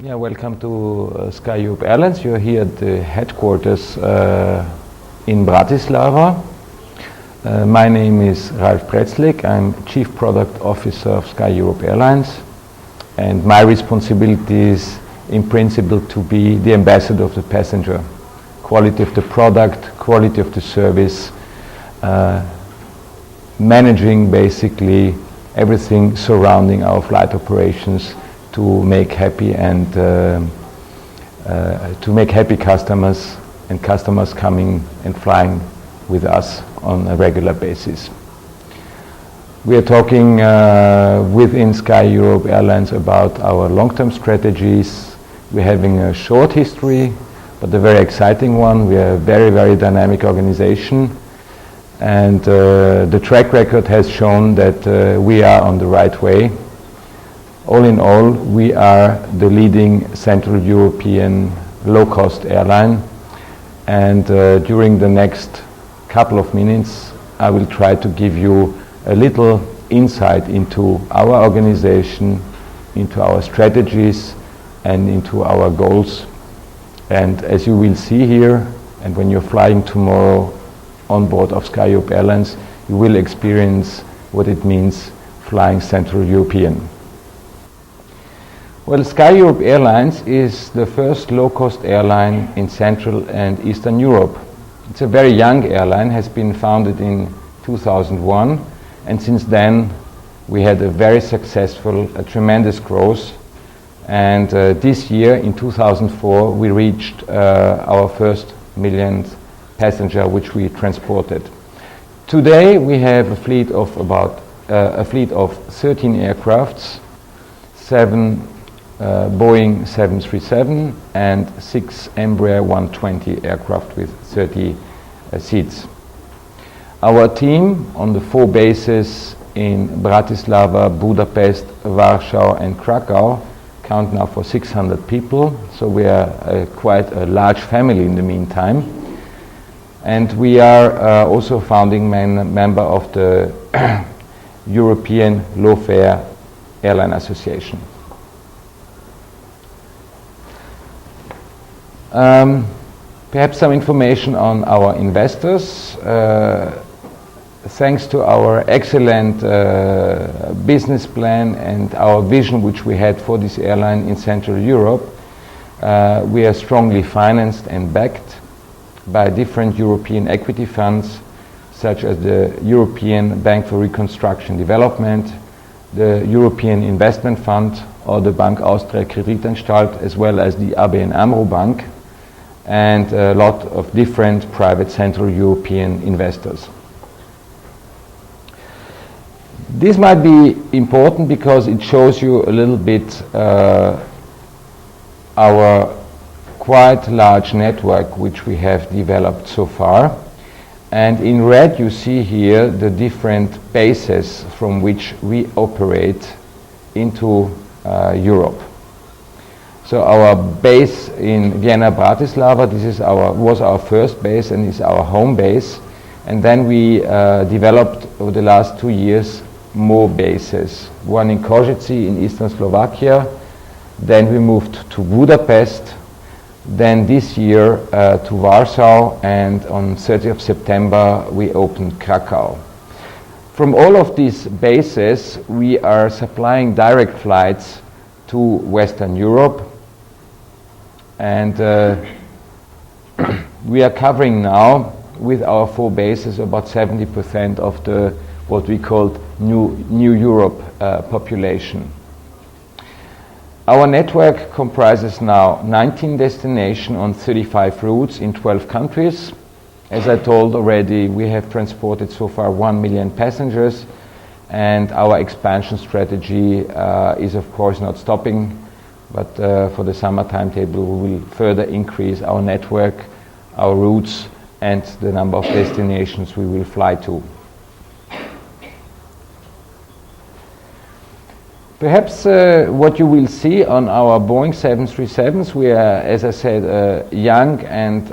Yeah, welcome to Sky Europe Airlines. You're here at the headquarters in Bratislava. My name is Ralf Pretzlik. I'm Chief Product Officer of Sky Europe Airlines, and my responsibility is in principle to be the ambassador of the passenger. Quality of the product, quality of the service, managing basically everything surrounding our flight operations to make happy and to make happy customers and customers coming and flying with us on a regular basis. We are talking within Sky Europe Airlines about our long-term strategies. We're having a short history, but a very exciting one. We are a very, very dynamic organization, and the track record has shown that we are on the right way. All in all, we are the leading Central European low-cost airline, and during the next couple of minutes I will try to give you a little insight into our organization, into our strategies and into our goals. And as you will see here, and when you're flying tomorrow on board of Sky Europe Airlines, you will experience what it means flying Central European. Well, Sky Europe Airlines is the first low-cost airline in Central and Eastern Europe. It's a very young airline, has been founded in 2001, and since then we had a very successful, a tremendous growth. And this year, in 2004, we reached our first millionth passenger, which we transported. Today we have a fleet of about 13 aircrafts, 7 Boeing 737 and 6 Embraer 120 aircraft with 30 seats. Our team on the 4 bases in Bratislava, Budapest, Warsaw and Krakow count now for 600 people, so we are quite a large family in the meantime. And we are also founding member of the European Low-Fare Airline Association. Perhaps some information on our investors. Thanks to our excellent business plan and our vision which we had for this airline in Central Europe, we are strongly financed and backed by different European equity funds, such as the European Bank for Reconstruction Development, the European Investment Fund, or the Bank Austria Kreditanstalt, as well as the ABN AMRO Bank, and a lot of different private Central European investors. This might be important because it shows you a little bit our quite large network which we have developed so far. And in red you see here the different bases from which we operate into Europe. So our base in Vienna, Bratislava, was our first base and is our home base. And then we developed over the last 2 years more bases. One in Košice in eastern Slovakia, then we moved to Budapest, then this year to Warsaw, and on 30th of September we opened Krakow. From all of these bases we are supplying direct flights to Western Europe, and we are covering now with our 4 bases about 70% of the what we call New Europe population. Our network comprises now 19 destinations on 35 routes in 12 countries. As I told already, we have transported so far 1 million passengers, and our expansion strategy is of course not stopping, but for the summer timetable we will further increase our network, our routes, and the number of destinations we will fly to. Perhaps what you will see on our Boeing 737s, we are, as I said, a young and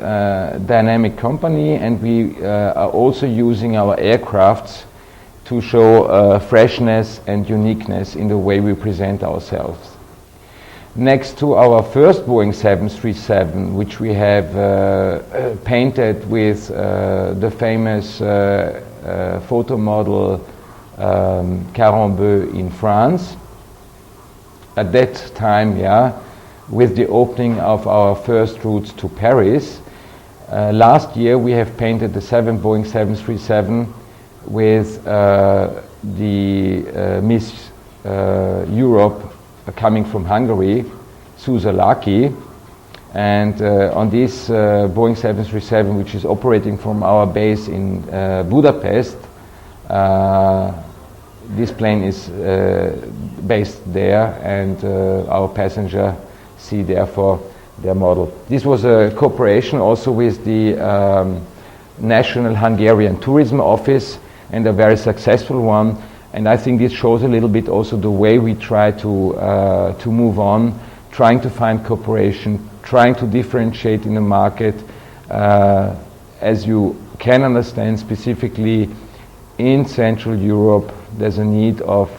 dynamic company, and we are also using our aircrafts to show freshness and uniqueness in the way we present ourselves. next to our first Boeing 737, which we have painted with the famous photo model Carambeu in France. At that time, with the opening of our first routes to Paris, last year we have painted the Boeing 737 with the Miss Europe coming from Hungary, Susa Laki, and on this Boeing 737, which is operating from our base in Budapest, this plane is based there, and our passenger see therefore their model. This was a cooperation also with the National Hungarian Tourism Office, and a very successful one. And I think this shows a little bit also the way we try to move on, trying to find cooperation, trying to differentiate in the market. As you can understand, specifically in Central Europe, there's a need of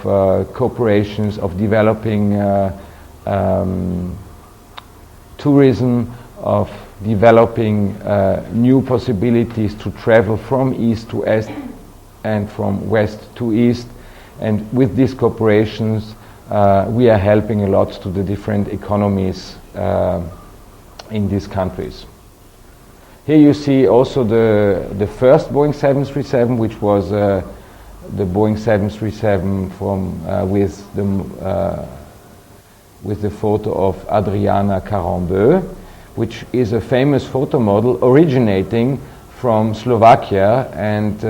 cooperations, of developing tourism, of developing new possibilities to travel from east to west and from west to east. And with these cooperations, we are helping a lot to the different economies in these countries. Here you see also the first Boeing 737, which was the Boeing 737 from with the photo of Adriana Carambeu, which is a famous photo model originating from Slovakia, and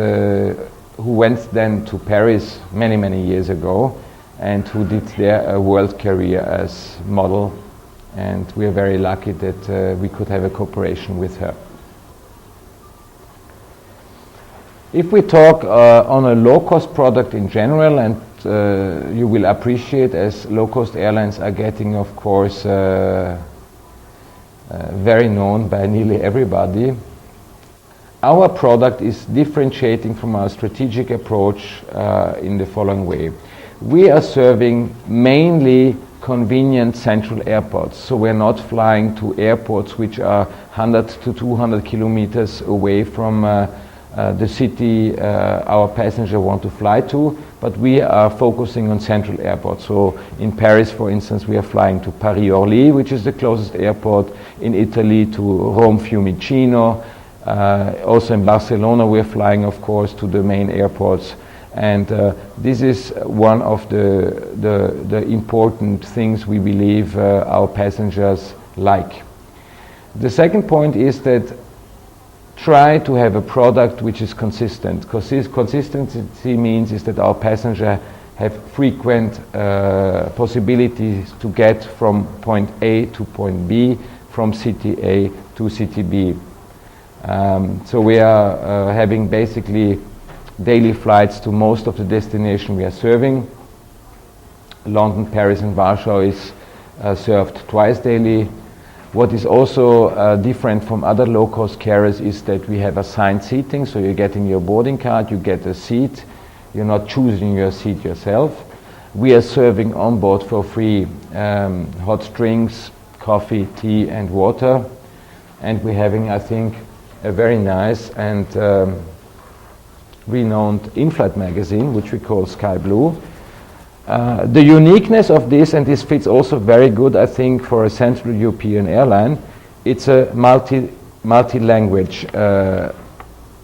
who went then to Paris many, many years ago, and who did there a world career as model. And we are very lucky that we could have a cooperation with her. If we talk on a low-cost product in general, and you will appreciate, as low-cost airlines are getting, of course, very known by nearly everybody, our product is differentiating from our strategic approach in the following way. We are serving mainly convenient central airports, so we're not flying to airports which are 100 to 200 kilometers away from the city our passenger want to fly to, but we are focusing on central airports. So in Paris, for instance, we are flying to Paris-Orly, which is the closest airport, in Italy to Rome-Fiumicino. Also in Barcelona we are flying, of course, to the main airports, and this is one of the important things we believe our passengers like. The second point is that try to have a product which is consistent. Consistency means is that our passenger have frequent possibilities to get from point A to point B, from city A to city B. So we are having basically daily flights to most of the destinations we are serving. London, Paris and Warsaw is served twice daily. What is also different from other low-cost carriers is that we have assigned seating, so you're getting your boarding card, you get a seat, you're not choosing your seat yourself. We are serving on board for free hot drinks, coffee, tea and water, and we're having, I think, a very nice and renowned in-flight magazine, which we call Sky Blue. The uniqueness of this, and this fits also very good, I think, for a Central European airline, it's a multi-language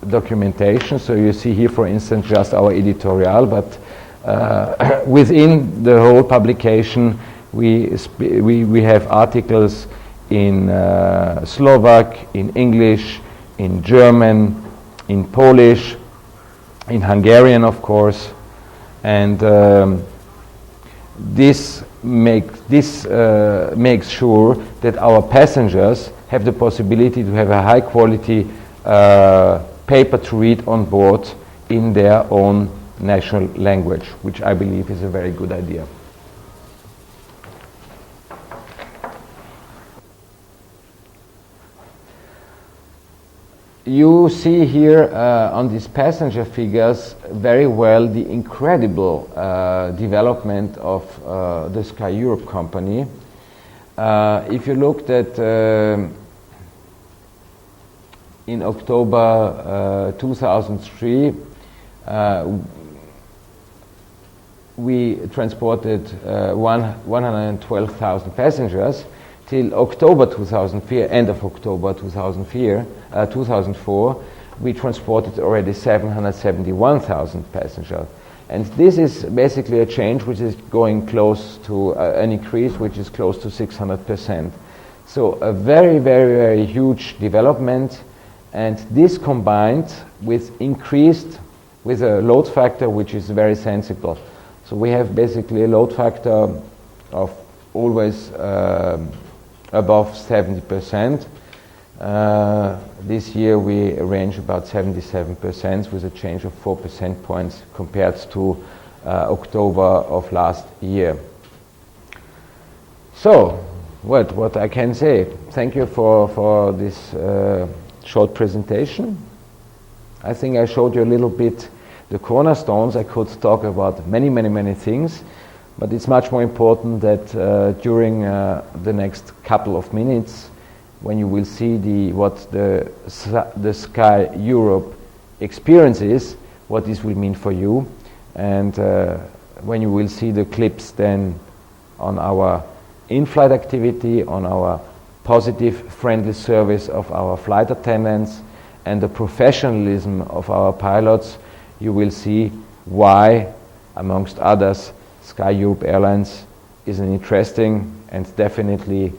documentation. So you see here, for instance, just our editorial, but within the whole publication, we have articles in Slovak, in English, in German, in Polish, in Hungarian, of course, and this makes sure that our passengers have the possibility to have a high quality paper to read on board in their own national language, which I believe is a very good idea. You see here on these passenger figures very well the incredible development of the Sky Europe company. if you looked at in October 2003, we transported 112,000 passengers. Till October 2004, end of October 2004, we transported already 771,000 passengers. And this is basically a change which is going close to an increase which is close to 600%. So a very, very, very huge development, and this combined with with a load factor which is very sensible. So we have basically a load factor of always above 70%. This year we arrange about 77% with a change of 4 percentage points compared to October of last year. So, what I can say, thank you for this short presentation. I think I showed you a little bit the cornerstones. I could talk about many, many, many things, but it's much more important that during the next couple of minutes, when you will see what the Sky Europe experience is, what this will mean for you, and when you will see the clips then on our in-flight activity, on our positive, friendly service of our flight attendants, and the professionalism of our pilots, you will see why, amongst others, Sky Europe Airlines is an interesting and definitely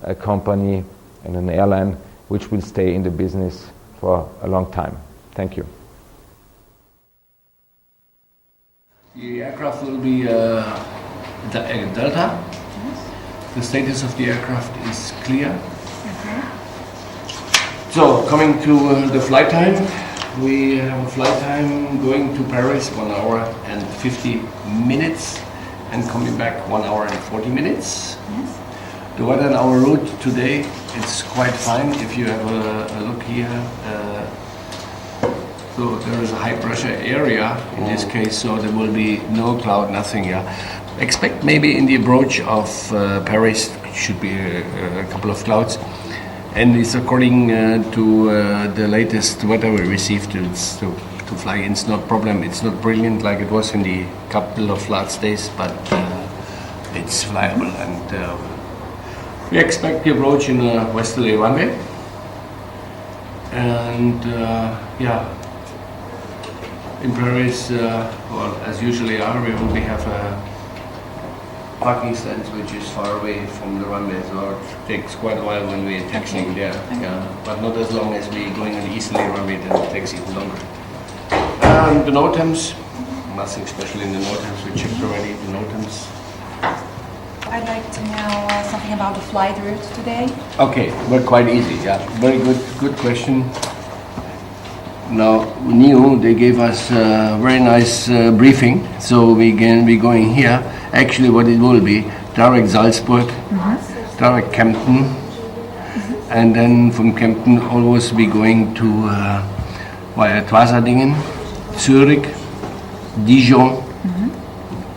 a company and an airline which will stay in the business for a long time. Thank you. The aircraft will be Delta. Yes. The status of the aircraft is clear. Okay. So, coming to the flight time, we have a flight time going to Paris 1 hour and 50 minutes and coming back 1 hour and 40 minutes. Yes. The weather on our route today, it's quite fine. If you have a look here, so there is a high pressure area in this case, so there will be no cloud, nothing. Yeah. Expect maybe in the approach of Paris should be a couple of clouds, and it's according to the latest weather we received. It's to fly in. It's not problem. It's not brilliant like it was in the couple of last days, but it's flyable, and we expect the approach in a westerly runway. And yeah, in Paris, well, as usually are, we will have a parking stand which is far away from the runway, so it takes quite a while when we're taxiing there. Yeah, but not as long as we're going on the easterly runway, then it takes even longer. The NOTAMs, nothing special in the NOTAMs. We checked already the NOTAMs. I'd like to know something about the flight route today. Okay, but quite easy. Yeah, very good question. Now, NEO, they gave us a very nice briefing, so we can be going here. Actually, what it will be, direct Salzburg, direct Kempten, and then from Kempten always be going to via Twaserdingen, Zurich, Dijon,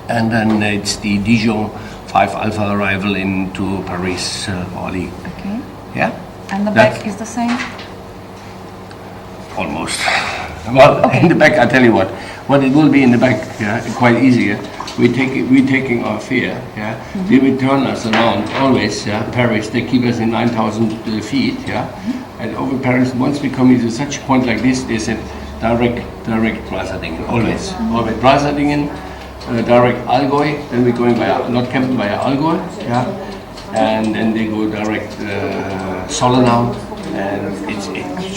and then it's the Dijon 5 Alpha arrival into Paris, Orly. Okay. Yeah? And the back is the same? Almost. Well, okay. In the back, I tell you what it will be in the back, yeah, quite easier. We're taking off here, yeah. They will turn us around always, yeah. Paris, they keep us in 9,000 feet, yeah. And over Paris, once we come into such a point like this, they said direct Twaserdingen, always. Always Twaserdingen, direct Allgäu, then we're going via, not Kempten, via Allgäu, yeah. And then they go direct Sollenau, and it's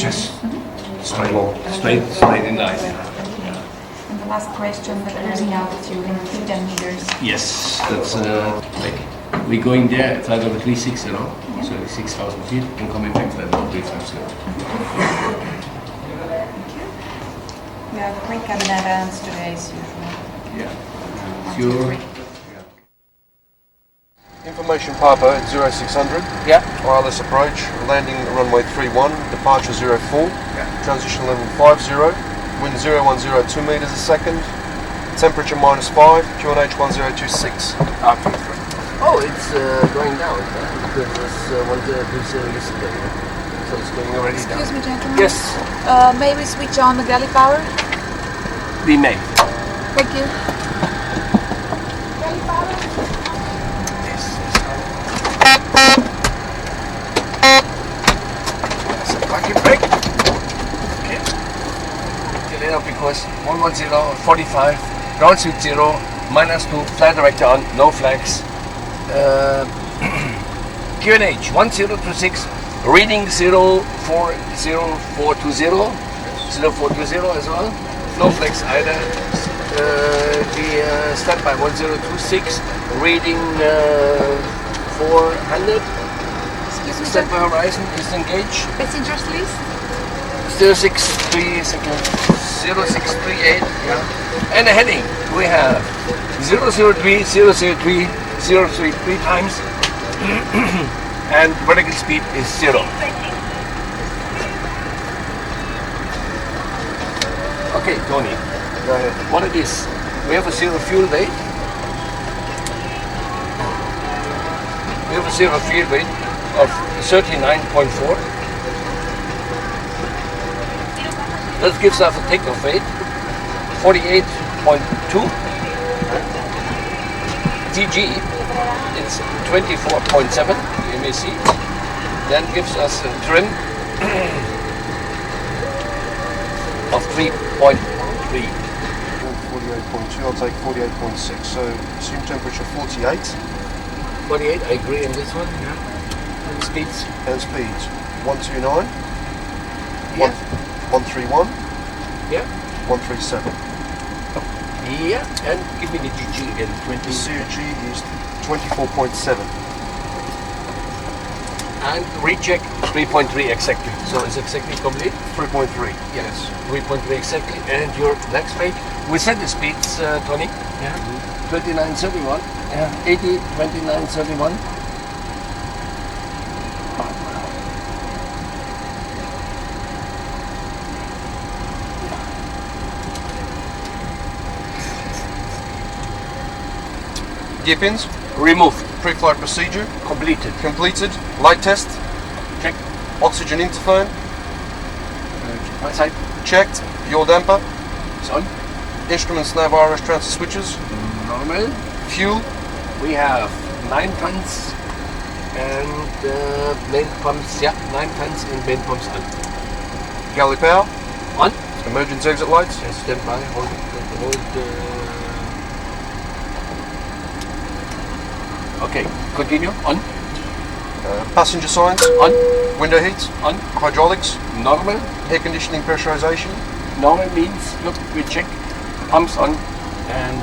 just straight in line. And the last question, the cruising altitude in feet and meters. Yes, that's like we're going there, it's either 360, so 6,000 feet, and coming back to 350. We have quick cabin events today as usual. Yeah. Sure. Information Papa at 0600. Yeah. Wireless approach, landing runway 31, departure 04, transition level 50, wind 0102 meters a second, temperature -5, QNH 1026. After 3. Oh, it's going down. Because it was 1020 yesterday. So it's going already down. Excuse me, gentlemen. Yes, May we switch on the galley power? we may. Thank you. So parking brake. Okay. Delay up because 110, 45, ground suit 0, -2, flight director on, no flags. QNH 1026, reading 040420, 0420 as well, no flags either. The standby 1026, reading 400, Excuse me, standby gentlemen. horizon is engaged. Passengers list? 0638, yeah. And the heading, we have 003, 003, 033 times, and vertical speed is 0. Okay, Tony, Go ahead. what it is? We have a zero fuel weight. We have a zero fuel weight of 39.4. That gives us a takeoff weight 48.2. TG, it's 24.7, you may see. Then gives us a trim of 3.3. 48.2, I'll take 48.6. So assume temperature 48 48, I agree on this one. Yeah. And speeds. and speeds 129, Yeah. 131, Yeah. 137. Yeah. And give me the GG again. The 20. COG is 24.7. And recheck 3.3 exactly. So it's exactly complete. 3.3. Yes. 3.3 exactly. And your next rate. We set the speeds, Tony. Yeah. 29.71. Yeah. 80, 29.71. Gear pins, Removed. pre-flight procedure, Completed. completed. Light test, Check. oxygen interphone, My side. checked. Yaw damper, It's on. instruments nav RS transfer switches, Normal. fuel, We have 9 tons and main pumps. Yeah, 9 tons and main pumps on. galley power, On. emergency exit lights, And stand by. Hold. Okay. Continue. On. passenger signs, On. window heat, On. hydraulics, Normal. air conditioning pressurization, Normal means, look, we check pumps on and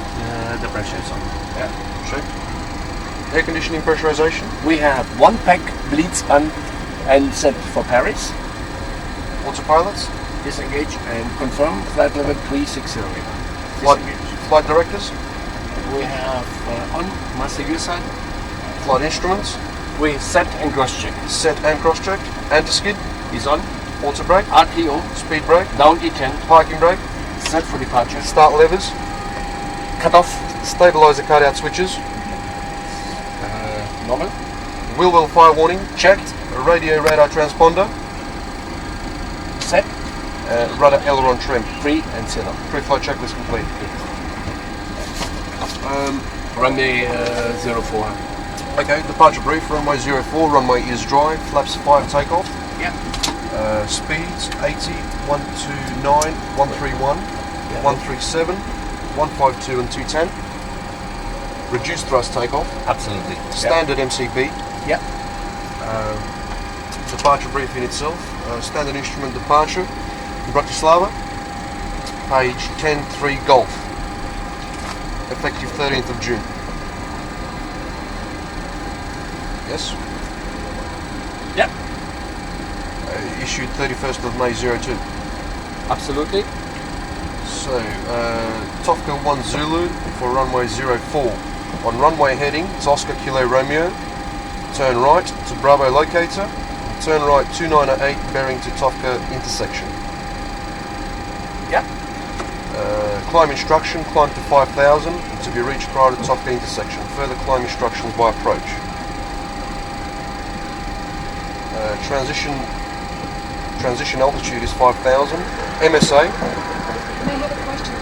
the pressure is on. Yeah. checked. Air conditioning pressurization, We have 1 pack bleeds on and set for Paris. autopilots, Disengage and confirm flight level 360. flight, Disengage. flight directors, We have on master gear side. flight instruments, We set and cross check. set and cross-checked, anti-skid, Is on. auto brake, RTO. speed brake, Down D10. parking brake, Set for departure. start levers, Cut off. stabilizer cut-out switches, Normal. wheel well fire warning, checked, radio radar transponder, Set. rudder aileron trim. Free and 0. Pre-flight checklist complete. Runway 04. Okay, departure brief, runway 04, runway is dry, flaps 5 takeoff, Yeah. speeds 80, 129, 131, 137, 152 and 210. Reduced thrust takeoff, Absolutely. standard MCP, Yeah. departure brief in itself, standard instrument departure, Bratislava, page 10.3 Golf, effective 13th of June. Yes? Yeah. Issued 31st of May 02. Absolutely. So, Tofka 1 Zulu for runway 04. On runway heading, it's Oscar Kilo Romeo. Turn right to Bravo locator. Turn right 2908 bearing to Tofka intersection. Yeah. climb instruction, climb to 5,000 to be reached prior to Tofka intersection. Further climb instructions by approach. Transition altitude is 5,000. MSA. May I have a question?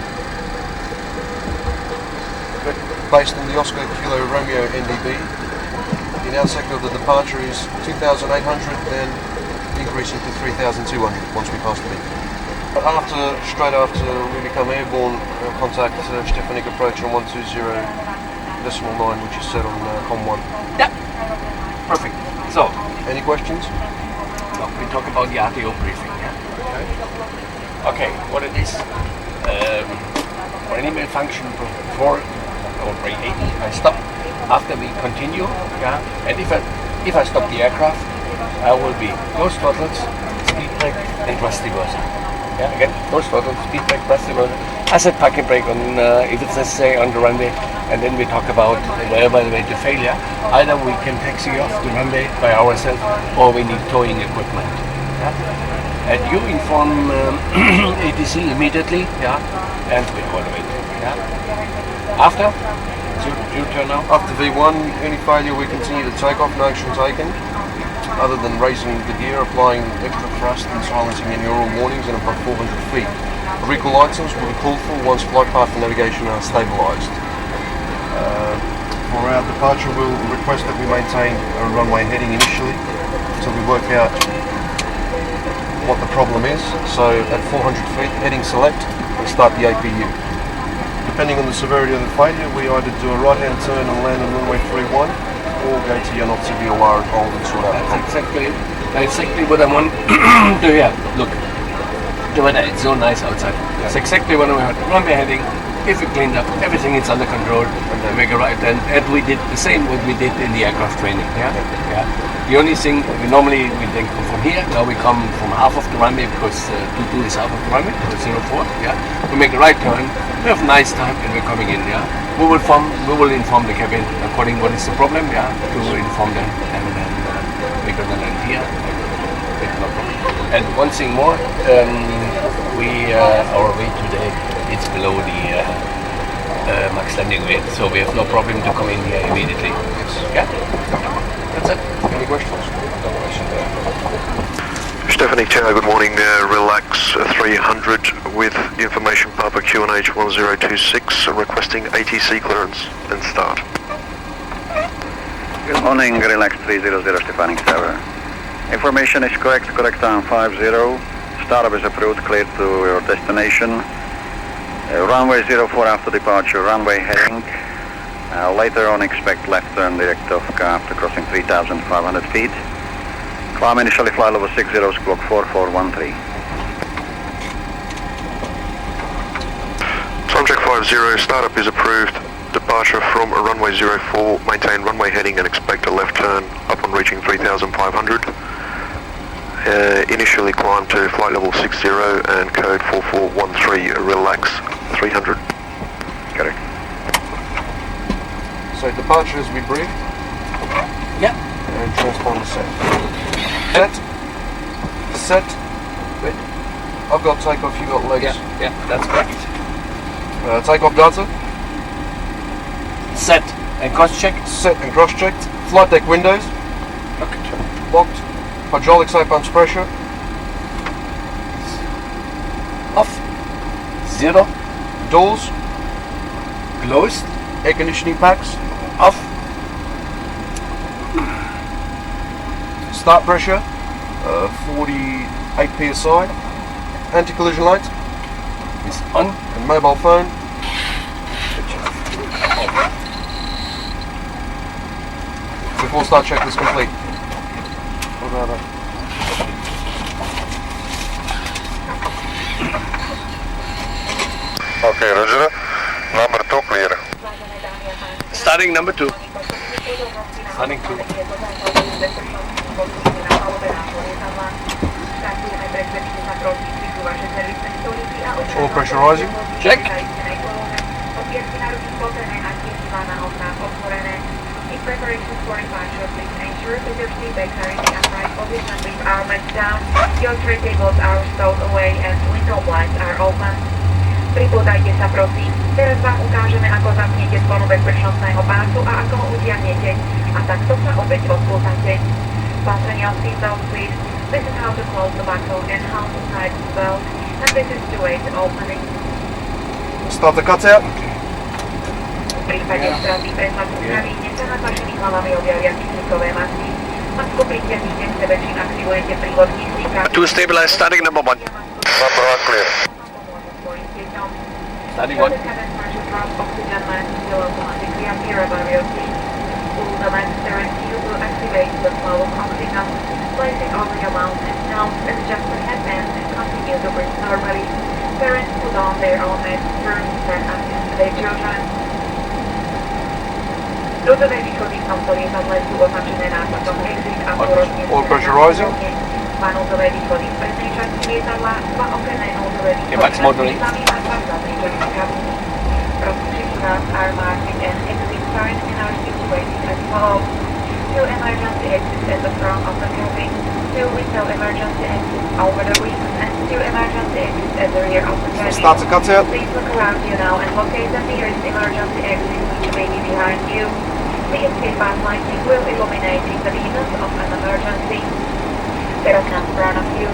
Based on the Oscar Kilo Romeo NDB. The announced sector of the departure is 2,800, then increasing to 3,200 once we pass the beat. Straight after we become airborne, contact Stefanik approach on 120.9, which is set on COM 1. Yeah. Perfect. So, Any questions? we talk about the RTO briefing. Yeah? Okay, what it is. For any malfunction before or break 80, I stop. After we continue, yeah, and if I stop the aircraft, I will be close throttles, speed brake, and thrust reverser. Yeah, again, close throttles, speed brake, thrust reverser. I said parking brake on if it's necessary on the runway, and then we talk about wherever the way to failure. Either we can taxi off the runway by ourselves, or we need towing equipment. Yeah? And you inform ATC immediately, yeah, and we evaluate. Yeah. After, you turn out. After V1, any failure we continue to take off, no action taken, other than raising the gear, applying extra thrust and silencing any aural warnings and above 400 feet. Recall items will be called for once flight path and navigation are stabilised. For our departure, we'll request that we maintain a runway heading initially until we work out what the problem is. So at 400 feet, heading select, we start the APU. Depending on the severity of the failure, we either do a right-hand turn and land on runway 31, or go to your not-severe wire and hold and sort out the problem. That's exactly what I want to hear. Look, the weather is so nice outside. That's exactly what I want. Runway heading, if we cleaned up, everything is under control, and then make a right turn. And we did the same what we did in the aircraft training. Yeah. The only thing, we then come from here, now we come from half of the runway, because 22 is half of the runway, 04, yeah. We make a right turn, we have a nice time, and we're coming in, yeah. We will inform the cabin according what is the problem, yeah, to inform them, and then we're gonna land here, with no problem. And one thing more, our weight today, it's below the max landing weight, so we have no problem to come in here immediately. Yeah? That's it. Any questions? No question there. Stephanie Tower, good morning. Relax 300 with information Papa QNH 1026 requesting ATC clearance and start. Good morning, Relax 300 Stephanie Tower. Information is correct time 50. Startup is approved, cleared to your destination. Runway 04 after departure, runway heading. Later on expect left turn direct Tofka after crossing 3,500 feet. Climb initially fly level 60, squawk 4413. Time check 50, startup is approved. Departure from runway 04, maintain runway heading and expect a left turn upon reaching 3,500. Initially climb to flight level 60 and code 4413, relax 300. Correct. So departure as we briefed. Yeah. And transponder set. Set. Wait. I've got takeoff, you got legs. Yeah, that's correct. Takeoff data. Set and cross check. Set and cross checked. Flight deck windows. Locked. Hydraulics air pumps pressure. Off. 0. Doors. Closed. Air conditioning packs. Off. Start pressure. 48 psi. Anti-collision light. Is on. And mobile phone. Before start checklist complete. What about that? Okay, Roger. Number 2 clear. Starting number 2. Starting 2. All pressurizing. Check. Preparations for departure, please ensure that your seat belts are in the upright position with arms down, your tray tables are stowed away and window blinds are open. Pripútajte sa prosím. Teraz vám ukážeme, ako zapnete sklonu bezpečnostného pásu a ako ho utiahnete. A takto sa opäť odpútate. Fasten your seatbelt, please. This is how to close the buckle and how to tighten the belt. And this is the way to open it. Start the cutout. V prípade straty prehľadu kravíne sa nad vašimi hlavami objavia kyslíkové masky. Masku pritiahnite k sebe, čím aktivujete prívod kyslíka. To stabilize, starting number 1. Number 1 clear. Starting 1. Oxygen mask will automatically appear above your seat. Pull the mask directly will activate the flow of oxygen. Place it over your mouth and nose, adjust the headband and continue to breathe normally. Parents put on their own masks first, then assist their children. Ľudové východy v tomto lietadle sú označené nápisom exit a pôrodne All pressurizing. Dva núdzové východy v prednej časti lietadla, dva okenné núdzové východy Max modeling. a dva v zadnej časti kabíny. Prostředí nás are marked an exit sign and are situated as follows. 2 emergency exits at the front of the cabin, 2 window emergency exits over the wings, and 2 emergency exits at the rear of the cabin. Start the cutout. Please look around you now and locate the nearest emergency exit, which may be behind you. The escape path lighting will illuminate in the event of an emergency. Teraz nám front of you.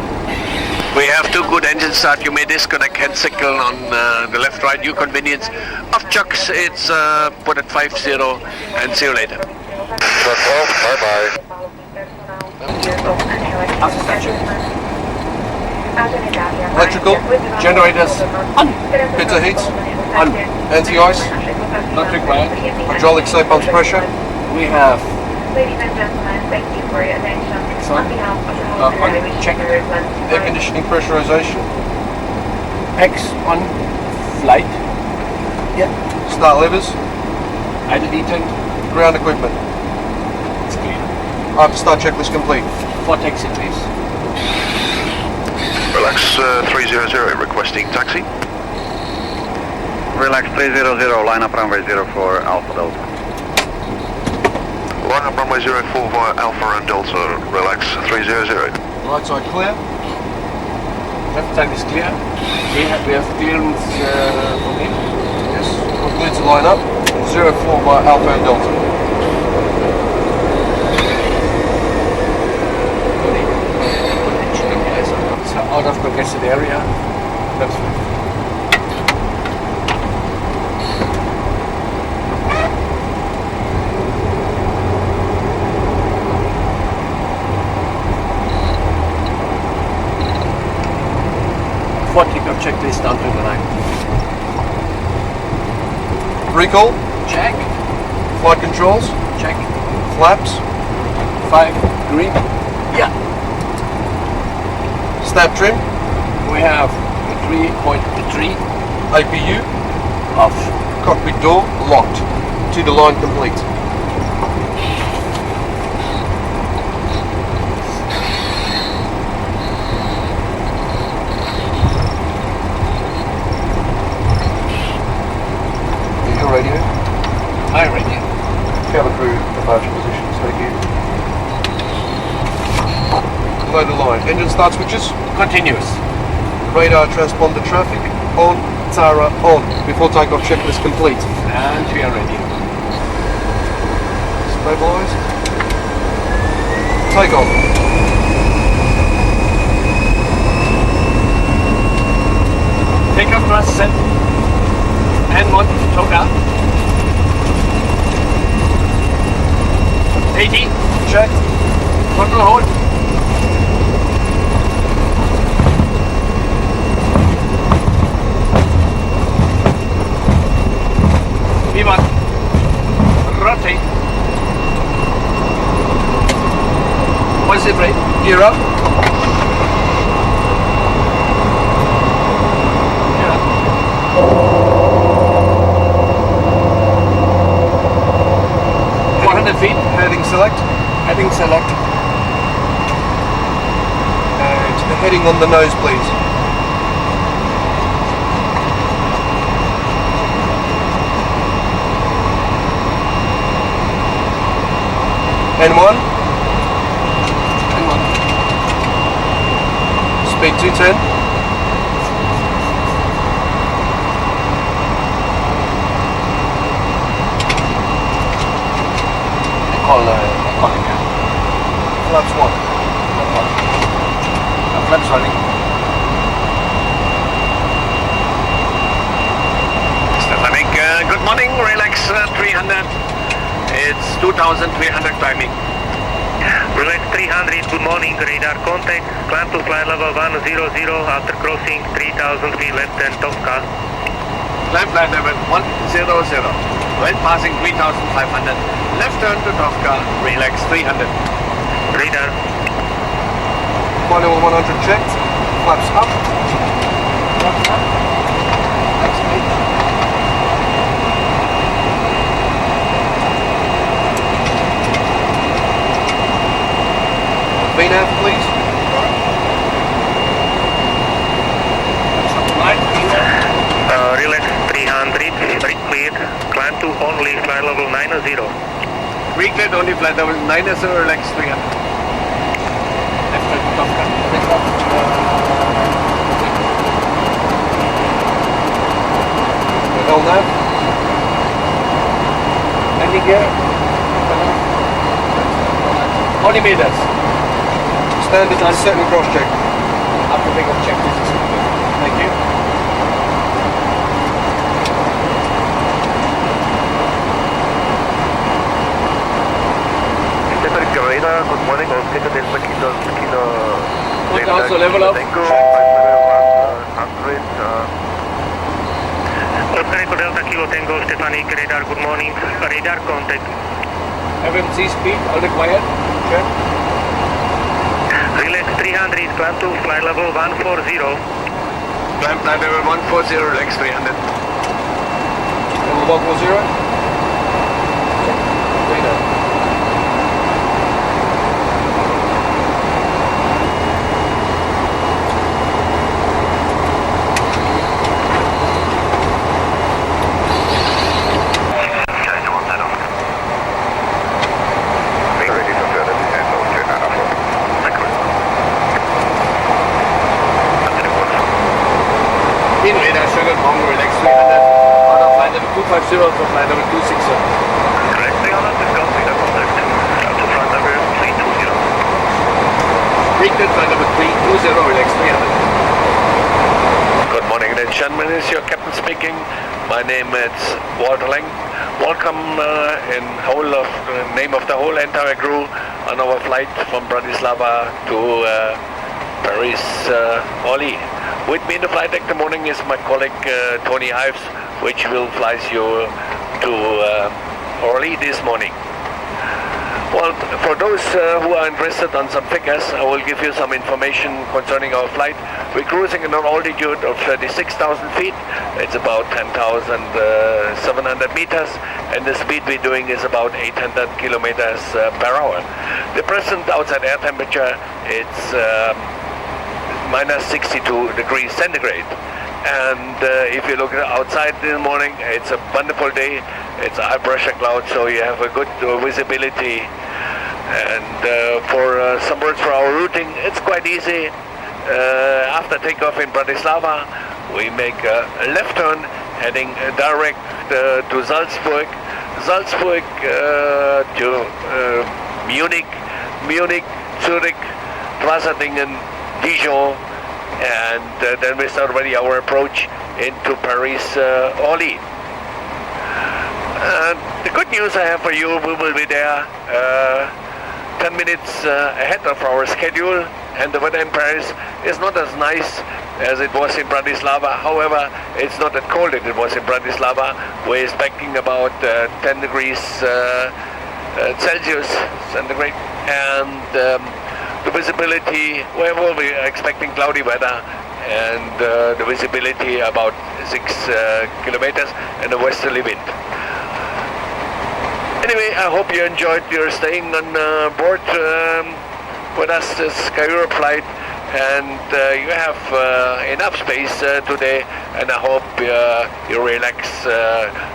We have 2 good engine start. You may disconnect hand signal on the left, right, your convenience. Off chucks, it's put at 50 and see you later. Bye-bye. Electrical, Generators on. bitter heat, On. anti-ice, Not required. hydraulic soap pumps pressure. We have Ladies and gentlemen, thank you for your attention. On behalf of the whole on crew, check. Air conditioning pressurization. X on flight. Start levers. Idle detent. Ground equipment. It's clear. After start checklist complete. For taxi, please. Relax 300, requesting taxi. Relax 300, line up runway 04 Alpha Delta. Line up runway 04 via Alpha and Delta, relax 300. Right side clear. Left side is clear. We have clearance from him. Yes. Complete to line up. 04 via Alpha and Delta. So out of congested area. That's fine. Checklist down to the line. Recall. Check. Flight controls. Check. Flaps. 5 green. Yeah. Snap trim. We have 3.3 APU. off. Cockpit door locked. To the line complete. Radio. High radio. Cabin crew departure positions, thank you. Below the line. Engine start switches. Continuous. Radar transponder traffic on. Tara on. Before takeoff checklist complete. And we are ready. Stabilized. Takeoff. Takeoff thrust set. And one toga. 80. Check. Control hold. V1. Rotate. Positive rate. Gear up. Feet. Heading select. Heading select. And the heading on the nose, please. N1. N1. Speed 210. call calling you. Flaps 1. Flaps running. Stefanik, good morning, relax 300. It's 2,300 climbing. Relax 300, good morning, radar contact, climb to flight level 100 after crossing 3,000 feet left and Tovka. Climb flight level 100, when passing 3,500, left turn to Tovka, relax 300. Radar. Flight level 100 checked. Flaps up. VNAV, please. Relax 300, cleared, climb to only flight level 90. Recleared only flight level 90, relax 300. Left turn to Tovka. Hell nav. Landing gear. 40 meters. Standard set and cross check. After big check, this is thank you. Radar, good morning, Oscar Delta Kilo. Okay, also level up. Oscar Delta Kilo Tango, Stefanik, radar, good morning, radar contact. FMC speed, all required. Check. Relax 300, climb to flight level 140. Climb flight level 140, relax 300. Level 140. Radar. In radar, sugar bomb, relax 300. Out of flight level 250 to flight level 260. Correct, 300 is gone, radar contact. Up to flight level 320. Recleared flight level 320, relax 300. Good morning, ladies and gentlemen. This is your captain speaking. My name is Walter Lang. Welcome in whole of name of the whole entire crew on our flight from Bratislava to Paris, Orly. With me in the flight deck the morning is my colleague Tony Ives, which will fly you to Orly this morning. Well, for those who are interested on some figures, I will give you some information concerning our flight. We're cruising at an altitude of 36,000 feet. It's about 10,700 meters, and the speed we're doing is about 800 kilometers per hour. The present outside air temperature, it's minus 62 degrees centigrade. And if you look outside in the morning, it's a wonderful day. It's a high pressure cloud, so you have a good visibility. And for some words for our routing, it's quite easy. After takeoff in Bratislava, we make a left turn heading direct to Salzburg. Salzburg to Munich, Zurich, Dresden, Dijon, and then we start already our approach into Paris, Orly. The good news I have for you, we will be there 10 minutes ahead of our schedule, and the weather in Paris is not as nice as it was in Bratislava. However, it's not that cold as it was in Bratislava. We're expecting about 10 degrees Celsius centigrade, and the visibility, we'll be expecting cloudy weather, and the visibility about 6 kilometers and a westerly wind. Anyway, I hope you enjoyed your staying on board with us this Sky Europe flight, and you have enough space today, and I hope you relax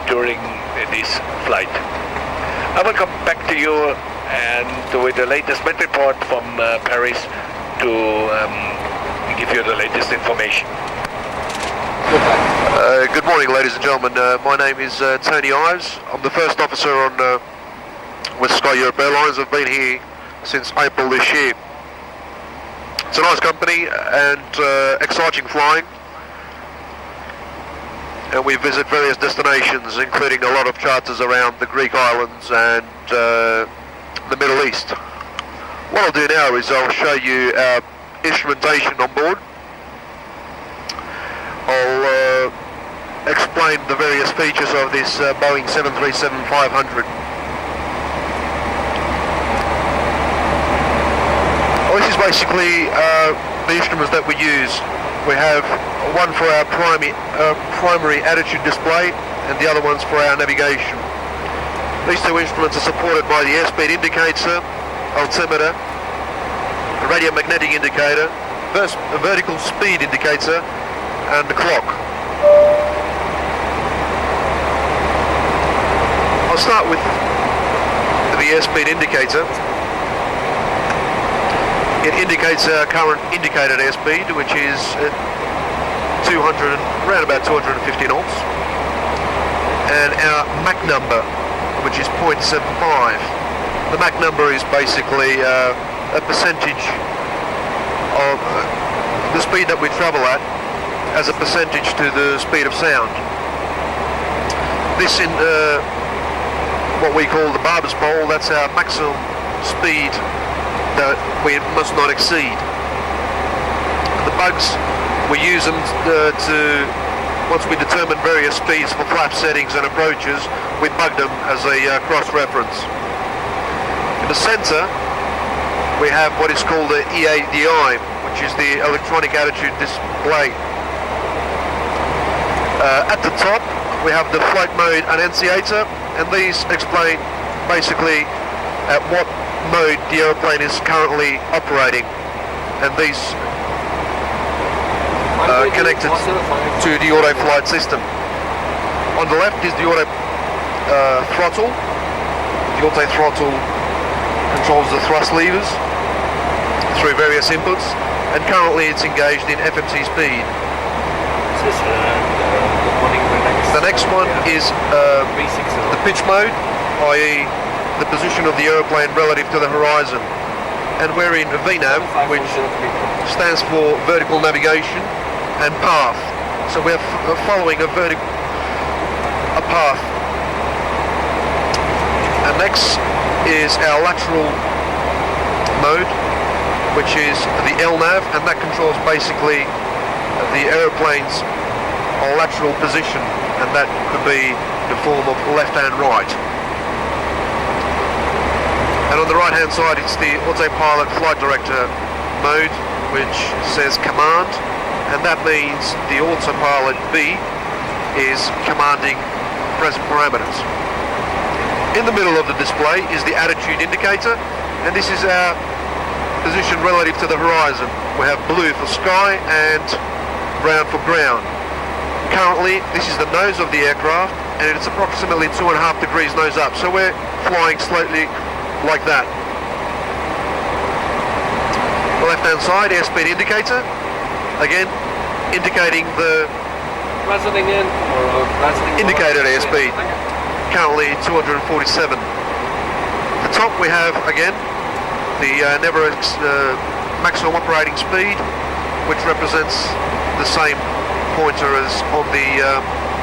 during this flight. I will come back to you and with the latest met report from Paris to give you the latest information. Good morning, ladies and gentlemen. My name is Tony Ives. I'm the first officer on with Sky Europe Airlines. I've been here since April this year. It's a nice company and exciting flying. And we visit various destinations, including a lot of charters around the Greek islands and the Middle East. What I'll do now is I'll show you our instrumentation on board. I'll explain the various features of this Boeing 737-500. Well, this is basically the instruments that we use. We have one for our primary attitude display and the other one's for our navigation. These two instruments are supported by the airspeed indicator, altimeter, a radiomagnetic indicator, a vertical speed indicator and the clock. I'll start with the airspeed indicator. It indicates our current indicated airspeed, which is at around about 250 knots, and our Mach number, which is 0.75. The Mach number is basically a percentage of the speed that we travel at as a percentage to the speed of sound. This in what we call the barber's pole, that's our maximum speed that we must not exceed. The bugs, we use them to, once we determine various speeds for flap settings and approaches, we bug them as a cross-reference. In the center, we have what is called the EADI, which is the electronic attitude display. At the top, we have the flight mode annunciator, and these explain basically at what mode the aeroplane is currently operating, and these are connected to the auto flight system. On the left is the auto throttle. The auto throttle controls the thrust levers through various inputs, and currently it's engaged in FMC speed. The next one is the pitch mode, i.e. the position of the aeroplane relative to the horizon, and we're in VNAV, which stands for vertical navigation and path. So we're following a path. And next is our lateral mode, which is the LNAV, and that controls basically the aeroplane's lateral position, and that could be the form of left and right. And on the right hand side it's the autopilot flight director mode, which says command, and that means the autopilot B is commanding present parameters. In the middle of the display is the attitude indicator, and this is our position relative to the horizon. We have blue for sky and brown for ground. Currently this is the nose of the aircraft, and it's approximately 2.5 degrees nose up, so we're flying slightly like that. The left hand side, airspeed indicator, again indicating the indicated airspeed, currently 247. At the top we have again the maximum operating speed, which represents the same pointer as on the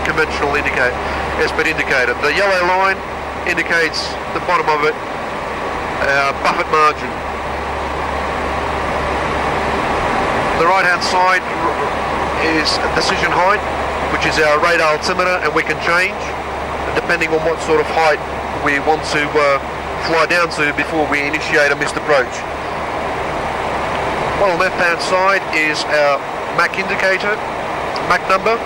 conventional airspeed indicator. The yellow line indicates the bottom of it, buffet margin. The right hand side is decision height, which is our radar altimeter, and we can change depending on what sort of height we want to fly down to before we initiate a missed approach. On the left hand side is our Mach indicator, Mach number,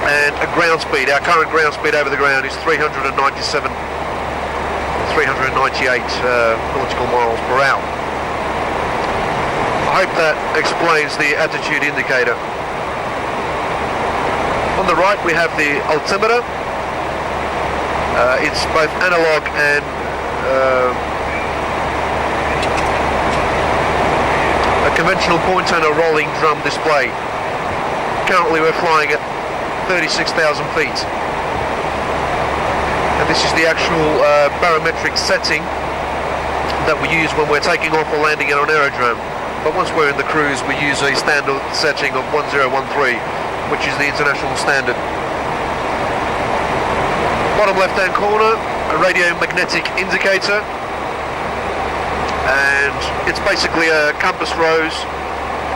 and a ground speed. Our current ground speed over the ground is 398 nautical miles per hour. I hope that explains the attitude indicator. On the right we have the altimeter. It's both analog and a conventional pointer and a rolling drum display. Currently we're flying at 36,000 feet. And this is the actual barometric setting that we use when we're taking off or landing on an aerodrome. But once we're in the cruise, we use a standard setting of 1013, which is the international standard. Bottom left-hand corner, a radio magnetic indicator, and it's basically a compass rose,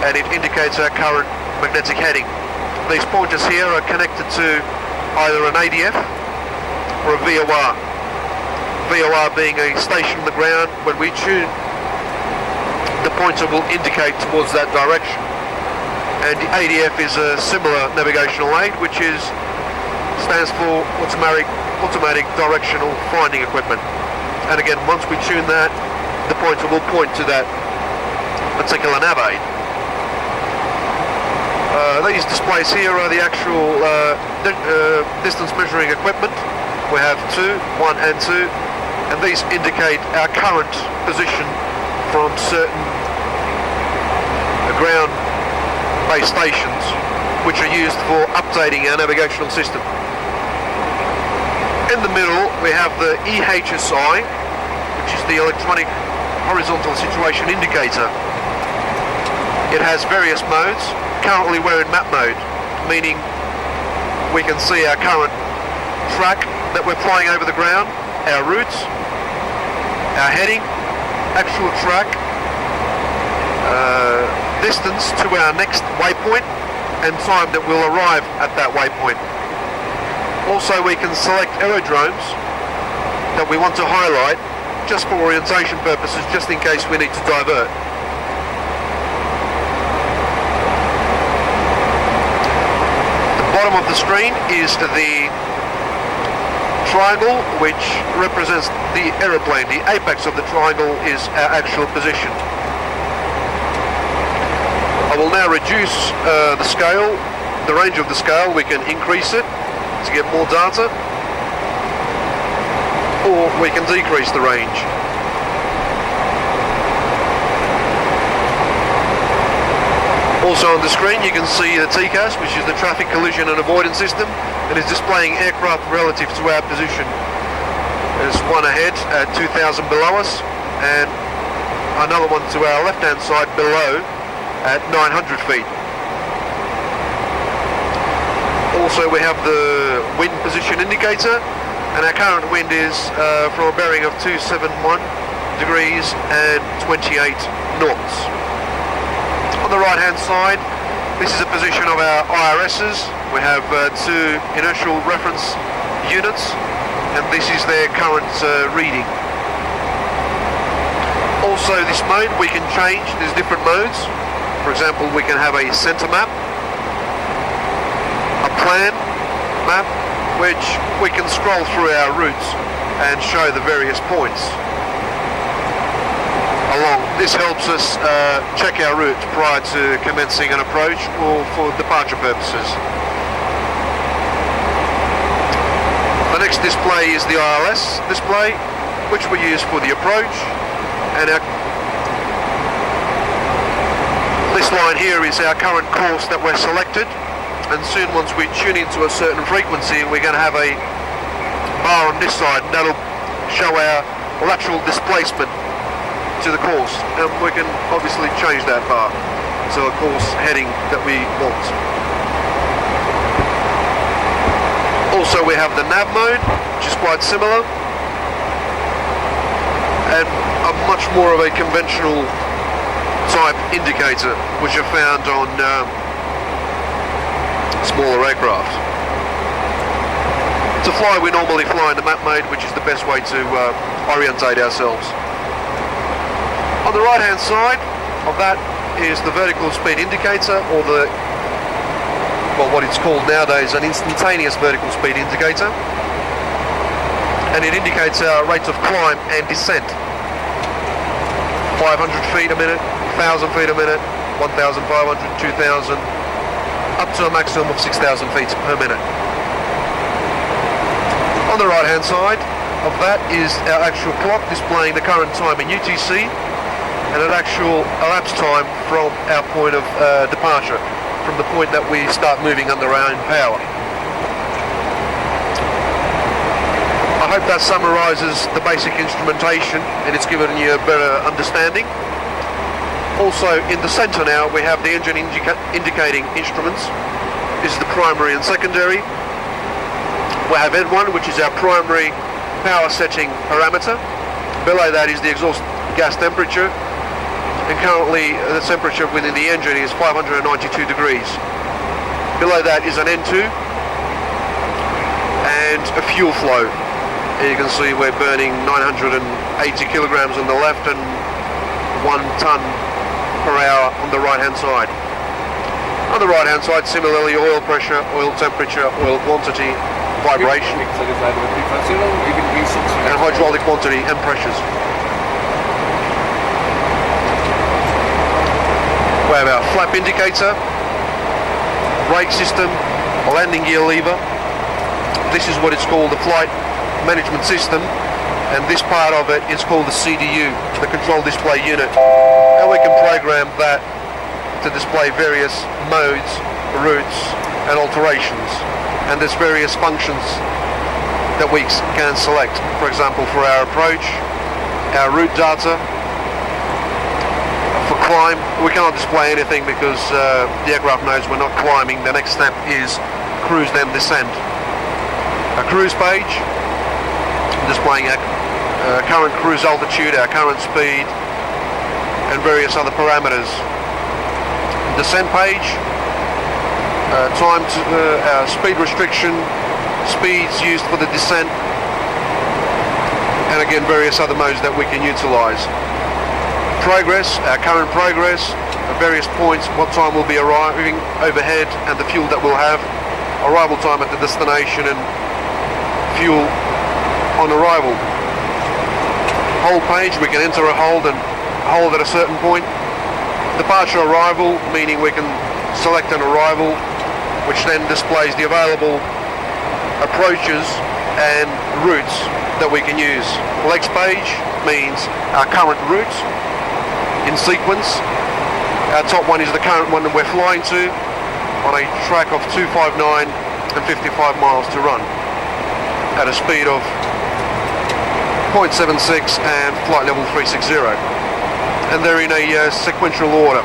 and it indicates our current magnetic heading. These pointers here are connected to either an ADF or a VOR. VOR being a station on the ground. When we tune, the pointer will indicate towards that direction. And the ADF is a similar navigational aid, which stands for automatic directional finding equipment. And again, once we tune that, the pointer will point to that particular nav aid. These displays here are the actual distance measuring equipment. We have 1 and 2, and these indicate our current position from certain ground-based stations, which are used for updating our navigational system. In the middle, we have the EHSI, which is the electronic horizontal situation indicator. It has various modes. Currently we're in map mode, meaning we can see our current track that we're flying over the ground, our routes, our heading, actual track, distance to our next waypoint, and time that we'll arrive at that waypoint. Also, we can select aerodromes that we want to highlight just for orientation purposes, just in case we need to divert. Bottom of the screen is the triangle, which represents the aeroplane. The apex of the triangle is our actual position. I will now reduce the scale, the range of the scale. We can increase it to get more data, or we can decrease the range. Also on the screen you can see the TCAS, which is the Traffic Collision and Avoidance System, and is displaying aircraft relative to our position. There's one ahead at 2,000 below us, and another one to our left-hand side below at 900 feet. Also we have the wind position indicator, and our current wind is from a bearing of 271 degrees and 28 knots. On the right hand side, this is a position of our IRSs. We have 2 inertial reference units, and this is their current reading. Also this mode we can change. There's different modes. For example, we can have a center map, a plan map, which we can scroll through our routes and show the various points along. This helps us check our route prior to commencing an approach or for departure purposes. The next display is the ILS display, which we use for the approach, and this line here is our current course that we're selected, and soon once we tune into a certain frequency, we're going to have a bar on this side, and that'll show our lateral displacement to the course, and we can obviously change that bar to a course heading that we want. Also we have the nav mode, which is quite similar, and a much more of a conventional type indicator, which are found on smaller aircraft. To fly, we normally fly in the map mode, which is the best way to orientate ourselves. On the right hand side of that is the vertical speed indicator, or what it's called nowadays an instantaneous vertical speed indicator, and it indicates our rates of climb and descent. 500 feet a minute, 1,000 feet a minute, 1,500, 2,000, up to a maximum of 6,000 feet per minute. On the right hand side of that is our actual clock displaying the current time in UTC, and an actual elapsed time from our point of departure, from the point that we start moving under our own power. I I hope that summarises the basic instrumentation and it's given you a better understanding. Also in the centre now we have the engine indicating instruments. This is the primary and secondary. We have ED1, which is our primary power setting parameter. Below that is the exhaust gas temperature, and currently the temperature within the engine is 592 degrees. Below that is an N2 and a fuel flow. Here you can see we're burning 980 kilograms on the left and 1 tonne per hour on the right hand side. On the right hand side, similarly, oil pressure, oil temperature, oil quantity, vibration, and hydraulic quantity and pressures. We have our flap indicator, brake system, a landing gear lever. This is what it's called, the flight management system, and this part of it is called the CDU, the control display unit. And we can program that to display various modes, routes and alterations, and there's various functions that we can select. For example, for our approach, our route data. For climb, we cannot display anything because the aircraft knows we're not climbing. The next step is cruise then descent. A cruise page displaying our current cruise altitude, our current speed and various other parameters. Descent page, time to our speed restriction, speeds used for the descent, and again various other modes that we can utilise. Progress, our current progress, at various points, what time we'll be arriving overhead and the fuel that we'll have, arrival time at the destination and fuel on arrival. Hold page, we can enter a hold and hold at a certain point. Departure arrival, meaning we can select an arrival which then displays the available approaches and routes that we can use. Legs page means our current route in sequence. Our top one is the current one that we're flying to on a track of 259 and 55 miles to run at a speed of 0.76 and flight level 360, and they're in a sequential order.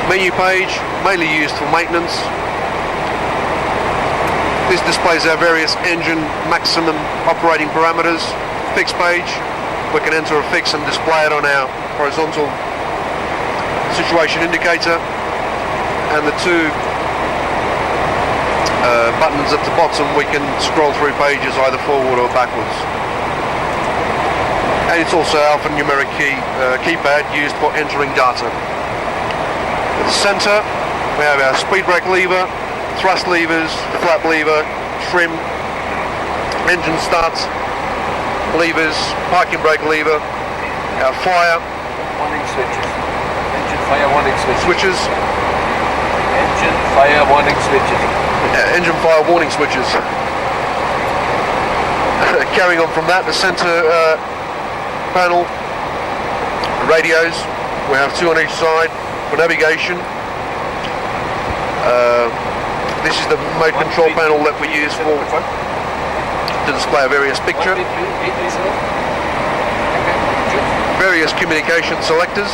Menu page, mainly used for maintenance. This displays our various engine maximum operating parameters. Fix page, we can enter a fix and display it on our horizontal situation indicator, and the two buttons at the bottom, we can scroll through pages either forward or backwards. And it's also alphanumeric keypad used for entering data. At the centre we have our speed brake lever, thrust levers, flap lever, trim, engine start levers, parking brake lever, our fire warning switches, engine fire warning switches, switches, engine fire warning switches. Engine fire warning switches. Carrying on from that, the centre panel, radios, we have two on each side for navigation. This is the mode control panel that we use for to display a various picture. Various communication selectors,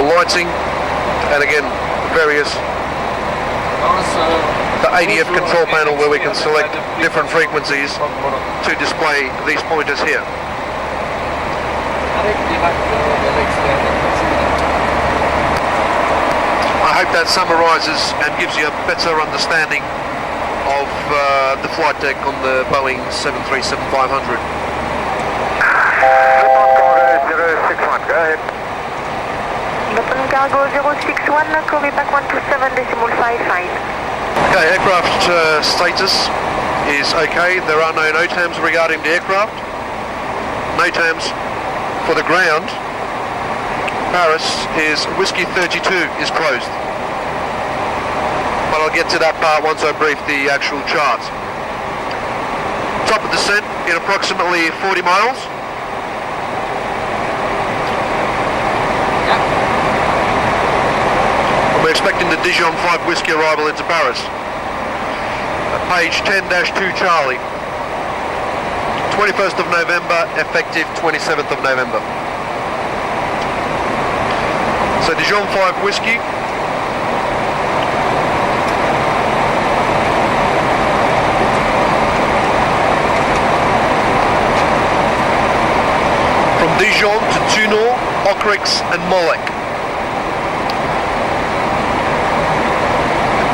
lighting, and again various the ADF control panel where we can select different frequencies to display these pointers here. I hope that summarises and gives you a better understanding of the flight deck on the Boeing 737-500. Cargo 061, go ahead. Button Cargo 061, call me back 127.55. Okay, aircraft status is okay. There are no NOTAMs regarding the aircraft. NOTAMs for the ground. Paris is Whiskey 32 is closed. But I'll get to that part once I brief the actual chart. Top of descent in approximately 40 miles. We're expecting the Dijon 5 Whiskey arrival into Paris. Page 10-2 Charlie. 21st of November, effective 27th of November. So Dijon 5 Whiskey. From Dijon to Toulon, Okrix and Molek.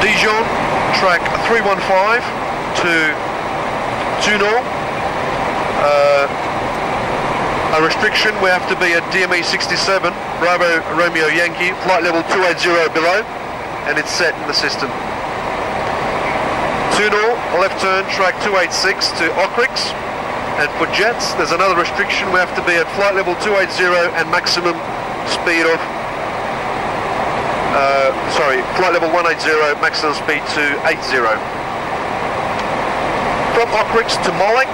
Dijon, track 315 to Toulon. A restriction, we have to be at DME 67, Bravo Romeo Yankee, flight level 280 below, and it's set in the system. Toulon, left turn, track 286 to Okrix. And for jets, there's another restriction, we have to be at flight level 280 and maximum speed of, flight level 180, maximum speed 280. From Okrix to Molek,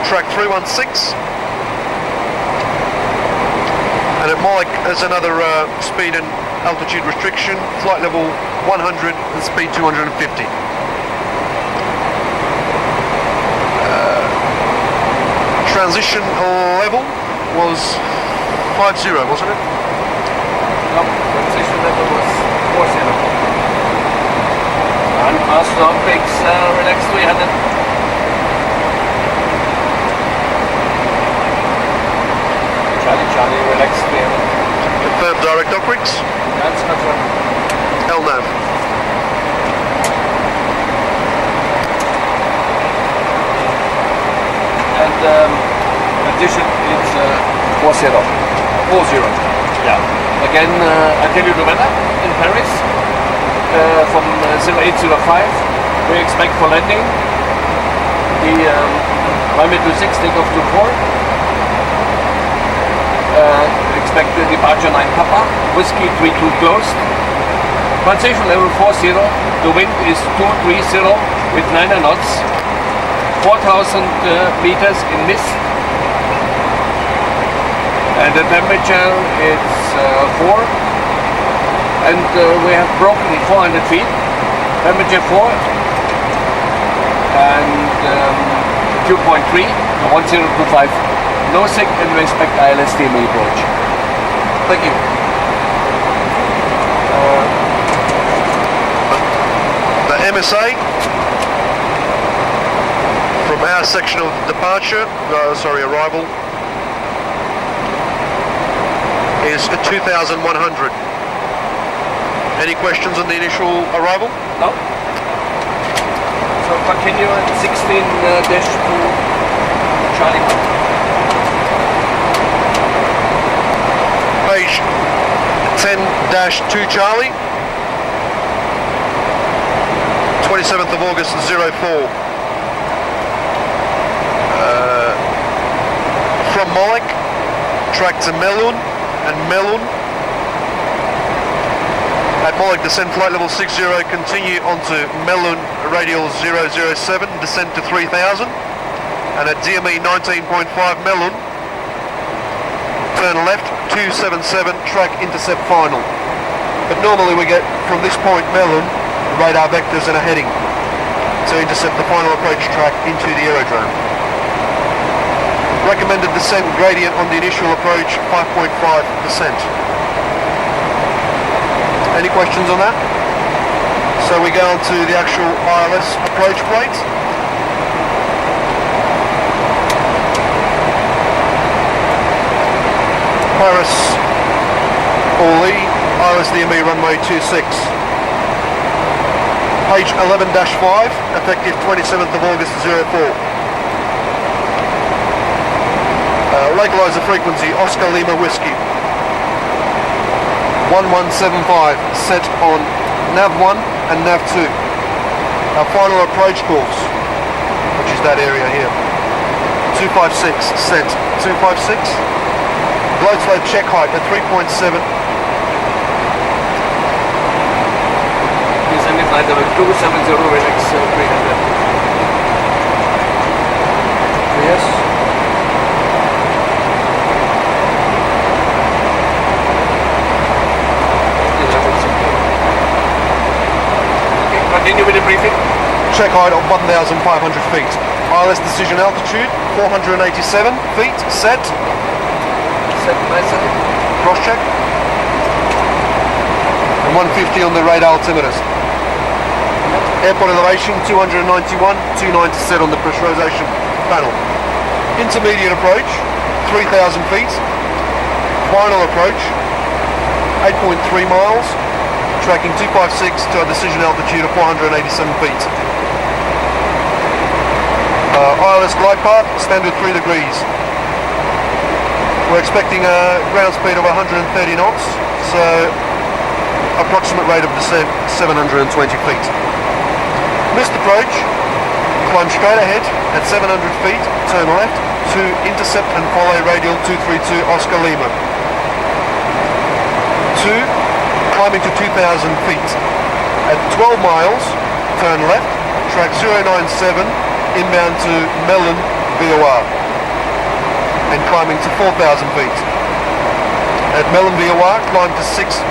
track 316. And at Molek there's another speed and altitude restriction, flight level 100 and speed 250. Transition level was 50, wasn't it? No, transition level was 40. And master optics relax 300. Charlie, relax 300. Confirmed direct Okrix. That's confirmed. LNAV. And addition is 40. 40. Yeah. Again, I tell you the weather in Paris from 0805. We expect for landing the runway 26, takeoff to 4. Expect the departure 9 Papa, Whiskey 32 closed. Transition level 40. The wind is 230 with 9 knots. 4,000 meters in mist. And the temperature is 4. And we have broken 400 feet. Temperature 4. And 2.3, 1025. No SIG and respect ILS DME approach. Thank you. The MSA from our section of departure, arrival, is 2,100. Any questions on the initial arrival? No. So continue at 16-2 Charlie. Page 10-2 Charlie, 27th of August 04. From Molek, track to Melun and Melun. At Molek, descend flight level 60, continue onto Melun radial 007, descend to 3000. And at DME 19.5 Melun, turn left 277, track intercept final. But normally we get from this point Melun radar vectors and a heading to intercept the final approach track into the aerodrome. Recommended descent gradient on the initial approach 5.5%. Any questions on that? So we go on to the actual ILS approach plate. Paris, Orly, ILS DME runway 26. Page 11-5, effective 27th of August 04. Localizer frequency, Oscar Lima Whiskey. 1175, set on NAV1 and NAV2. Our final approach course, which is that area here. 256, set 256. Glide slope check height at 3.7. Descending flight level 270, relax 300. Yes. Okay, continue with the briefing. check height of 1,500 feet. ILS decision altitude 487 feet, set. Set nicely. Cross check. And 150 on the radar altimeters. Airport elevation 291, 290 set on the pressurization panel. Intermediate approach 3,000 feet. Final approach 8.3 miles. Tracking 256 to a decision altitude of 487 feet. ILS glide path, standard 3 degrees. We're expecting a ground speed of 130 knots, so approximate rate of descent 720 feet. Missed approach, climb straight ahead at 700 feet, turn left to intercept and follow radial 232 Oscar Lima. 2, climbing to 2,000 feet. At 12 miles, turn left, track 097, inbound to Melon, VOR, and climbing to 4,000 feet. At Melon, VOR, climb to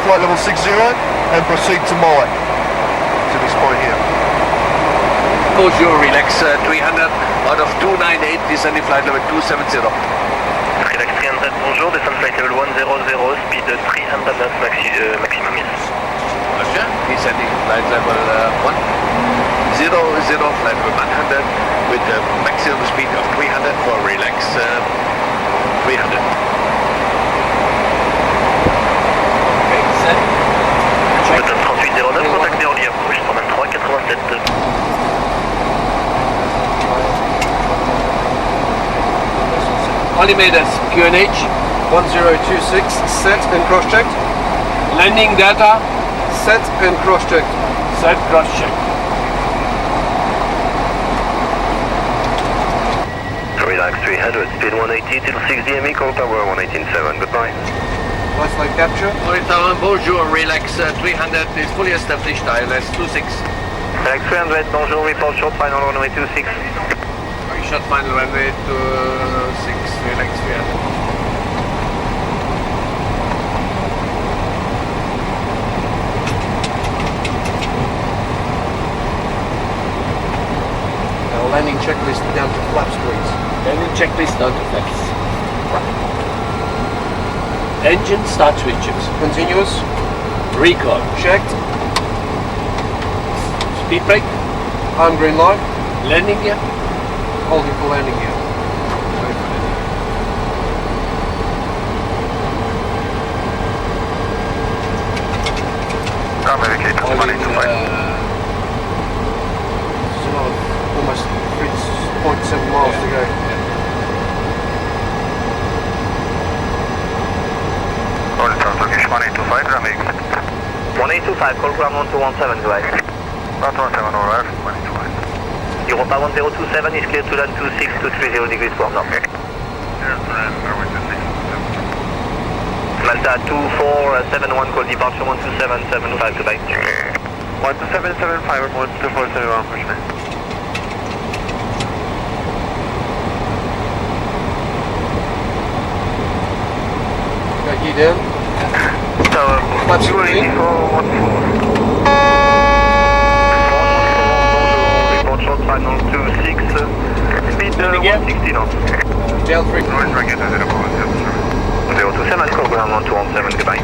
flight level 60 and proceed to Mole, to this point here. Bonjour, relax 300 out of 298, descending flight level 270. Relax 300, bonjour, descend flight level 100, speed 300 knots maximum, yes. Roger, descending flight level 100, flight level 100 with a maximum speed of 300 for relax 300. Okay, set. Descend 3809, contact early approach 123 87. Altimeters, QNH 1026, set and cross-checked. landing data, Set and cross-checked. set cross check. Relax 300, speed 180 till 6 DME, call tower 118.7, goodbye. Flight line capture. Bonjour, relax 300 is fully established, ILS 26. Relax 300, bonjour, report short final runway 26. Short final runway 26, relax 300. Landing checklist down to flaps, please. Landing checklist down to flaps. Engine start switches. Continuous. Recall. Checked. Speed brake. Arm green light. Landing gear. Holding for landing gear. Almost 3.7 miles to go. Turkish 1825, Ramig. 1825, call ground 1217, go ahead. 117, alright, 125. Europa 1027 is clear to land 26230 degrees for north. Malta 2471, call departure 12775, goodbye. 12775, 12471, push me. Got you down. Tower, Flaps you ready green. for 14. Report short final 26, speed 160 knots. Down 3. Noise bracket 047. 027, call ground 1217, goodbye.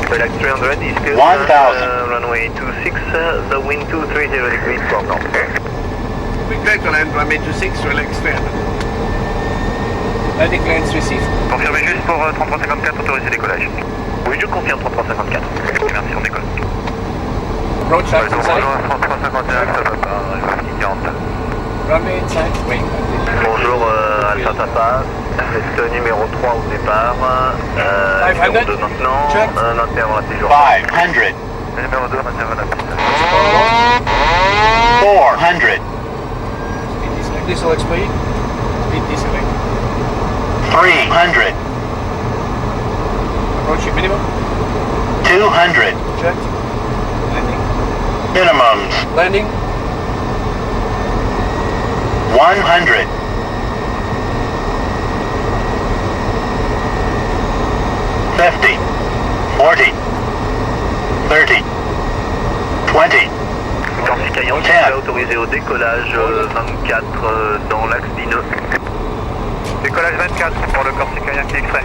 Relax 300 is clear. 1000. Runway 26, the wind 230 degrees from north. We clear to land runway 26, relax 300. Landing clearance received. Confirmez juste pour 3354, autorisé décollage. Oui, je confirme 3354. Merci, on décolle. Approach right inside. 3351, ça va pas, 40. Runway inside. Wait. Bonjour, Alpha Papa. Test numéro 3 au départ. 500. Numéro 2 maintenant. Check. Maintien avant la séjour. 500. Numéro 2, maintien avant la piste. 400. Speed deselect. Deselect speed. Speed deselect. 300. Approaching minimum. 200. Checked. Landing. Minimums. Landing. 100. 50. 40. 30. 20. Corsica Yankee, autorisé au décollage 24 dans l'axe d'Ineux. Décollage 24 pour le Corsica Yankee X-Ray.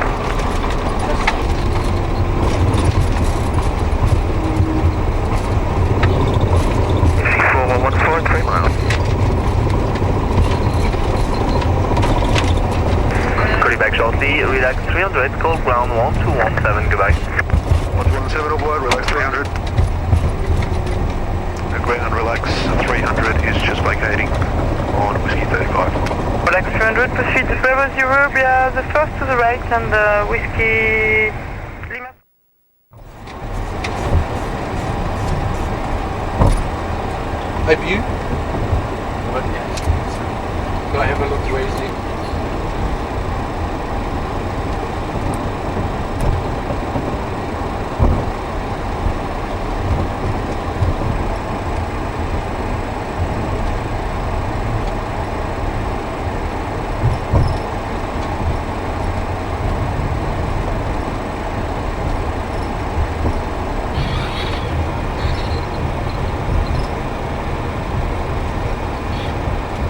C414, 3 miles. Call you back shortly, relax 300, call ground 1217, goodbye. 117 aboard, relax 300. Ground relax 300 is just vacating on Whiskey 35. Relax 300, proceed to Bravo 0, via the first to the right and Whiskey Lima. Hey, for you? Can I have a look where is it?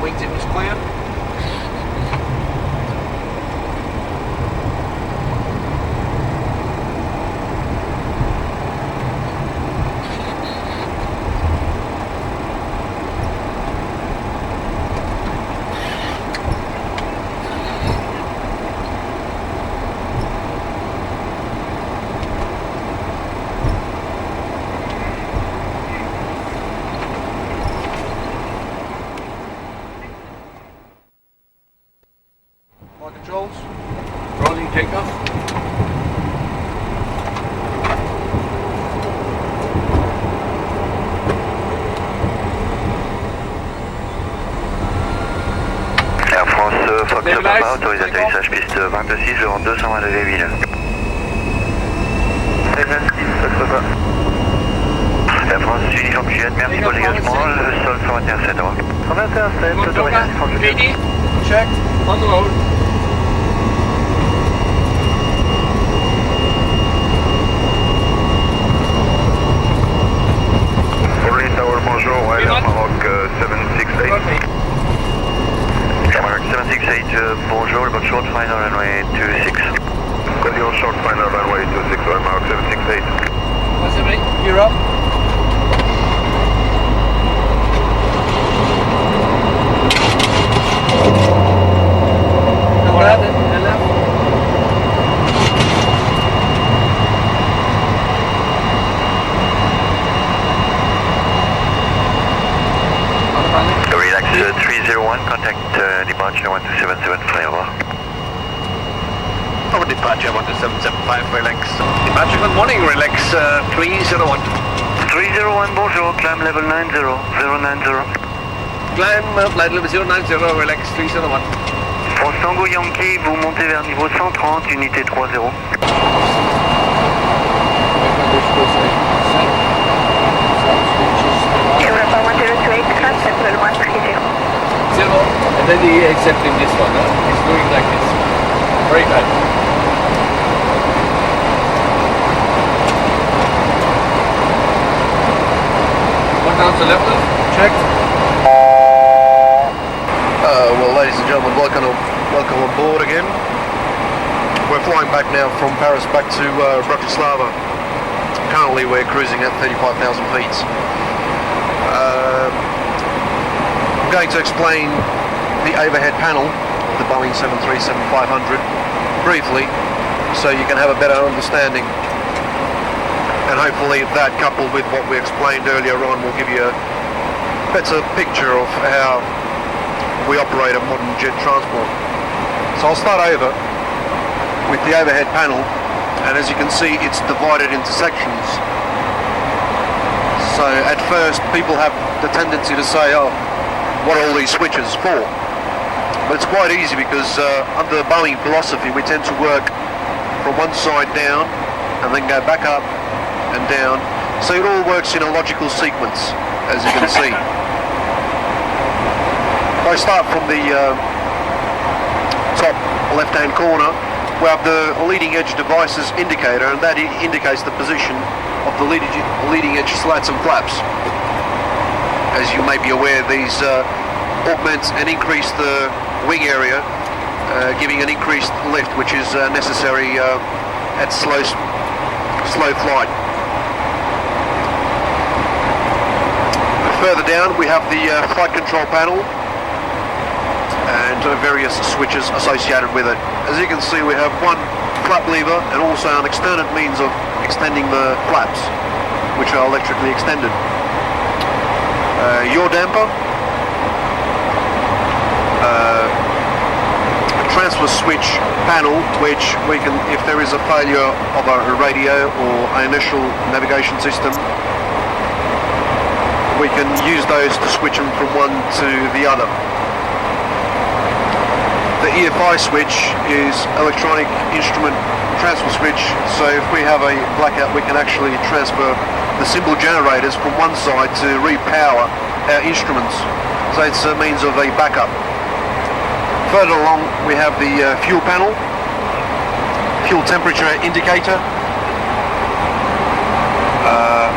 Wingtip is clear. Flight controls. Rolling takeoff. Air France Fox Papa, autorisé atterrissage piste 26, devant 220 degrés 1000. Air France Uniforme Juliette, merci pour le dégagement, le sol 121.7, au revoir. 121.7, autorisé Uniforme Juliette. Check. On the road. Orly Tower, bonjour, ouais, Maroc 768. Maroc 768, bonjour, about short final runway 26. Call your short final runway 26, ouais, Maroc 768. What's happening? You're up. What happened? Hello? Relax 301, contact departure 1277, fly over. Over departure 12775, relax. Departure, good morning, relax 301. 301, bonjour, climb level 90, 090. Climb flight level 090, relax 301. France Tango Yankee, vous montez vers niveau 130, unité 30. Europa 1028, transfer level 130. Zero. And then he accepting this one, huh? He's doing like this. Very bad. One down to level. Checked. Well, ladies and gentlemen, welcome on board again. We're flying back now from Paris back to Bratislava. Currently, we're cruising at 35,000 feet. I'm going to explain the overhead panel of the Boeing 737-500 briefly, so you can have a better understanding. And hopefully that, coupled with what we explained earlier on, will give you a better picture of how we operate a modern jet transport. So I'll start over with the overhead panel, and as you can see, it's divided into sections. So at first people have the tendency to say, oh, what are all these switches for? But it's quite easy because under the Boeing philosophy we tend to work from one side down and then go back up and down, so it all works in a logical sequence, as you can see. I start from the top left hand corner. We have the leading edge devices indicator, and that indicates the position of the leading edge slats and flaps. as you may be aware, these augment and increase the wing area, giving an increased lift, which is necessary at slow flight. Further down we have the flight control panel and various switches associated with it. As you can see, we have one flap lever and also an external means of extending the flaps, which are electrically extended. Yaw damper, a transfer switch panel, which we can, if there is a failure of a radio or an initial navigation system, we can use those to switch them from one to the other. The EFI switch is electronic instrument transfer switch, so if we have a blackout we can actually transfer the symbol generators from one side to repower our instruments, so it's a means of a backup. Further along we have the fuel panel, fuel temperature indicator,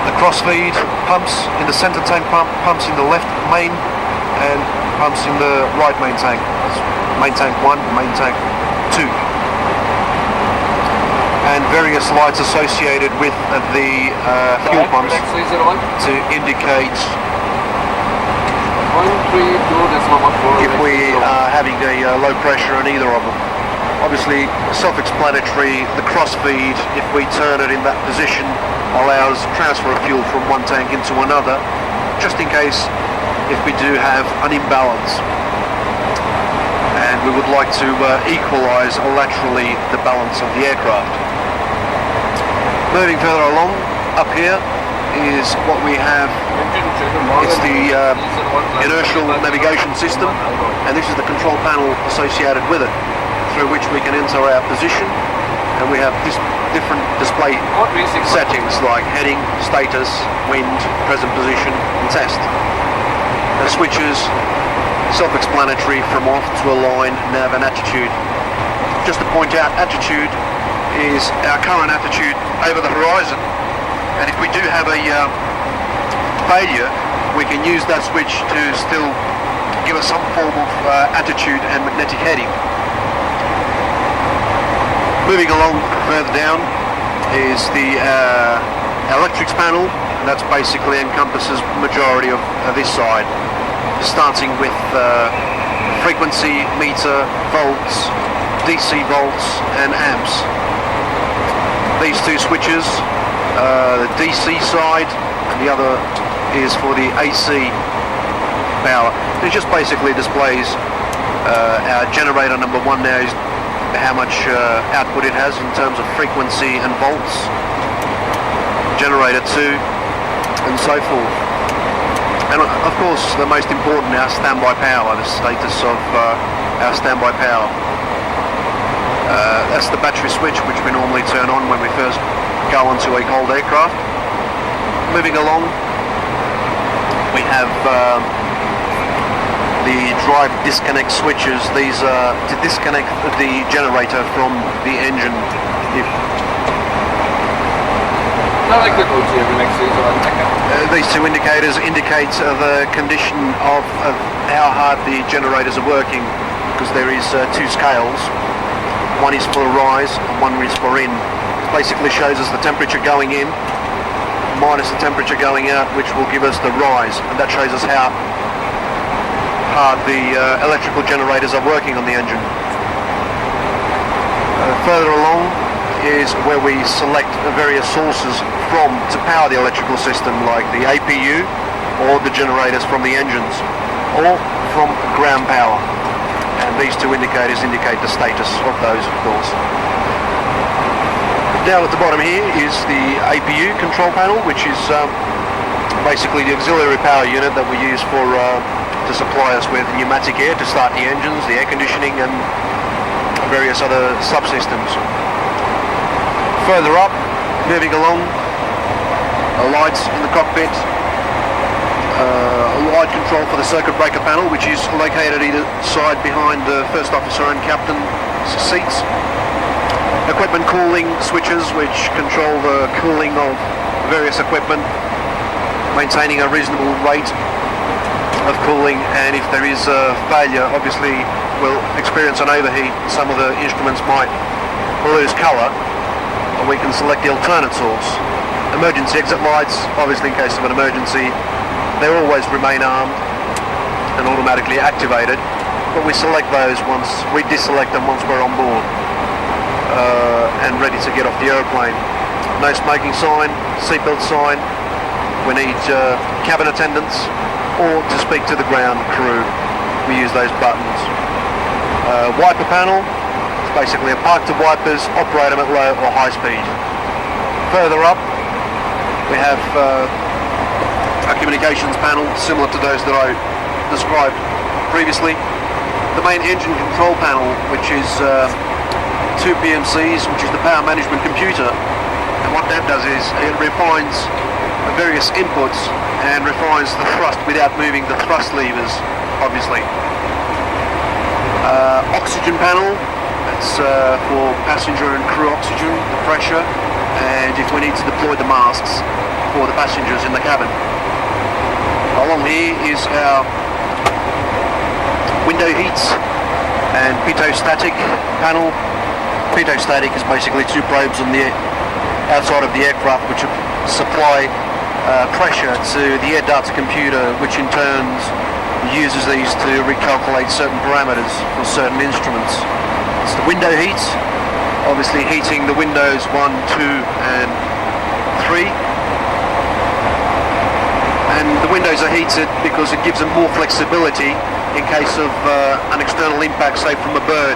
the crossfeed pumps in the center tank pump, pumps in the left main, and pumps in the right main tank. Main tank 1, main tank 2. And various lights associated with the fuel pumps to indicate if we are having a low pressure in either of them. Obviously, self-explanatory, the crossfeed, if we turn it in that position, allows transfer of fuel from one tank into another, just in case if we do have an imbalance. And we would like to equalise laterally the balance of the aircraft. Moving further along, up here is what we have. It's the inertial navigation system, and this is the control panel associated with it, through which we can enter our position, and we have different display settings like heading, status, wind, present position, and test. The switches, self-explanatory, from off to align, nav and attitude. Just to point out, attitude is our current attitude over the horizon, and if we do have a failure, we can use that switch to still give us some form of attitude and magnetic heading. Moving along further down is the electrics panel, and that's basically encompasses majority of this side, starting with frequency, meter, volts, DC volts and amps. These two switches, the DC side and the other is for the AC power. It just basically displays our generator number 1 now is how much output it has in terms of frequency and volts, generator 2 and so forth. And of course the most important, our standby power, the status of our standby power. That's the battery switch which we normally turn on when we first go onto a cold aircraft. Moving along we have the drive disconnect switches. These are to disconnect the generator from the engine. These two indicators indicate the condition of how hard the generators are working, because there is two scales. One is for rise and one is for in. It basically shows us the temperature going in minus the temperature going out, which will give us the rise, and that shows us how hard the electrical generators are working on the engine. Further along is where we select the various sources from to power the electrical system, like the APU or the generators from the engines, or from ground power. And these two indicators indicate the status of those, of course. Down at the bottom here is the APU control panel, which is basically the auxiliary power unit that we use for to supply us with pneumatic air to start the engines, the air conditioning and various other subsystems. Further up, moving along, lights in the cockpit, light control for the circuit breaker panel, which is located either side behind the first officer and captain's seats. Equipment cooling switches, which control the cooling of various equipment, maintaining a reasonable rate of cooling, and if there is a failure, obviously we'll experience an overheat. Some of the instruments might lose colour, and we can select the alternate source. Emergency exit lights, obviously in case of an emergency, they always remain armed and automatically activated, but we select those once, we deselect them once we're on board and ready to get off the aeroplane. No smoking sign, seatbelt sign. We need cabin attendants, or to speak to the ground crew, we use those buttons. Wiper panel, it's basically a park to wipers, operate them at low or high speed. Further up, we have a communications panel similar to those that I described previously. The main engine control panel, which is two PMCs, which is the power management computer, and what that does is it refines various inputs and refines the thrust without moving the thrust levers, obviously. Oxygen panel, that's for passenger and crew oxygen, the pressure, and if we need to deploy the masks for the passengers in the cabin. Along here is our window heats and pitot-static panel. Pitot-static is basically two probes on the outside of the aircraft which supply pressure to the air data computer, which in turn uses these to recalculate certain parameters for certain instruments. It's the window heats, obviously heating the windows 1, 2 and 3. And the windows are heated because it gives them more flexibility in case of an external impact, say from a bird.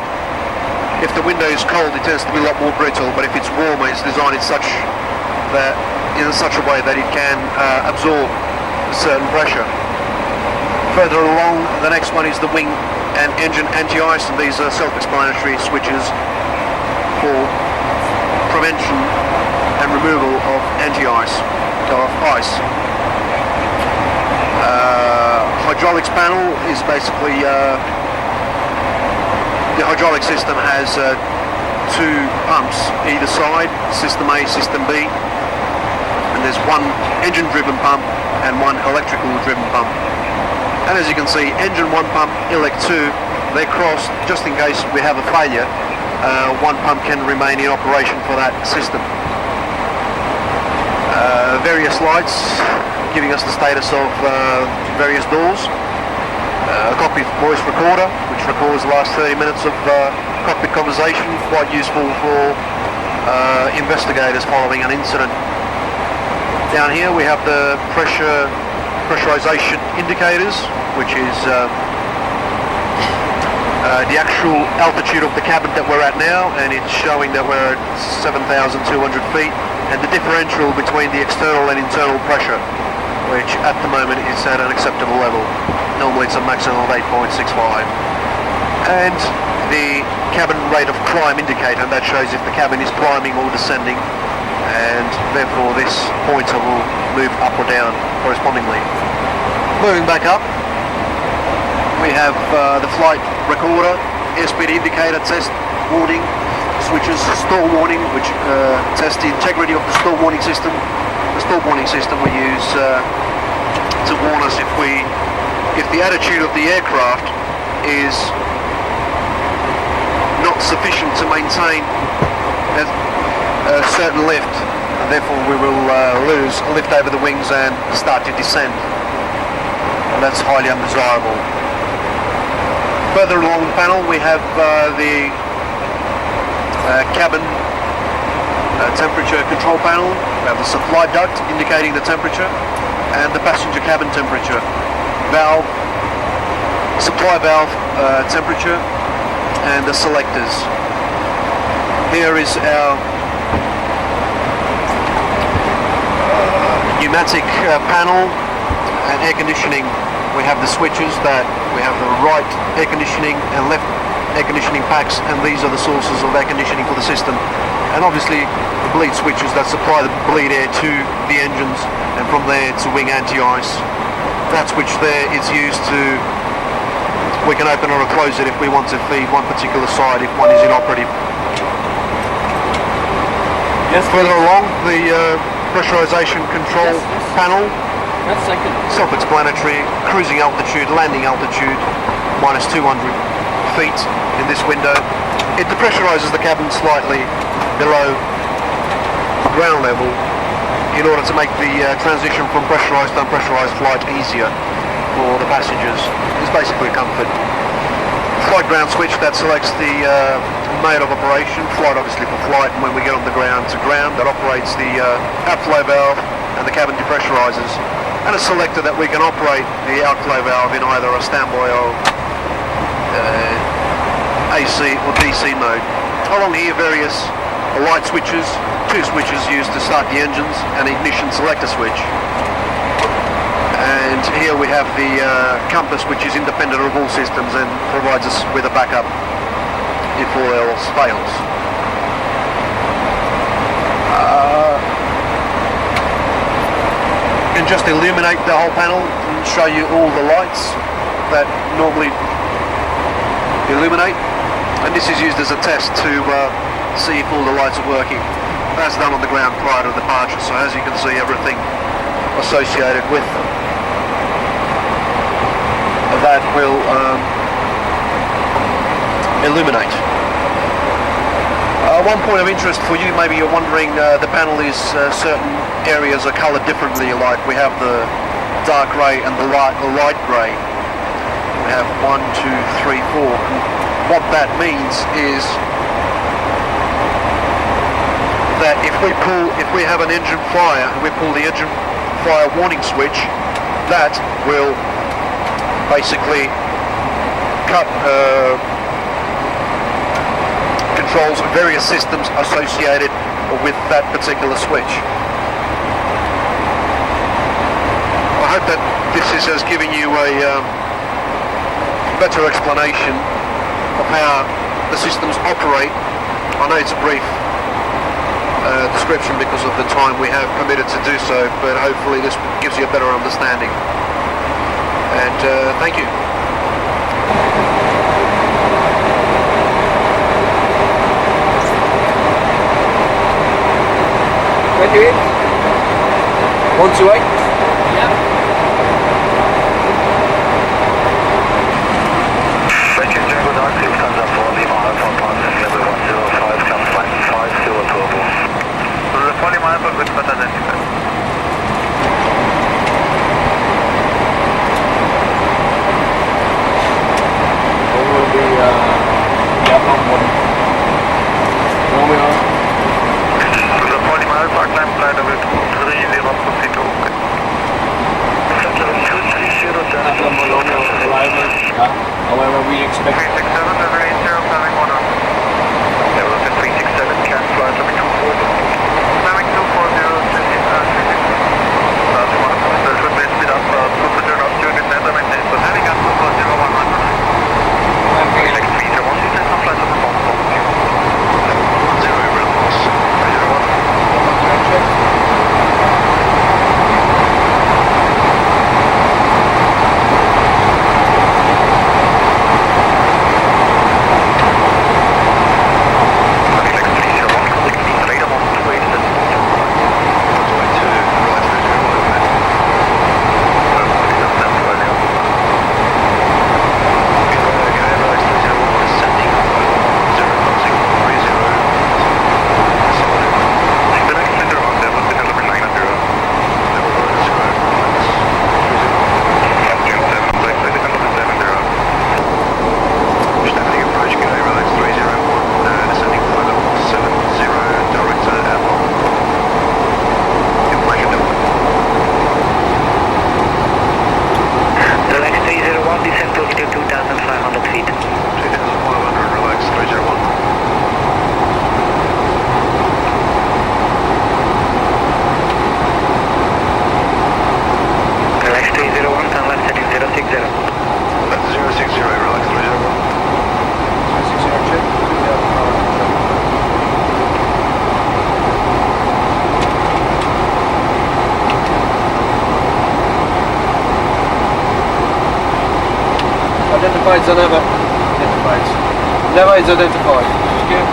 If the window is cold, it tends to be a lot more brittle, but if it's warmer, it's designed in such a way that it can absorb a certain pressure. Further along, the next one is the wing and engine anti-ice, and these are self-explanatory switches for prevention and removal of anti-ice, of ice. Hydraulics panel is basically the hydraulic system has two pumps either side, system A, system B, and there's one engine-driven pump and one electrical-driven pump. And as you can see, engine 1 pump, elect 2, they cross just in case we have a failure. One pump can remain in operation for that system. Various lights giving us the status of various doors. A cockpit voice recorder, which records the last 30 minutes of cockpit conversation, quite useful for investigators following an incident. Down here we have the pressurization indicators, which is the actual altitude of the cabin that we're at now, and it's showing that we're at 7,200 feet, and the differential between the external and internal pressure, which at the moment is at an acceptable level. Normally it's a maximum of 8.65. And the cabin rate of climb indicator, that shows if the cabin is climbing or descending, and therefore this pointer will move up or down correspondingly. Moving back up, we have the flight recorder, airspeed indicator test warning, switches stall warning, which test the integrity of the stall warning system. The stall warning system we use to warn us if the attitude of the aircraft is not sufficient to maintain a certain lift, and therefore we will lose lift over the wings and start to descend, and that's highly undesirable. Further along the panel we have the cabin temperature control panel. We have the supply duct indicating the temperature, and the passenger cabin temperature, valve, supply valve temperature, and the selectors. Here is our pneumatic panel and air conditioning. We have the switches that we have the right air conditioning and left air conditioning packs, and these are the sources of air conditioning for the system. And obviously the bleed switches that supply the bleed air to the engines, and from there to wing anti-ice. That switch there is used to, we can open or close it if we want to feed one particular side if one is inoperative. Yes. Further along, the pressurization control panel That's second. Self-explanatory. Cruising altitude, landing altitude, minus 200 feet in this window. It depressurizes the cabin slightly below ground level in order to make the transition from pressurized to unpressurized flight easier for the passengers. It's basically a comfort. Flight ground switch that selects the mode of operation. Flight obviously for flight, and when we get on the ground to ground, that operates the outflow valve and the cabin depressurizes. And a selector that we can operate the outflow valve in either a standby or AC or DC mode. Along here, various light switches, two switches used to start the engines, and ignition selector switch. And here we have the compass, which is independent of all systems and provides us with a backup if all else fails. And just illuminate the whole panel and show you all the lights that normally illuminate. And this is used as a test to see if all the lights are working. That's done on the ground prior to departure, so as you can see, everything associated with that will illuminate. One point of interest for you, maybe you're wondering, the panel is certain areas are coloured differently, like we have the dark grey and the light grey. We have 1, 2, 3, 4. And what that means is that if we have an engine fire and we pull the engine fire warning switch, that will basically cut controls various systems associated with that particular switch. I hope that this has given you a better explanation of how the systems operate. I know it's a brief description because of the time we have permitted to do so, but hopefully this gives you a better understanding. And thank you. 28? 128? Yeah. Beijing Tango Dark, Lufthansa 4, Lima Alpha, passing level 105, comes line 50 turbo. The 4 Lima Alpha with better than Will be Japan 1 Romeo. The 4 Lima Alpha, climb flight level 230, proceed to OK. However, we expect 367, level 80, climbing 1 up. Level 367, can flight level 240. Climbing 240, 360. Should be speed up, position of unit center, maintain, but heading up to 0100. Felix 301, descent on flight level 140. 0 relevance. 301. Identifieds are never identified. Never is identified. Okay.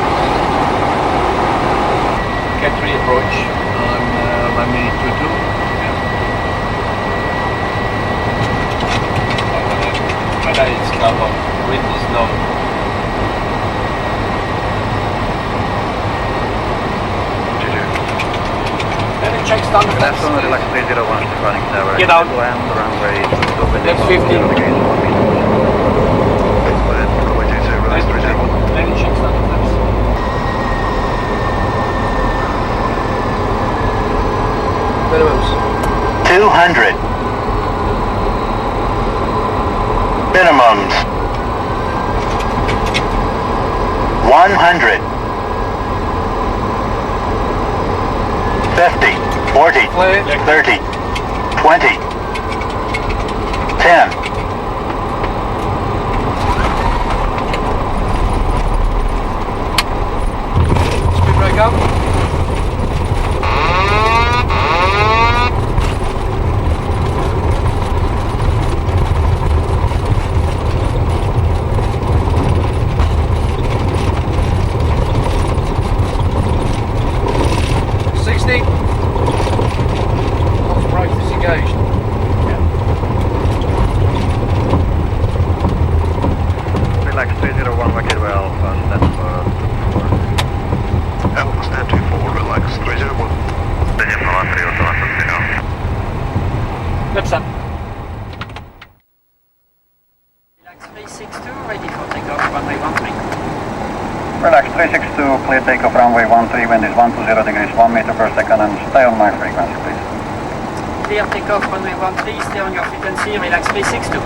Cat 3 approach on runway 22. stand flaps. Left on relax 301 Stefanik Tower. Get down. Land runway Left 50. Runway 22, relax 301. Landing check stand flaps. Minimums. 200. Minimums. 100. 50. 40. 30. 20. 10. Speed brake up. Relax 301 Wakirwa Alpha, stand for Alpha stand 24, relax 301. Left stand. Relax 362, ready for takeoff, runway 13. Relax 362, clear takeoff runway 13, wind is 120 degrees, 1 meter per second, and stay on my frequency, please. Clear takeoff, runway 13, stay on your frequency, relax 362.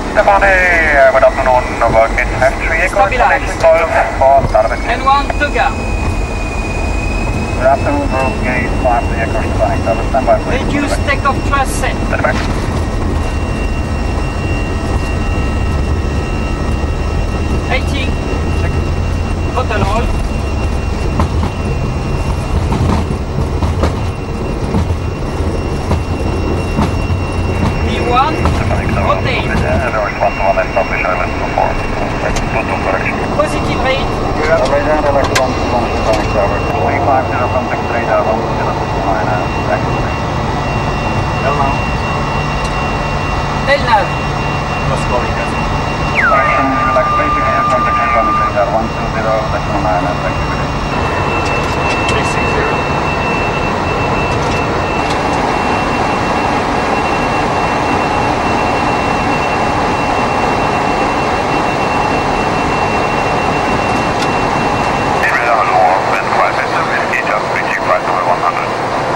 Stefani, good afternoon, work is F3 Echo, Stabilize. 12 for Starbuck. N1, Tuga. Good afternoon, group gate 5 to Echo Stefanik Tower, stand by please. Reduce takeoff thrust set. Stand back. 80. Throttle roll. P1, rotate. Everyone 121 establish island 24. Total correction. Positive rate. Radar relax 121 Stefanik Tower, 350 contact radar 109 activate. Hello. LNAV. Correction, relax 360 contact Stefanik radar 120.9 activate. 360. Radar 4, wind crisis, whiskey just reaching flight number 100.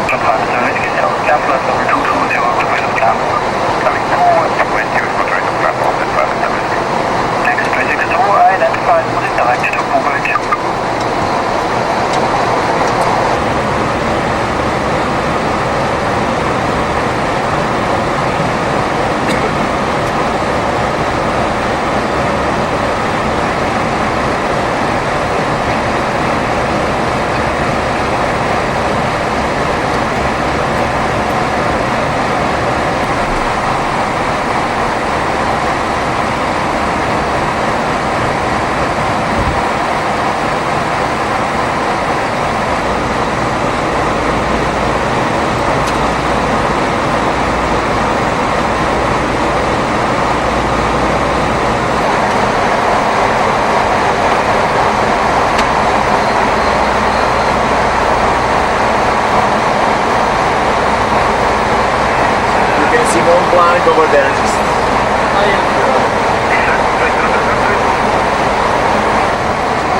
Confirmed, whiskey still, cancel at number 220 to William Camp. Coming forward to wind use for train of trap on this traffic service. Next 362, identified, was directed to Kuwait. Over there, just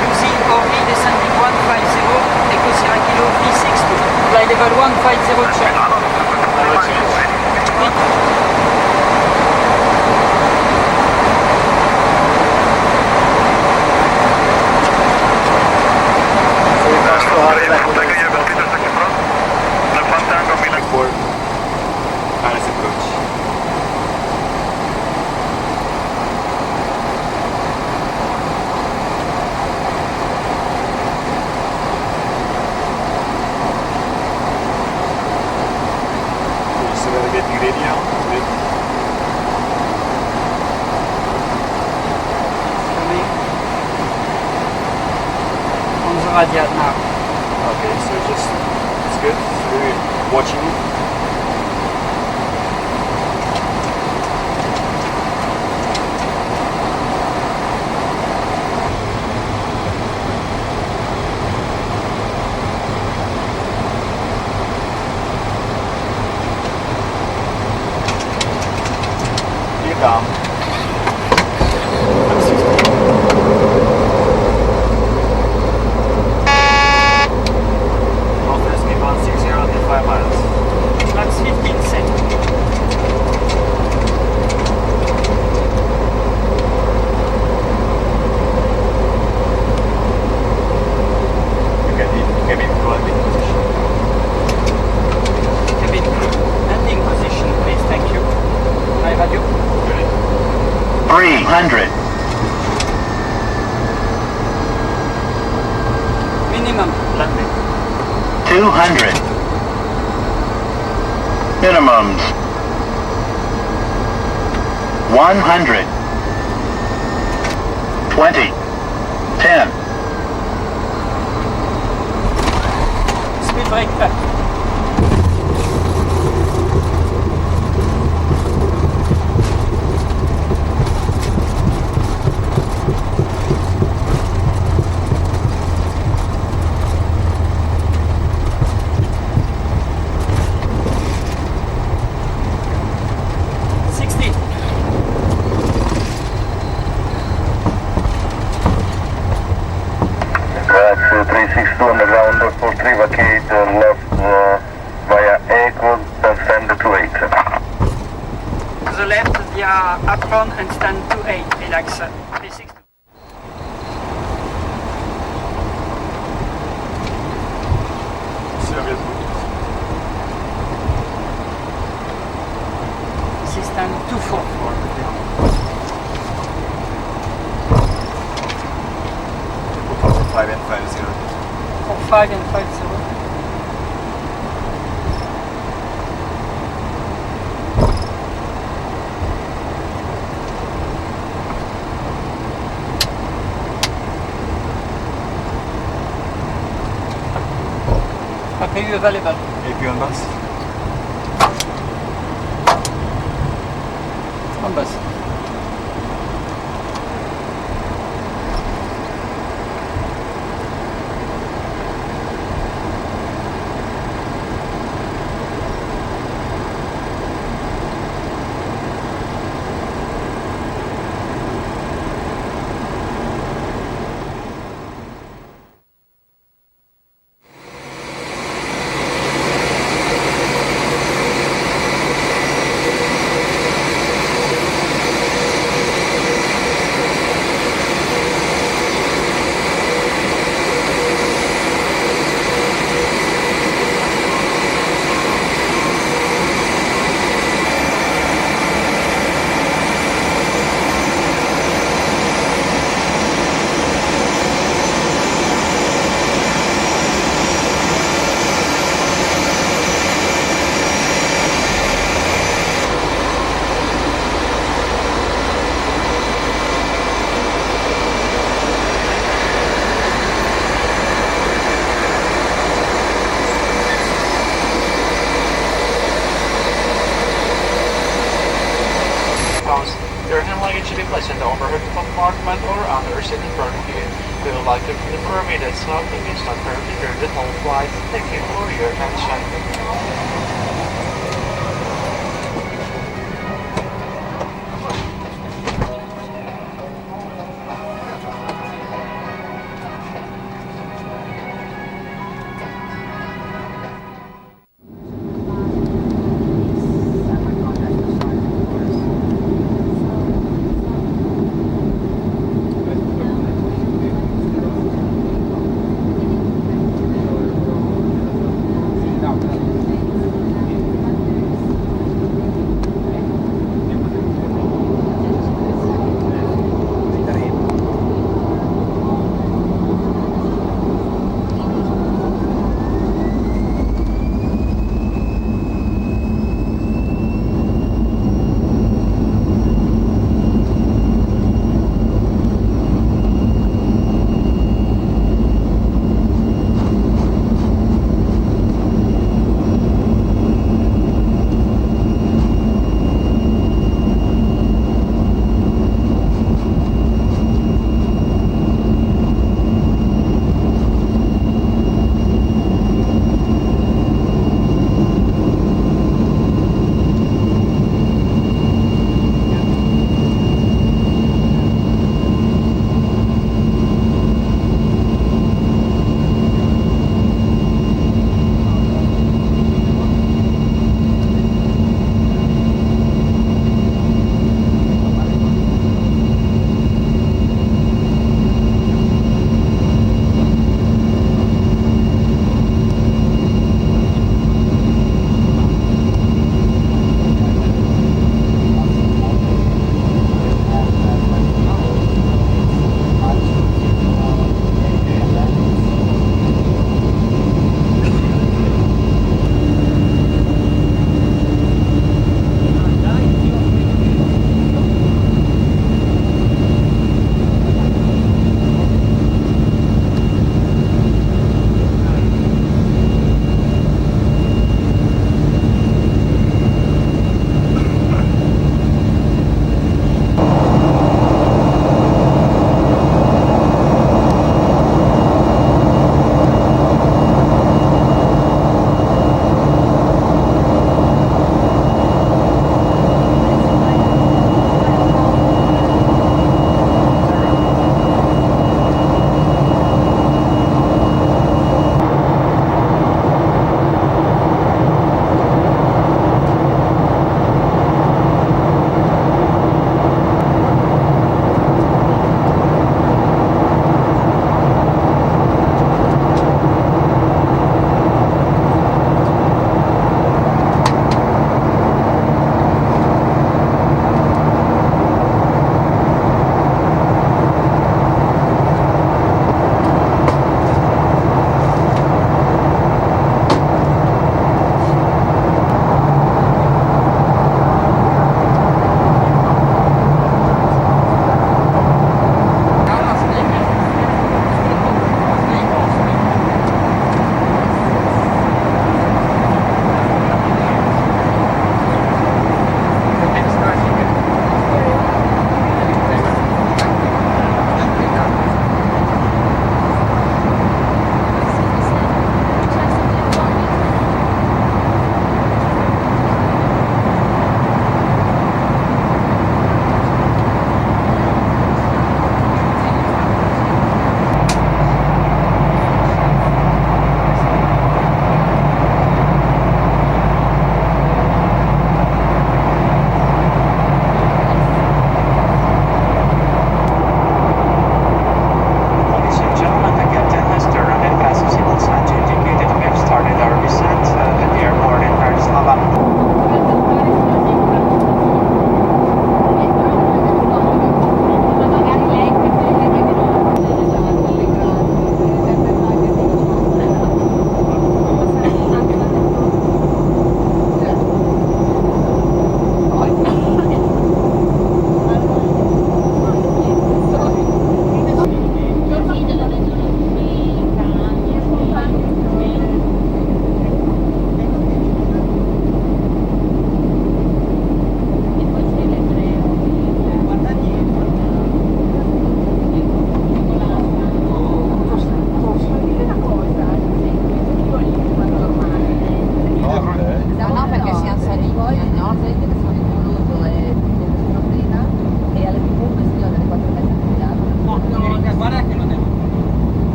Lucy Henri descending 150, Echo Sierra Kilo 362. Fly level 150 check. for Paris approach. We're just gonna get you ready now. On the radial now. Okay, so just it's good. So we're watching it. 300. Minimum. 200. Minimums. 100. 20. 10. Speed brake up. That's 362 on the ground for 3 vacate left via Echo, stand to 8. To the left via apron and stand to 8, relax. 360. This is stand 2-4. 5 and 50. For 5 and 50. APU available. APU on bus. On bus. Your hand luggage should be placed in the overhead compartment or under seat in front of you. We would like to inform you that smoking is not permitted during the whole flight. Thank you for your attention. Now,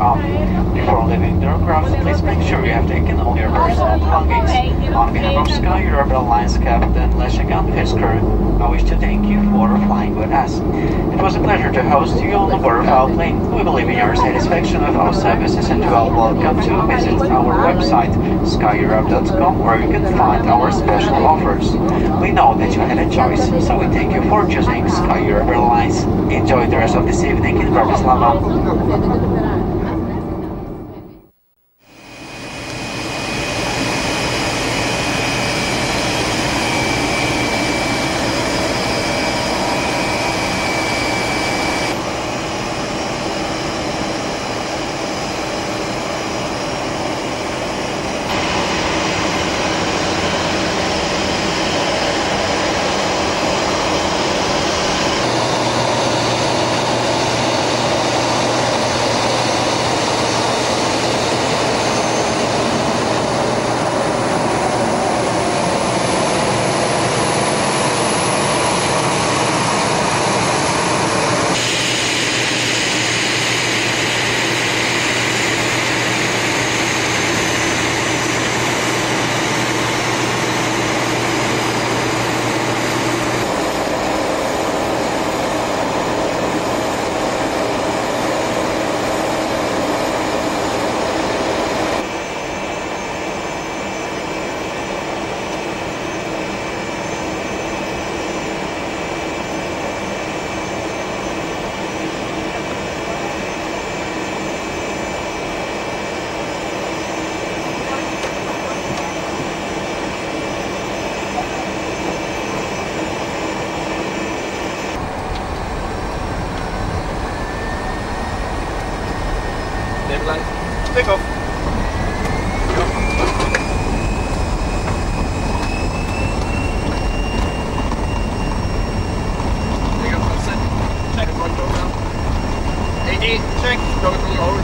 off. Before leaving the aircraft, please make sure you have taken all your personal belongings. On behalf of Sky Europe Airlines Captain Leszek and his crew, I wish to thank you for flying with us. It was a pleasure to host you on board of our plane. We believe in your satisfaction with our services and you are welcome to visit our website, skyeurope.com, where you can find our special offers. We know that you had a choice, so we thank you for choosing Sky Europe Airlines. Enjoy the rest of this evening in Bratislava. Take off. Check the front door now. AD, check. Don't go over.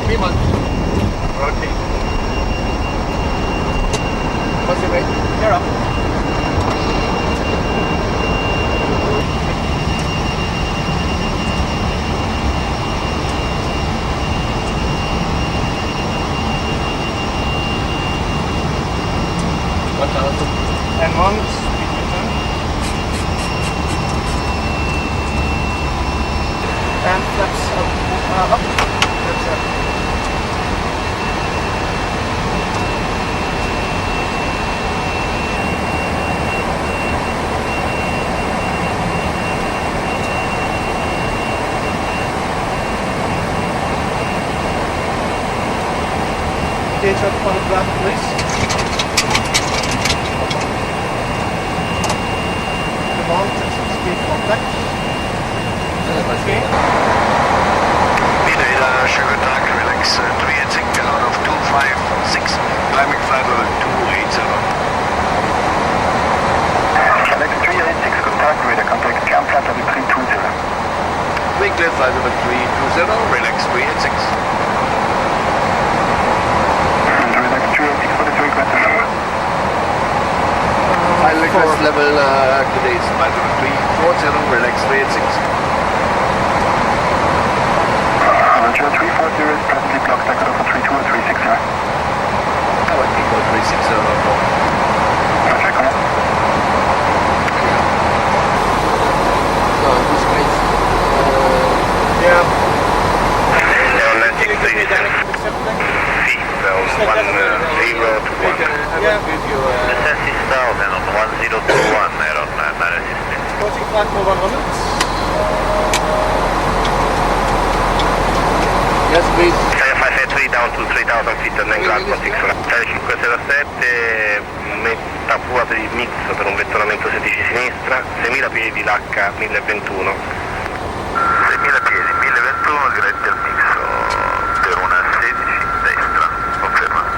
3 months. Okay. What's your weight? You're up. And one speed return. And flaps up. Flaps up. Gauge up on the black, please. Speed contact. Okay. Midday, sugar track, relax 386 out of 256, climbing flight level 280. Select 386, contact radar contact, jump flight level 320. Clean clear flight level 320, relax 386. And relax 386 for the request. Final request level today is flight level 340, relax 386. Roger, 340 is presently blocked, takeoff for 32 or 360. I would think 360 or more. Roger, come on. No, this place. Yeah. Atlantic 3, that was 10 to 1. Yeah, with you. Assess is down and on 1021 aeron assistant. Approaching flight for 100. Yes, please. 583 down to 3000 feet and then ground for 6 507, metta prua per il mix per un vettonamento 16 sinistra, 6000 piedi l'H 1021. 6000 piedi, 1021 diretti al mixo per una 16 destra, conferma.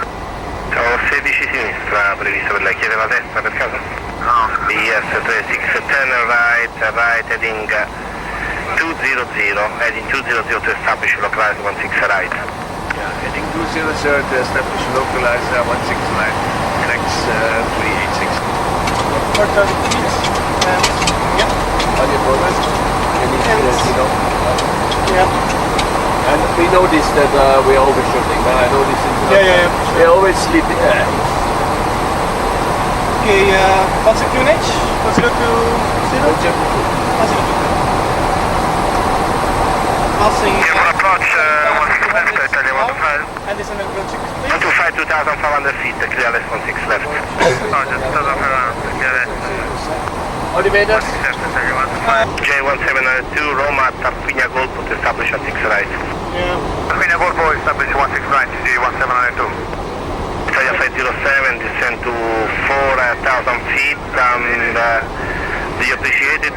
C'ho 16 sinistra previsto per lei, chiede la destra per caso? No, Yes, 36, turn right heading 200, heading 200 to establish localize 16 right. Yeah, heading 200 to establish localize 16 right, relax 386. 4000 feet. on your program. Yeah. And we noticed that we're overshooting, but I noticed Yeah. we always sleep there. Okay, what's the QNH? 1020? Passing. Approach 165 Italia 15. And descend approach 6, please. 125, 2,500 feet, clear left 16 left. No, just 2,500, clear left. Altimeters? J1792, Roma, Tarquinia Golf, to establish at 6 right. Yeah. Tarquinia Golf, establish 16 right, J1792. Italia 507, descend to 4,000 feet, and do you appreciate it,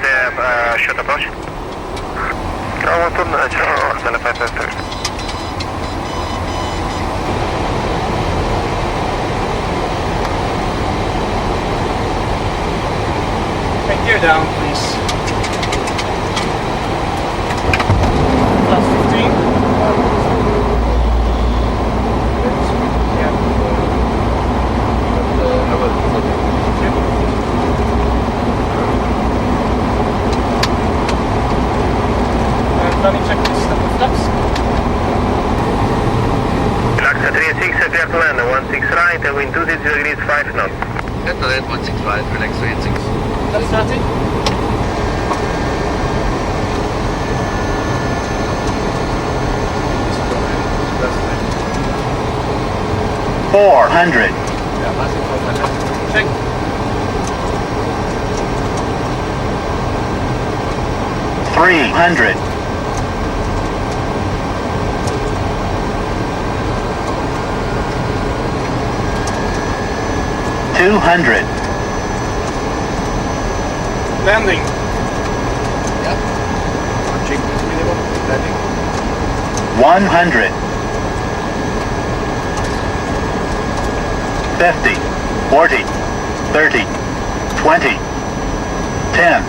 short approach? Ciao, Stella 553. And gear down, please. Plus 15. Running checklist of the flaps. Relax 36, clear to land, 16 right, wind 20 degrees 5 knots. Get to that 165, relax 36. That's 30. Check. Landing. Yep. Check minimum landing. 100. 50, 40, 30, 20, 10.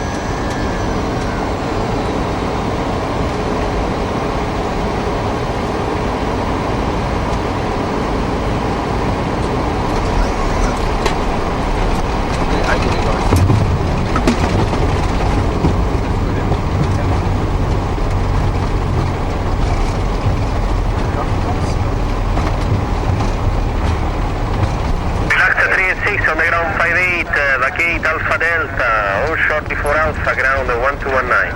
On the ground 58, vacate Alpha Delta, all short before Alpha, ground 1219.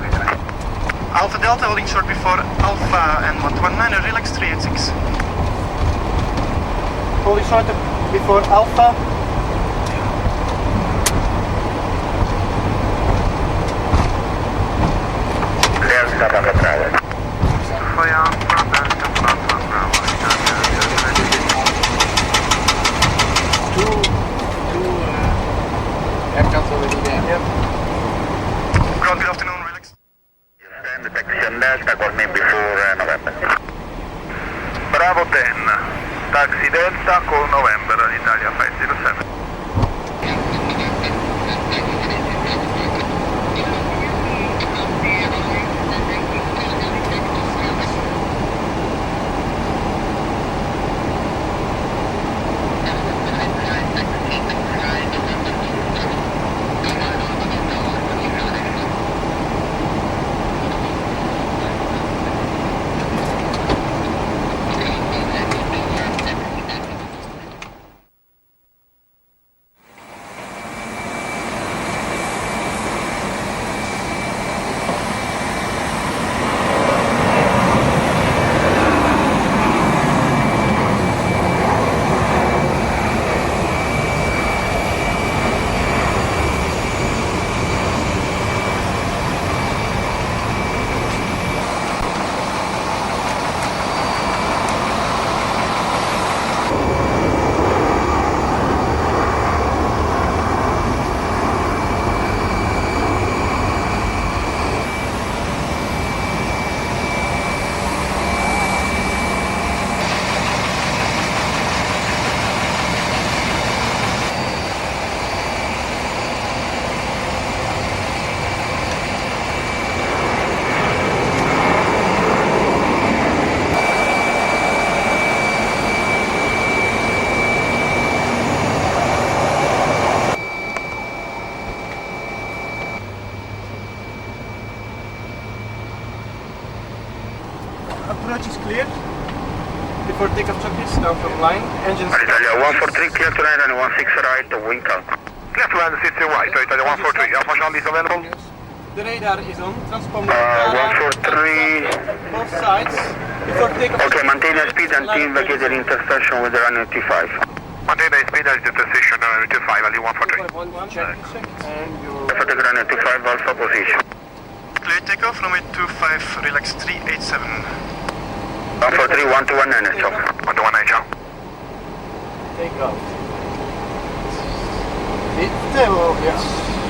Alpha Delta holding short before Alpha and 119, relax 386. Holding short before Alpha. Delta Papa Bravo. Fai Alfa, Delta, Papa, Bravo, Aircraft already there. Yep. Ground, good afternoon, relax. Stand detection Delta, call me before November. Bravo 10, taxi Delta, call November, Italia 507. clear. Before takeoff checklist, down from line. Engines. Italia 143, clear to land and 16 right, wind calm. Clear to land 16 right, so Italia 143. Alpha Charlie is available. The radar is on. Transponder. 143. Both sides. Before takeoff. Okay, maintain the speed until vacated intersection with the runway 25. Maintain the speed at the intersection runway 25, Ali 143. Check. And your... For the runway 25, alpha position. Clear takeoff, runway 25, relax 387. 143, 121, and stop. 121, ciao. Take off. Stable, yes.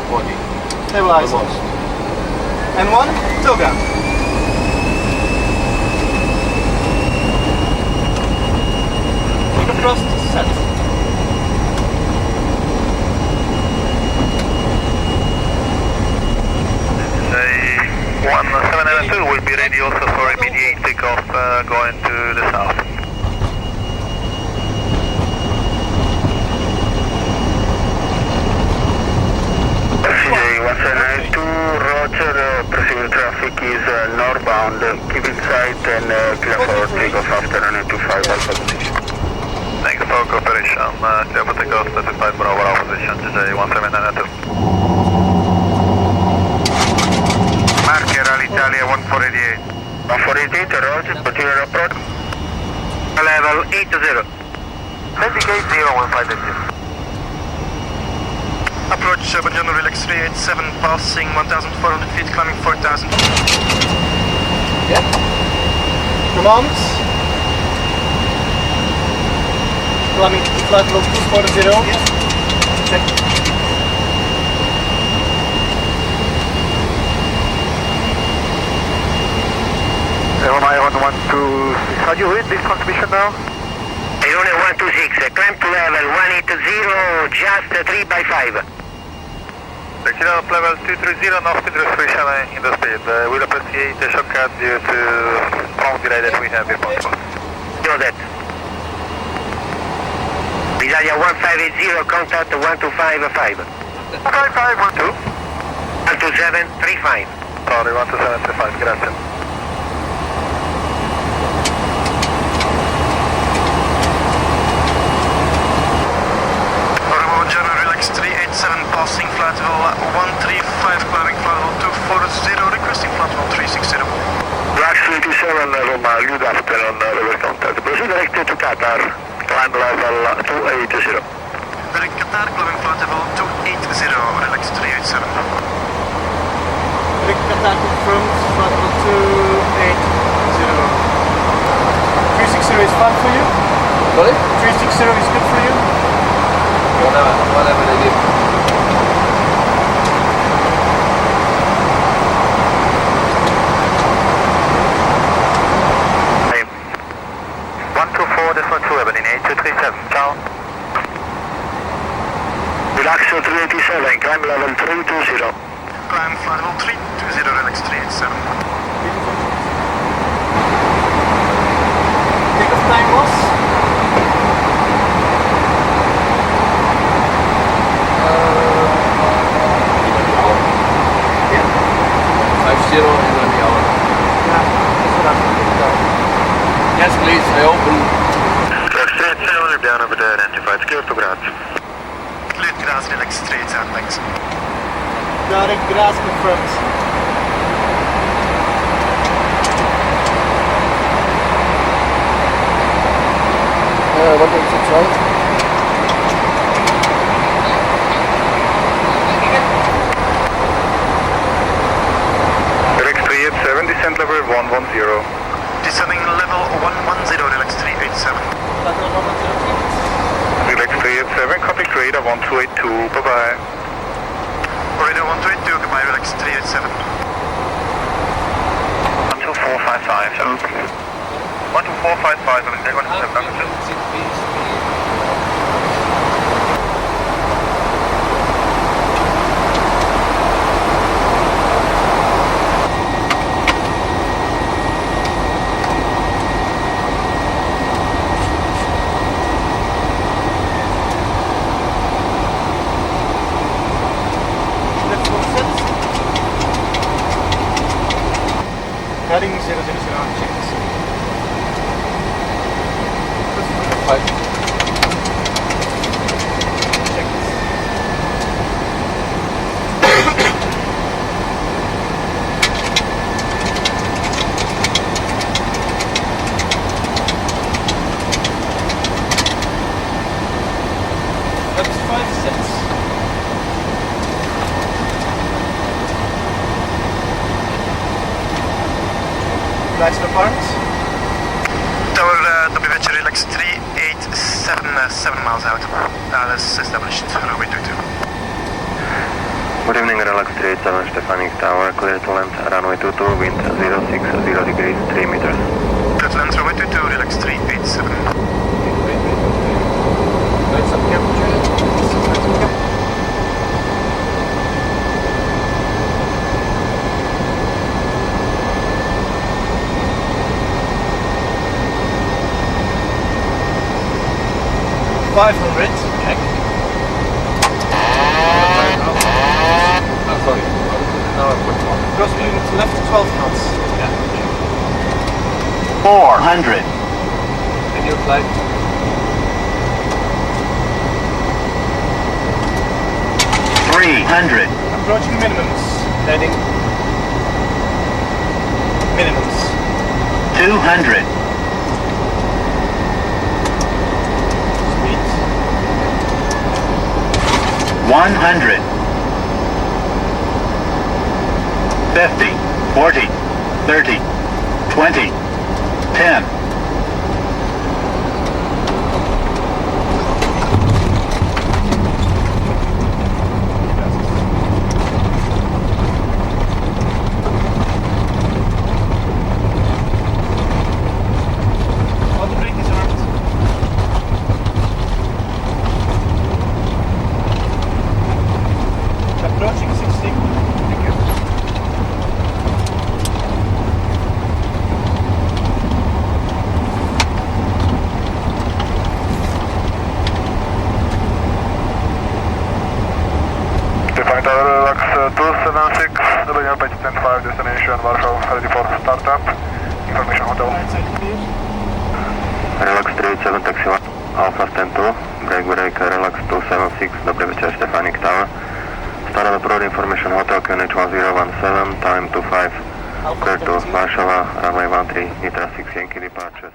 Body. Stabilize. And one, toga. Take a thrust, set. Say 1792 will be ready also for immediate takeoff going to the south. CJ 1792, Roger, pursuing traffic is northbound, keep it tight and clear for takeoff after runway 25 alpha position. Thanks for cooperation. Clear for takeoff, 35 Bravo, our position, CJ 1792. Marker Alitalia 1488. 1488, Roger, continuing approach. Level 80. Indicate 01580. Approach General Relax 387, passing 1,400 feet, climbing 4,000. Yeah. Command. Climbing to flight level 240. Yes. Check. Iron 126. How do you read this transmission now? Iron 126, climb to level 180, just 3x5. Kilo up level 230, no speed restriction in the speed. We'll appreciate the shortcut due to strong delay that we have if possible. Do that. Italia 150, contact 1255. 5512. 12735. Sorry, 12735, grazie. General Relax 387, passing flight level 135, climbing flight level 240, requesting flight level 360. Relax 327, Roma, good afternoon, reverse contact. Proceed direct to Qatar, climb level 280. Direct Qatar, climbing flight level 280, Relax 387. Direct Qatar confirmed, flight level 280. 360 is fine for you? Sorry? 360 is good for you? Whatever they give. Hey. 124, this one 2 in 8237, ciao. Relax 387, climb level 320. Climb flight level 320, Relax 387. Takeoff time was? Zero is on the hour. Yes, please, I open. Straight 7, down over there, identified, clear to Graz. Clear to Graz, Relax 387, thanks. Direct Graz confirmed. What was it, right? Descent level 110. Descending level 110, Relax 387. Relax 387, contact radar 1282, bye-bye. Radar 1282, goodbye, Relax 387. 12455, 12455, Heading 000 check. requirements? Tower WH relax 3877 miles out. That's established, runway 22. Good evening, relax 37 Stefanik Tower, clear to land, runway 22, wind 060 degrees, 3 meters. Clear to land, runway 22, relax 387. Lights up temperature. 500, check. Sorry. Cross unit left 12 knots. Yeah. 400, And your flight. 300, Approaching minimums. Landing. Minimums. 200, Speed. 100, 50, 40, 30, 20, 10, All the brake is armed. Approaching 60. Thank you. Define Tower relax 276, WM5 destination Warsaw, ready for startup. Information hotel. Outside clear. Relax 37 taxi 1, Alpha stand 2, break, relax 276, dobrý večer, Stefanik Tower. Startup approved, information hotel, QNH 1017, time 25, clear to Warsaw, runway 13, Nitra 6, Yankee departure.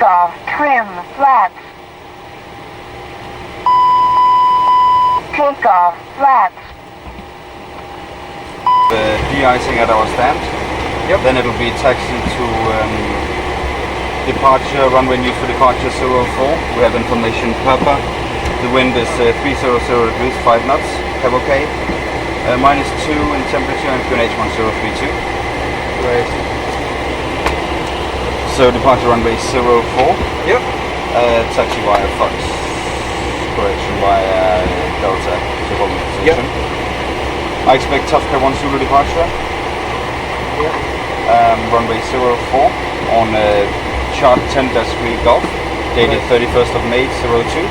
Takeoff, trim, flaps. Takeoff, flaps. De-icing at our stand. Yep. Then it'll be taxi to departure, runway news for departure 04. We have information Papa. The wind is 300 degrees, 5 knots. Cavalcade. -2 in temperature and QNH 1032. Right. So departure runway 04. Yep. Taxi via Fox. Correction via Delta to hold position. Yep. I expect Tufka 1 Zulu departure. Yep. Runway 04 on chart 10-3 Golf, dated 31st of May 02.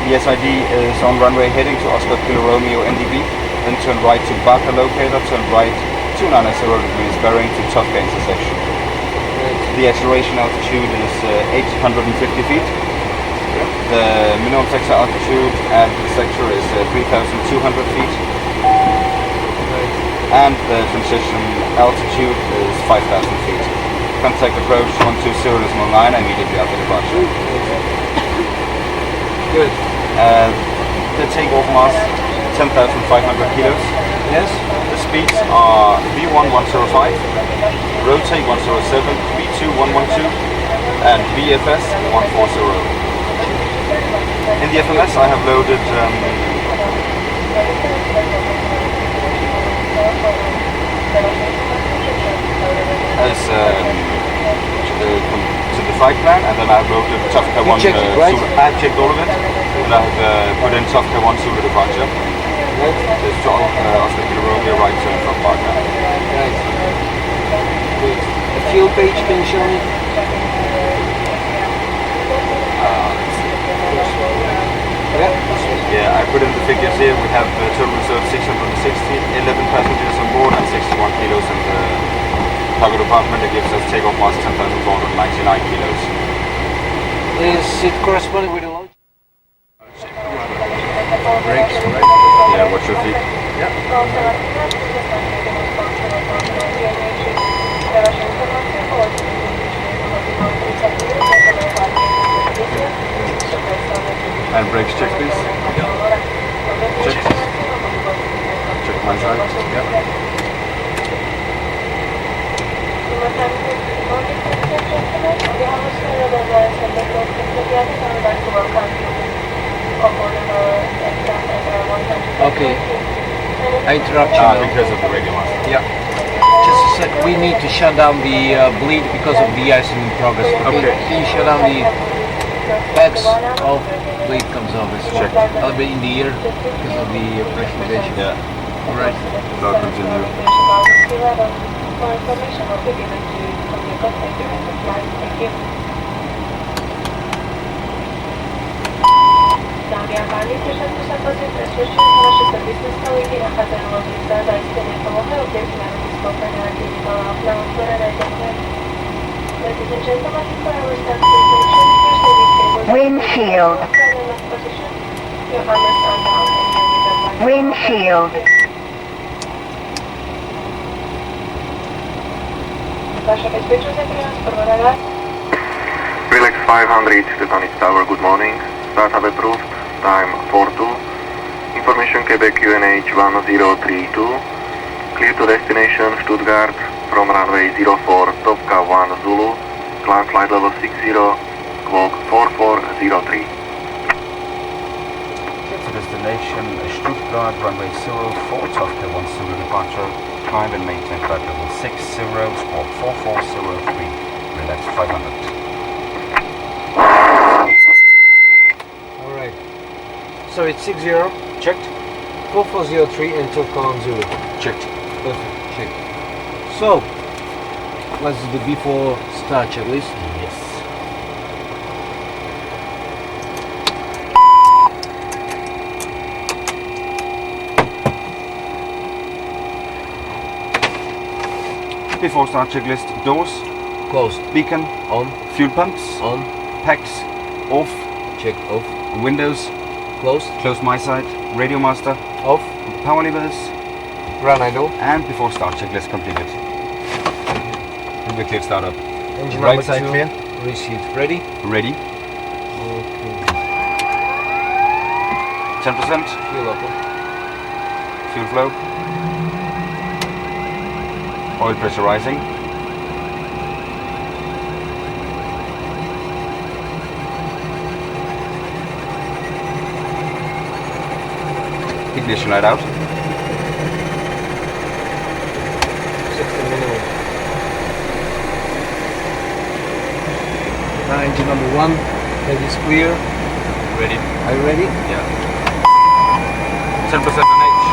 The SID is on runway heading to Oscar Kilo Romeo NDB, then turn right to Barker locator, turn right 290 degrees bearing to Tufka intersection. The acceleration altitude is 850 feet. The minimum taxi altitude at the sector is 3,200 feet. And the transition altitude is 5,000 feet. Contact approach 120.9 immediately after departure. Good. The takeoff mass 10,500 kilos. Yes. The speeds are V1 105, rotate 107, V2 112, and VFS 140. In the FMS I have loaded to the flight plan, and then I have loaded Tufka 1 checked it, right? Zulu. I have checked all of it, and I have put in Tufka 1 Zulu departure. Right. There's Oscar Kilo Romeo right turn from Barker. Right. Good. The fuel page, can you show me? Yeah, I put in the figures here. We have total reserve 660, 11 passengers on board, and 61 kilos in the cargo department. That gives us takeoff mass 10,499 kilos. Is it corresponding with the load? Brakes, right? Yeah, watch your feet. Yeah. And brakes check, please. Check. Check my side. Yeah. Okay. I interrupt you now. Because of the radio master. Yeah. Just a sec. We need to shut down the bleed because of the icing in progress. Okay. Can you shut down the packs? Oh, bleed comes off. It's checked. A little bit in the ear because of the pressurization. Yeah. All right. So I'll continue. For information will be given to you from your contact during the flight. Thank you. Dámy a páni, těším se později presvedčujem, že naše servisné stolíky nachádzajú ložiska zaistenie polohy objektu na letisko Penalty na otvorené. Ďakujem. Ladies and gentlemen, for our staff presentation, your service table Windshield. position. Your hammers are down and your middle line. Windshield. Vaša bezpečnosť je pre nás prvorada. Relax 500, Stefanich Tower, good morning. Start approved, time 42. Information Quebec QNH 1032. Clear to destination Stuttgart from runway 04, Topka 1 Zulu. Climb flight level 60, squawk 4403. To destination Stuttgart, runway 04, Tufka 1 Zulu departure. Climb and maintain flight level 60, squawk 4403. Relax 500. So it's 60, checked. 4403 and Tufka 1 Zulu. Checked. Perfect, checked. So, let's do the before start checklist. Yes. Before start checklist, doors closed, beacon on, fuel pumps on, packs off, check off, windows closed, close my side, radio master off, power levers run idle, and before start checklist completed. And we clear startup. Engine Right number side to- clear. Received. Ready? Ready. Okay. 10%. Fuel up. Fuel flow. Oil pressure rising. Ignition light out. 60 minimum. Now engine number 1. Head is clear. Ready. Are you ready? Yeah. 10% on H.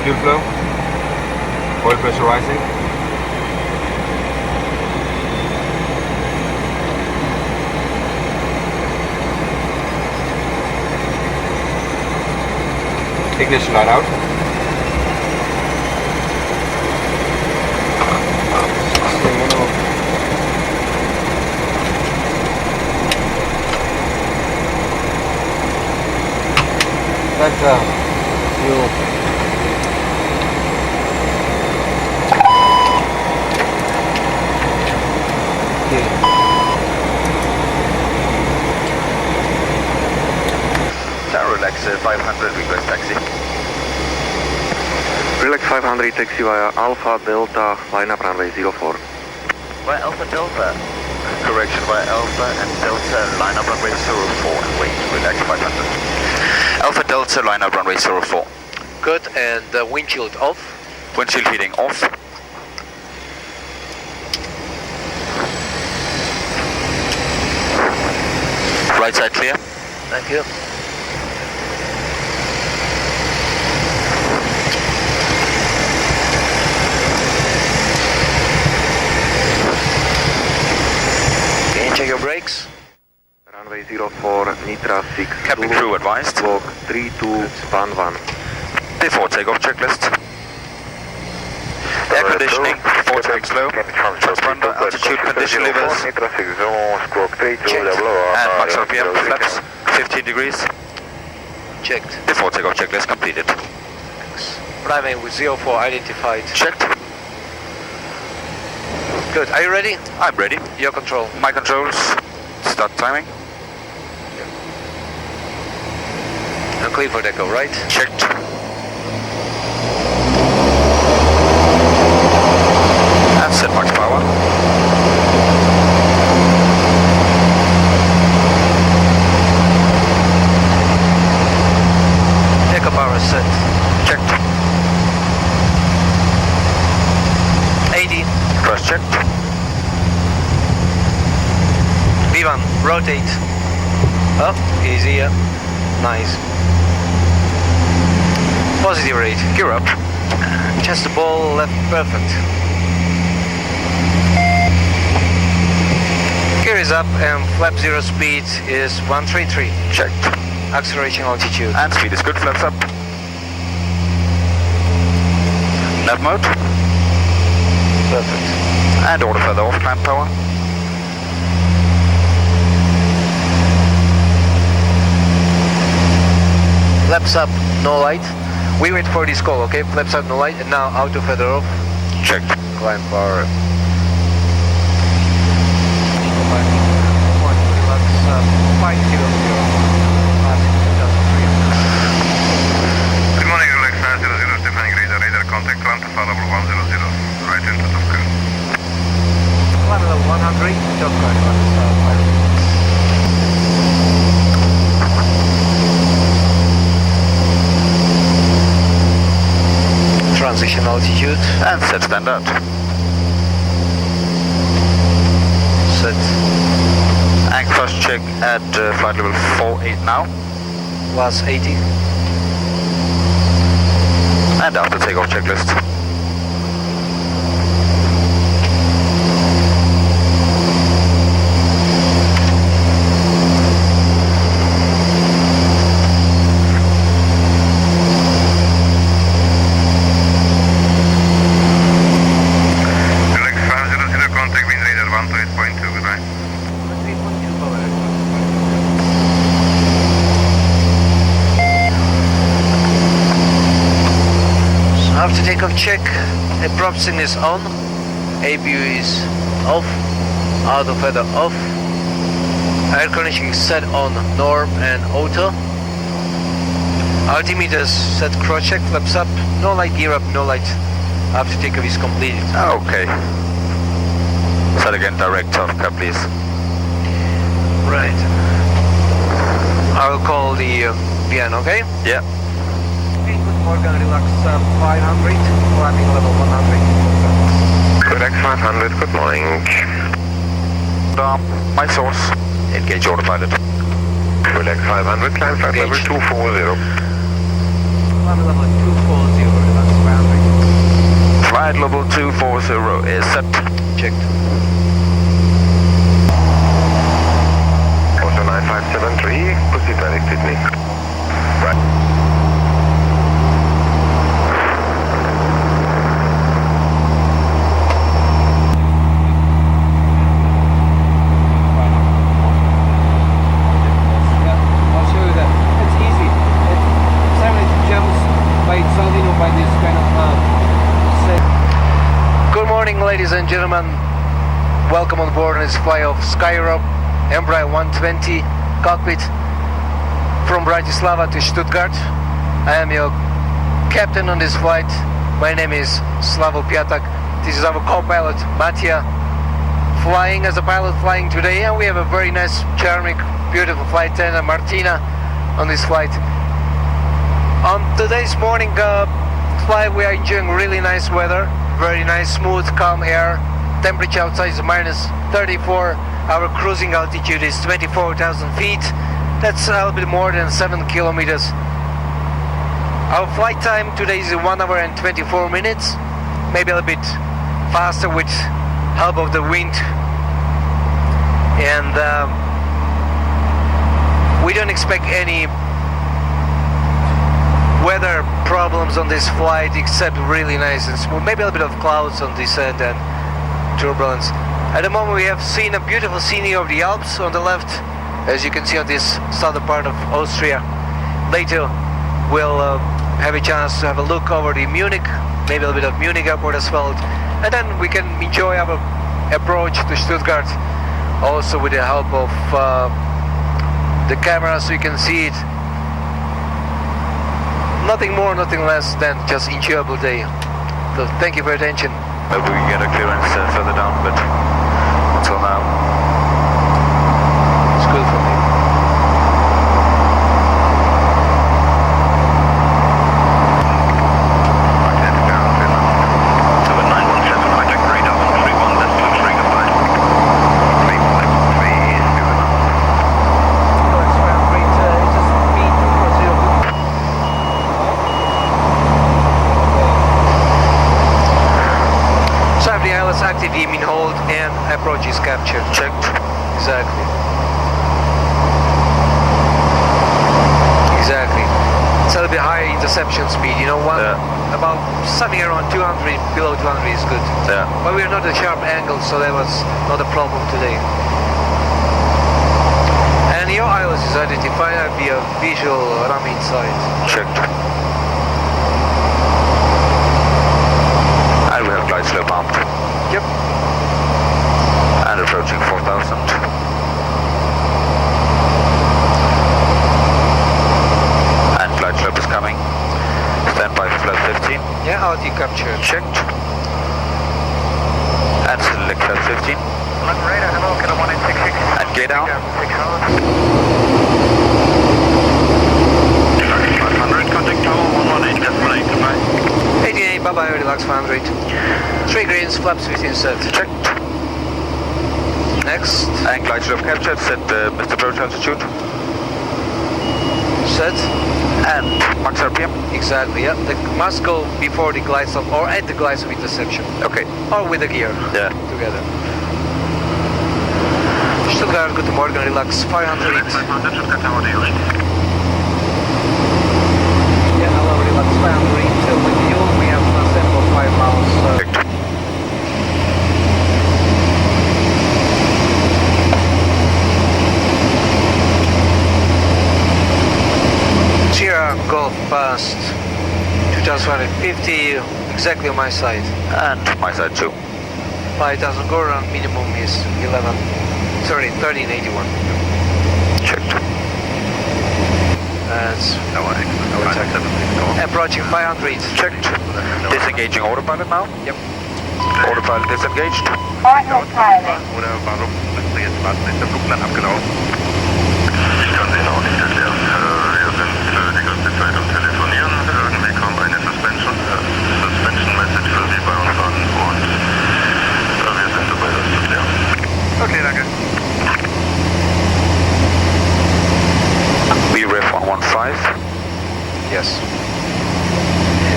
Fuel flow. Oil pressure rising. Ignition light out. Back down. Fuel. Okay. Relax 500, request taxi. Relax 500 taxi via Alpha Delta, line up runway 04. Via Alpha Delta. Correction via Alpha and Delta, line up runway 04 and wait, relax 500. Alpha Delta, line up runway 04. Good, and windshield off. Windshield heating off. Right side clear. Thank you. Can you check your brakes? Runway 04, Nitra 6. Cabin crew advised. Walk 3211. Before takeoff checklist. Air conditioning, before take slow. Transponder, altitude condition levers. Check. And max RPM, flaps, 15 degrees. Checked. Before takeoff checklist completed. Runway with 04 identified. Checked. Good. Are you ready? I'm ready. Your control. My controls. Start timing. And clear for deco, right? Checked. And set max power. Deco power set. Checked. 80. Cross checked. B1, rotate. Up, easy, yeah. Nice. Positive rate. Gear up. Chest the ball, left, perfect. Gear is up and flap 0 speed is 133. Checked. Acceleration altitude. And speed is good, flaps up. Nav mode. Perfect. And order further off, climb power. Flaps up, no light. We wait for this call, okay? Flaps up, no light. And now auto feather off. Checked. Climb power. Good morning, Relax 900, Stephanie Radar, radar contact, climb to flight level 100, right into Top Gun. Flight level 100, Top Gun, transition altitude. And set standard. Set. And cross check at flight level 48 now. Was 80. And after takeoff checklist. Relax 500, contact wind radar 128.2, goodbye. After takeoff check, a prop sign is on. APU is off, auto feather off, air conditioning set on norm and auto, altimeters set cross check, flaps up, no light gear up, no light after takeoff is completed. Okay. Set again direct Tofka, please. Right. I will call the VN, okay? Yeah. Okay, good morning, relax 500, climbing level 100. Relax 500, good morning. My source. Engage autopilot. Relax 500, climb flight level 240. Climb level 240, relax 500. Flight level 240 is set. Checked. Also 9573, proceed direct with me. Right. Good morning, ladies and gentlemen. Welcome on board on this flight of SkyEurope EMB120 cockpit from Bratislava to Stuttgart. I am your captain on this flight. My name is Slavo Piatak. This is our co-pilot Matija flying as a pilot flying today, and we have a very nice, charming, beautiful flight attendant Martina on this flight. On today's morning flight we are enjoying really nice weather, very nice, smooth, calm air. Temperature outside is minus 34. Our cruising altitude is 24,000 feet. That's a little bit more than 7 kilometers. Our flight time today is 1 hour and 24 minutes. Maybe a little bit faster with help of the wind. And we don't expect any weather problems on this flight, except really nice and smooth. Maybe a little bit of clouds on this end and turbulence. At the moment we have seen a beautiful scenery of the Alps on the left, as you can see on this southern part of Austria. Later we'll have a chance to have a look over the Munich, maybe a little bit of Munich airport as well, and then we can enjoy our approach to Stuttgart also with the help of the camera, so you can see it. Nothing more, nothing less than just enjoyable day. So thank you for your attention. Maybe we can get a clearance further down, but until now it's good for me. Active EMB hold and approach is captured. Checked. Exactly. Exactly. It's a little bit higher interception speed, you know, about something around 200, below 200 is good. Yeah. But we're not at a sharp angle, so that was not a problem today. And your ILS is identified at the visual ram inside. Checked. And we have glide slope pumped. Yep. And approaching 4,000. And glide slope is coming. Stand by for flight 15. Yeah, RT capture. Checked. And select flight 15. London radar, hello, Kilo 1866. And gate down. 500, contact tower 118, JustPlanes, goodbye. 88, bye-bye, relax 500. 3 greens, flaps 15 set. Checked. Next. And glide slope captured, set Mr. Approach altitude. Set. And max RPM. Exactly, yeah. They must go before the glide slope or at the glide slope interception. Okay. Or with the gear. Yeah. Together. Stuttgart, good morning, relax 500. 500, Stuttgart tower, do you read? Yeah, hello, relax 500. With you, we have a sample 5 miles. Sierra Golf past 2,150, exactly on my side. And my side too. 5,000 Goran, minimum is 1381. Checked. That's approaching 500. Checked. Disengaging autopilot now? Yep. Autopilot disengaged. Autopilot. Oder warum müssen wir jetzt warten? Ist der Flugplan abgelaufen? Ich kann Sie noch nicht erklären. Wir sind die ganze Zeit am Telefonieren. Irgendwie kam eine Suspension Message für Sie bei uns an und wir sind dabei, das zu klären. Okay, danke. VREF 115. Yes.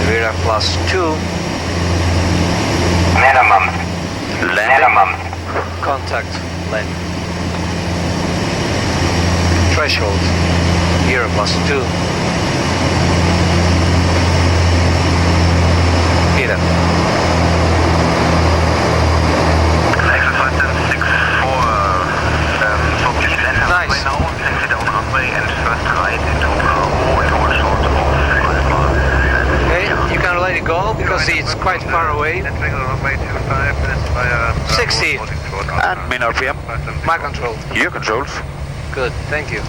VREF +2. Minimum. Minimum. Contact landing. Threshold. VREF +2. Peter. Exercise 1064, focus Nice. right now, taxi down runway and first right into O and hold short of 5 miles. Okay, you can let it go because it's quite far away. 60. And min RPM. My control. Your controls. Good, thank you.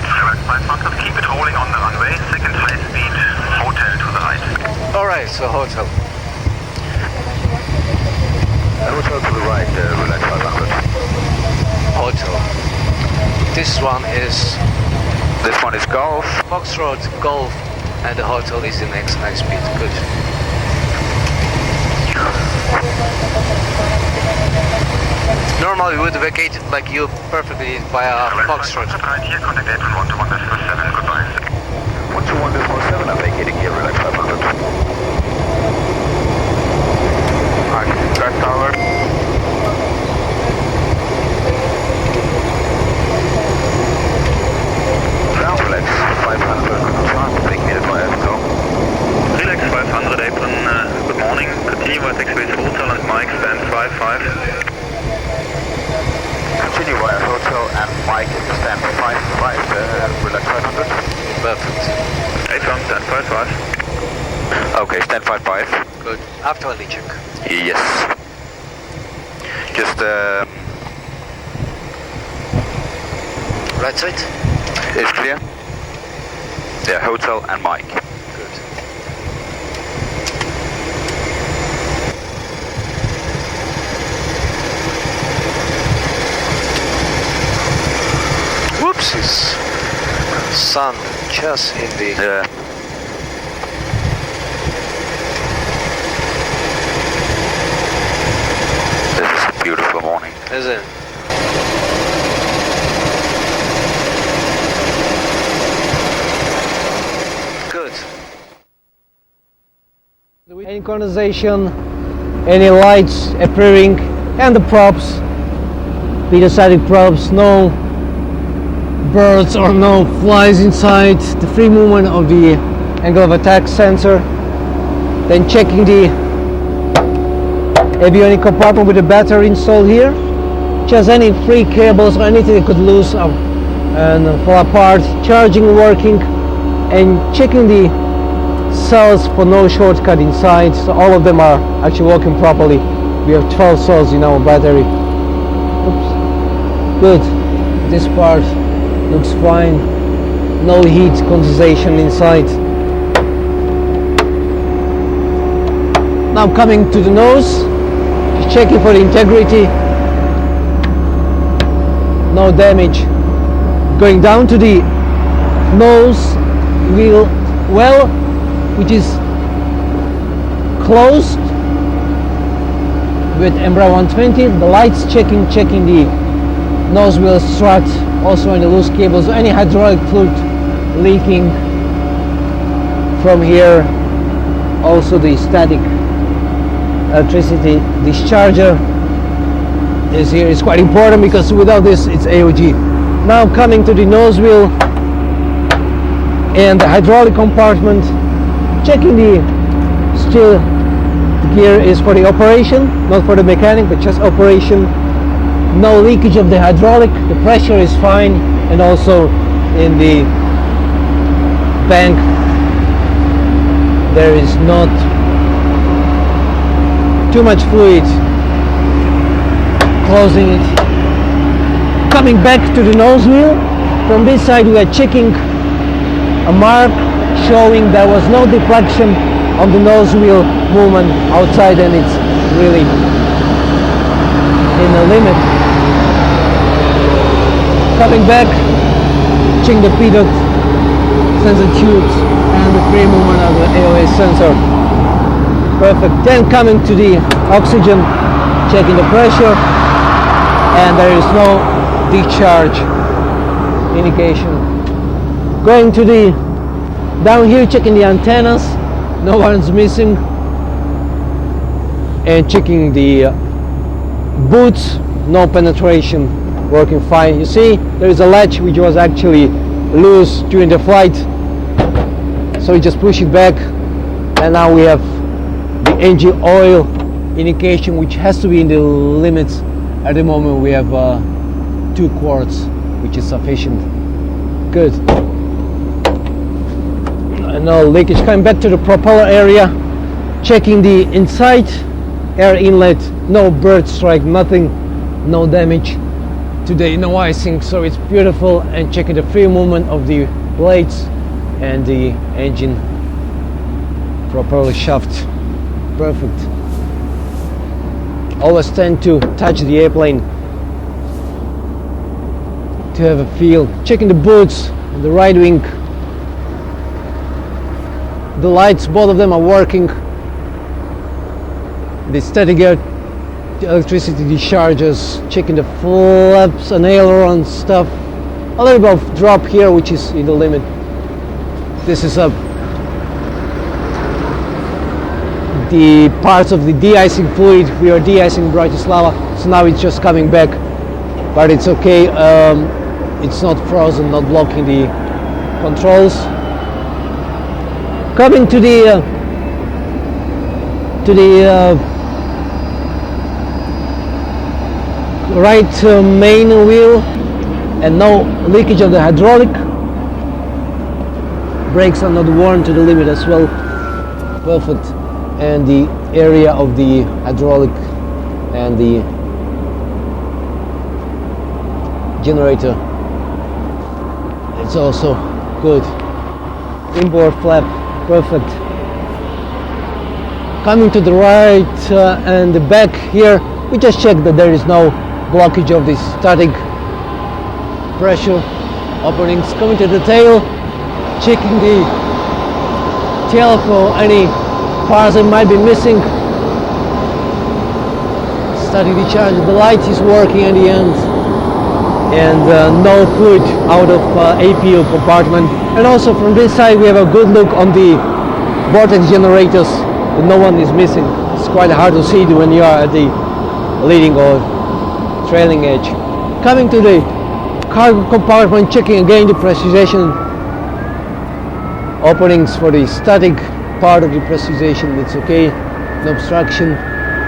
Direct 500, keep it rolling on the runway, second high speed, hotel to the right. Alright, so hotel. Hotel to the right, relax 500. Hotel. This one is Golf. Foxtrot Golf, and the hotel is in next high speed. Good. Normally we would vacate like you perfectly by a Foxtrot. Right here, contact apron 121.47, goodbye. 121.47, I'm vacating here, relax 500. Drive tower. Ground relax 500, confirm, take me by go. Relax 500 apron, good morning. Continue via taxiways hotel and Mike, stand 55. Continue via hotel and Mike, stand 55, relax 500. Perfect. 81, stand 55. Okay, stand 55. Good. Afterly check. Yes. Just Right side? it's clear. Yeah, hotel and Mike. Good. Whoopsies. Sun just in the... Yeah. This is a beautiful morning. Is it? Good. Any condensation, any lights appearing, and the props, pedostatic props, no birds or no flies inside, the free movement of the angle of attack sensor, then checking the avionic compartment with the battery installed here, just any free cables or anything that could lose and fall apart, charging working, and checking the cells for no shortcut inside, so all of them are actually working properly. We have 12 cells in our battery. Oops. Good. This part looks fine. No heat condensation inside. Now coming to the nose, checking for the integrity. No damage. Going down to the nose wheel well, which is closed with Embraer 120. The lights checking the nose wheel strut, also in the loose cables, any hydraulic fluid leaking from here. Also the static electricity discharger is here. It's quite important because without this it's AOG. Now coming to the nose wheel and the hydraulic compartment, checking the still gear is for the operation, not for the mechanic, but just operation. No leakage of the hydraulic, the pressure is fine, and also in the bank there is not too much fluid closing it. Coming back to the nose wheel. From this side we are checking a mark showing there was no deflection on the nose wheel movement outside, and it's really in the limit. Coming back, checking the pitot sensor tubes and the free movement of the AOA sensor. Perfect. Then coming to the oxygen, checking the pressure, and there is no discharge indication. Going to the down here, checking the antennas, no one's missing, and checking the boots, no penetration, working fine. You see there is a latch which was actually loose during the flight, so we just push it back, and now we have the engine oil indication, which has to be in the limits. At the moment we have 2 quarts, which is sufficient. Good. No leakage. Coming back to the propeller area, checking the inside air inlet, no bird strike, nothing, no damage today, no icing, so it's beautiful. And checking the free movement of the blades and the engine propeller shaft. Perfect. Always tend to touch the airplane to have a feel. Checking the boots, the right wing, the lights, both of them are working. The static air, the electricity discharges. Checking the flaps and aileron stuff. A little bit of drop here, which is in the limit. This is the parts of the de-icing fluid. We are de-icing Bratislava, so now it's just coming back, but it's okay. It's not frozen, not blocking the controls. Coming to the right main wheel, and no leakage of the hydraulic. Brakes are not worn to the limit as well. Perfect. And the area of the hydraulic and the generator, it's also good. Inboard flap, perfect. Coming to the right and the back here, we just checked that there is no blockage of the static pressure openings. Coming to the tail, checking the tail for any parts that might be missing. Static discharge. The light is working at the end, and no fluid out of APU compartment. And also from this side we have a good look on the vortex generators, but no one is missing. It's quite hard to see when you are at the leading or trailing edge. Coming to the cargo compartment, checking again the pressurization openings for the static part of the pressurization. It's okay, no obstruction,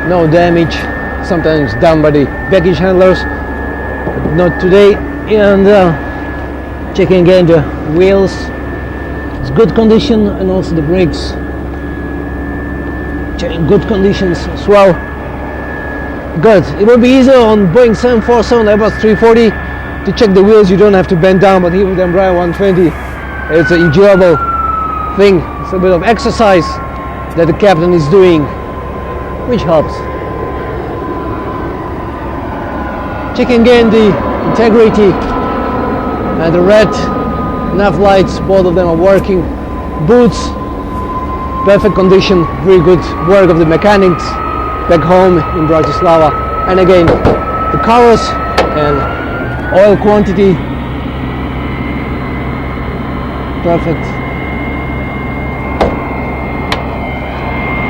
no damage. Sometimes done by the baggage handlers, but not today. And checking again the wheels, it's good condition, and also the brakes in good conditions as well. Good. It will be easier on Boeing 747, Airbus 340 to check the wheels. You don't have to bend down, but here with the Embraer 120 it's an enjoyable thing. It's a bit of exercise that the captain is doing, which helps. Checking again the integrity and the red nav lights, both of them are working. Boots, perfect condition, very good work of the mechanics back home in Bratislava. And again, the covers and oil quantity, perfect.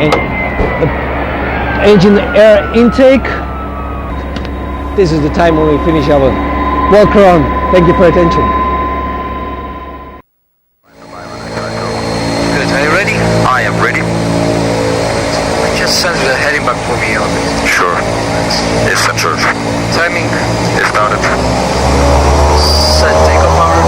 And the engine air intake. This is the time when we finish our walk around. Thank you for your attention. Good, are you ready? I am ready. Just send the heading back for me on this. Sure. Yes, I'm sure. Timing. It started. Set takeoff power.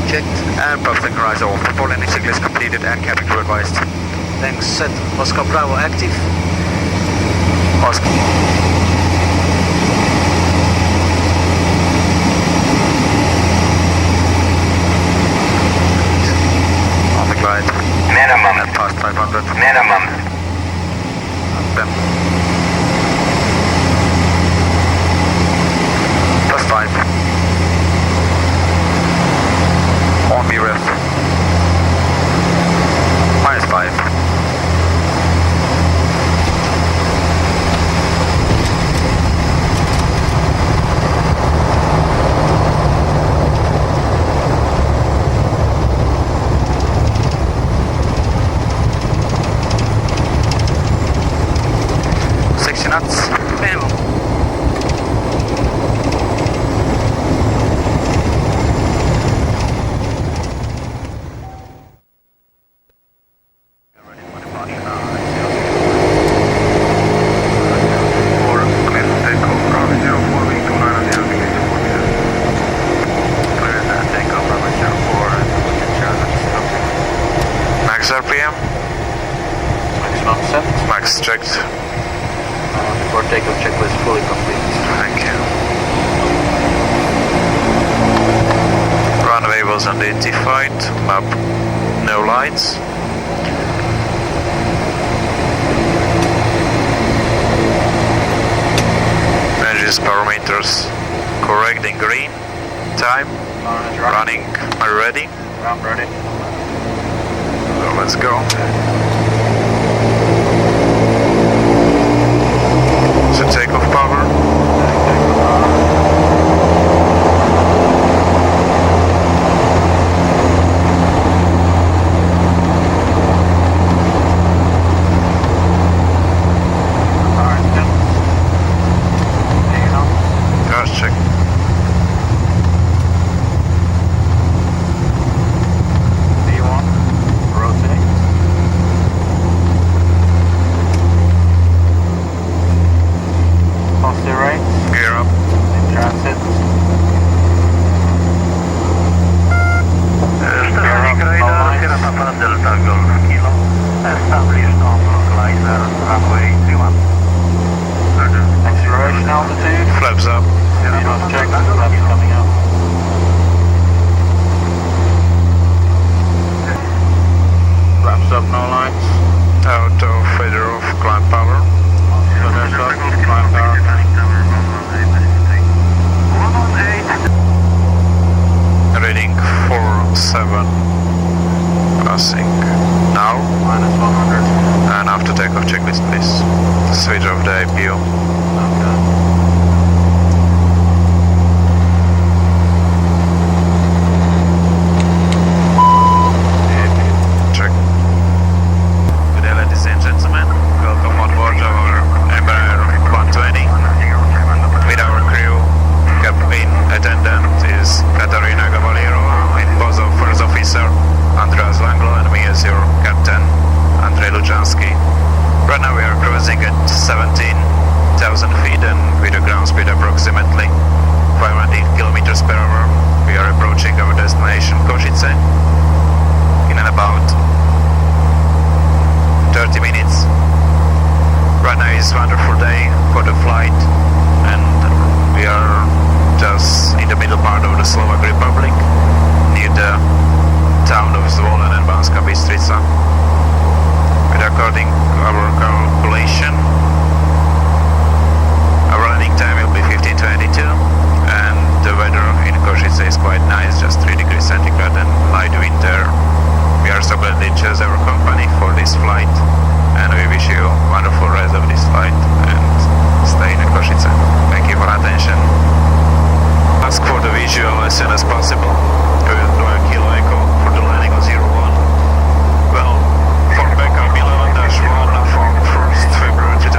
checked and both synchronized off. All landing checklist completed and cabin crew advised. Thanks, set Oscar Bravo active. Oscar. On the glide. Minimum. At past 500. Minimum. Then. +5. On BRF. -5. Knots. Minimum. Max RPM. Maximum set. Max checked. For takeoff checklist fully complete. Thank you. Runway was identified. Map, no lights. Engines parameters correct in green. Time. Running. Are you ready? I'm ready. So let's go. So takeoff power. Crash check. D1. Rotate. Right. Gear up. In transit. Stationing radar, Sierra Papa Delta Golf Kilo. Established on localizer runway 31. Acceleration altitude. Flaps up. Check. Flaps coming up. Flaps up, no lights. Auto fader off, climb power. Fader off, climb power. Reading 47. Passing now. -100. And after takeoff checklist, please. Switch off the IPU. Okay. Check. Good day, ladies and gentlemen. Welcome on board our EMB120. With our crew, cabin attendant is Katarina Cavaliero, in pose of first officer Andreas Langlo, and me as your captain, Andrzej Lujanski. Right now we are cruising at 17,000 feet and with a ground speed approximately 500 kilometers per hour. We are approaching our destination Košice in about 30 minutes. Right now is a wonderful day for the flight, and we are just in the middle part of the Slovak Republic, near the town of Zvolen and Banská Bystrica. But according to our calculation, our landing time will be 15:22, and the weather in Košice is quite nice, just 3 degrees centigrade and light winter. We are so glad they chose our company for this flight, and we wish you a wonderful rest of this flight and stay in Košice. Thank you for attention. Ask for the visual as soon as possible. We will do a kilo echo for the landing on 01. Well, for backup 11-1 for 1st February 2000.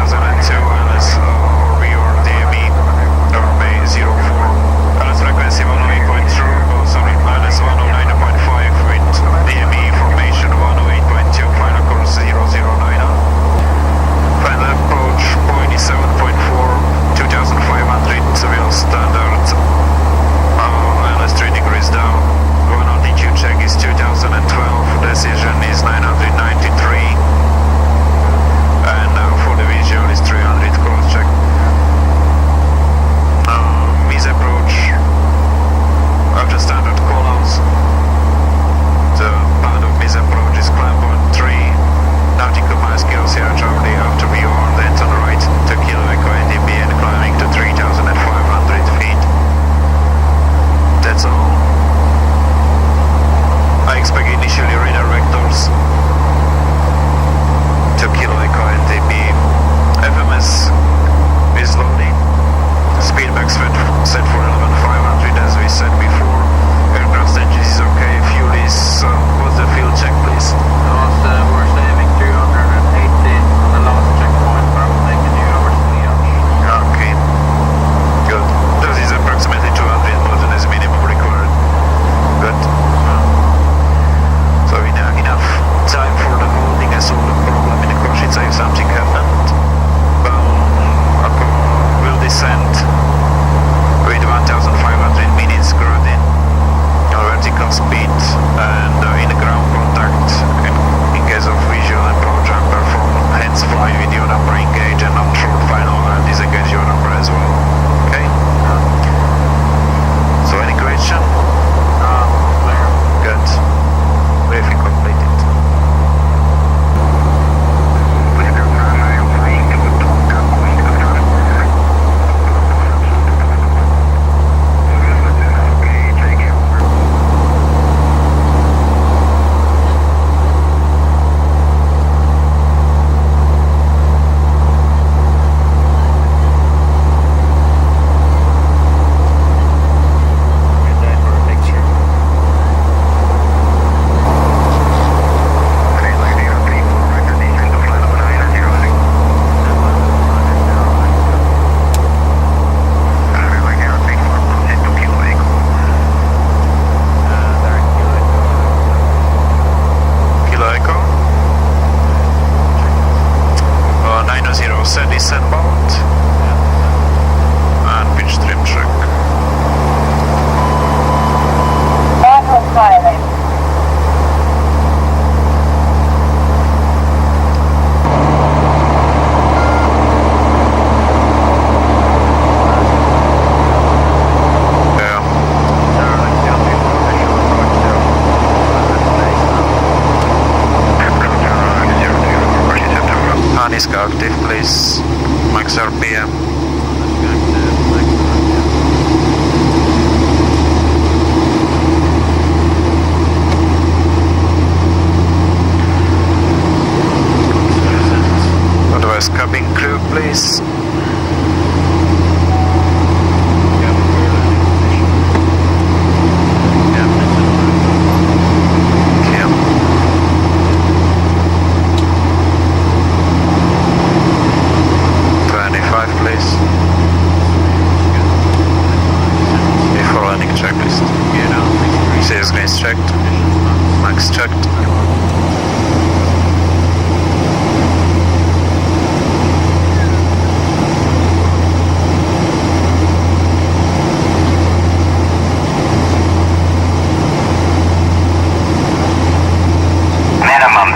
disembarked and pitch trim check. Panisk active, please. Max RPM. Advise cabin crew, please. Checked. Max checked. Minimum.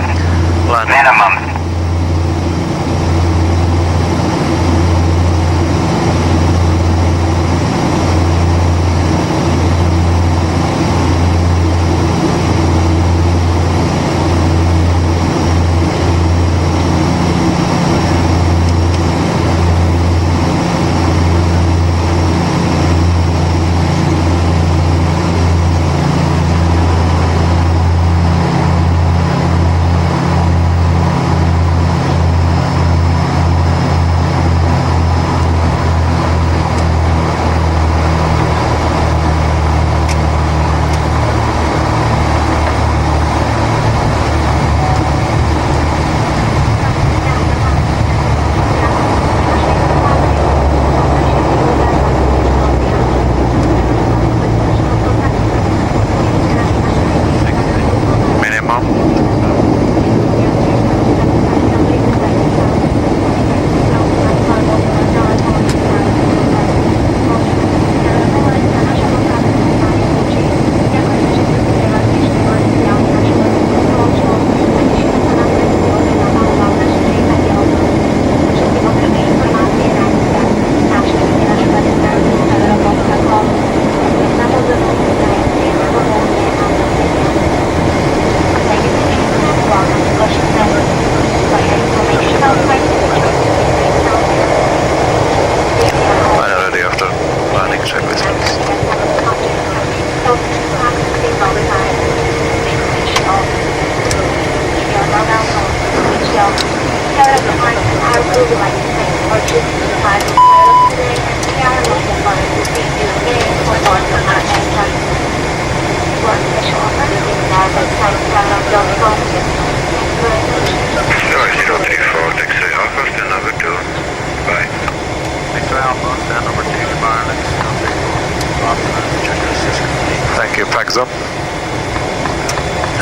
Thank you, Paxo.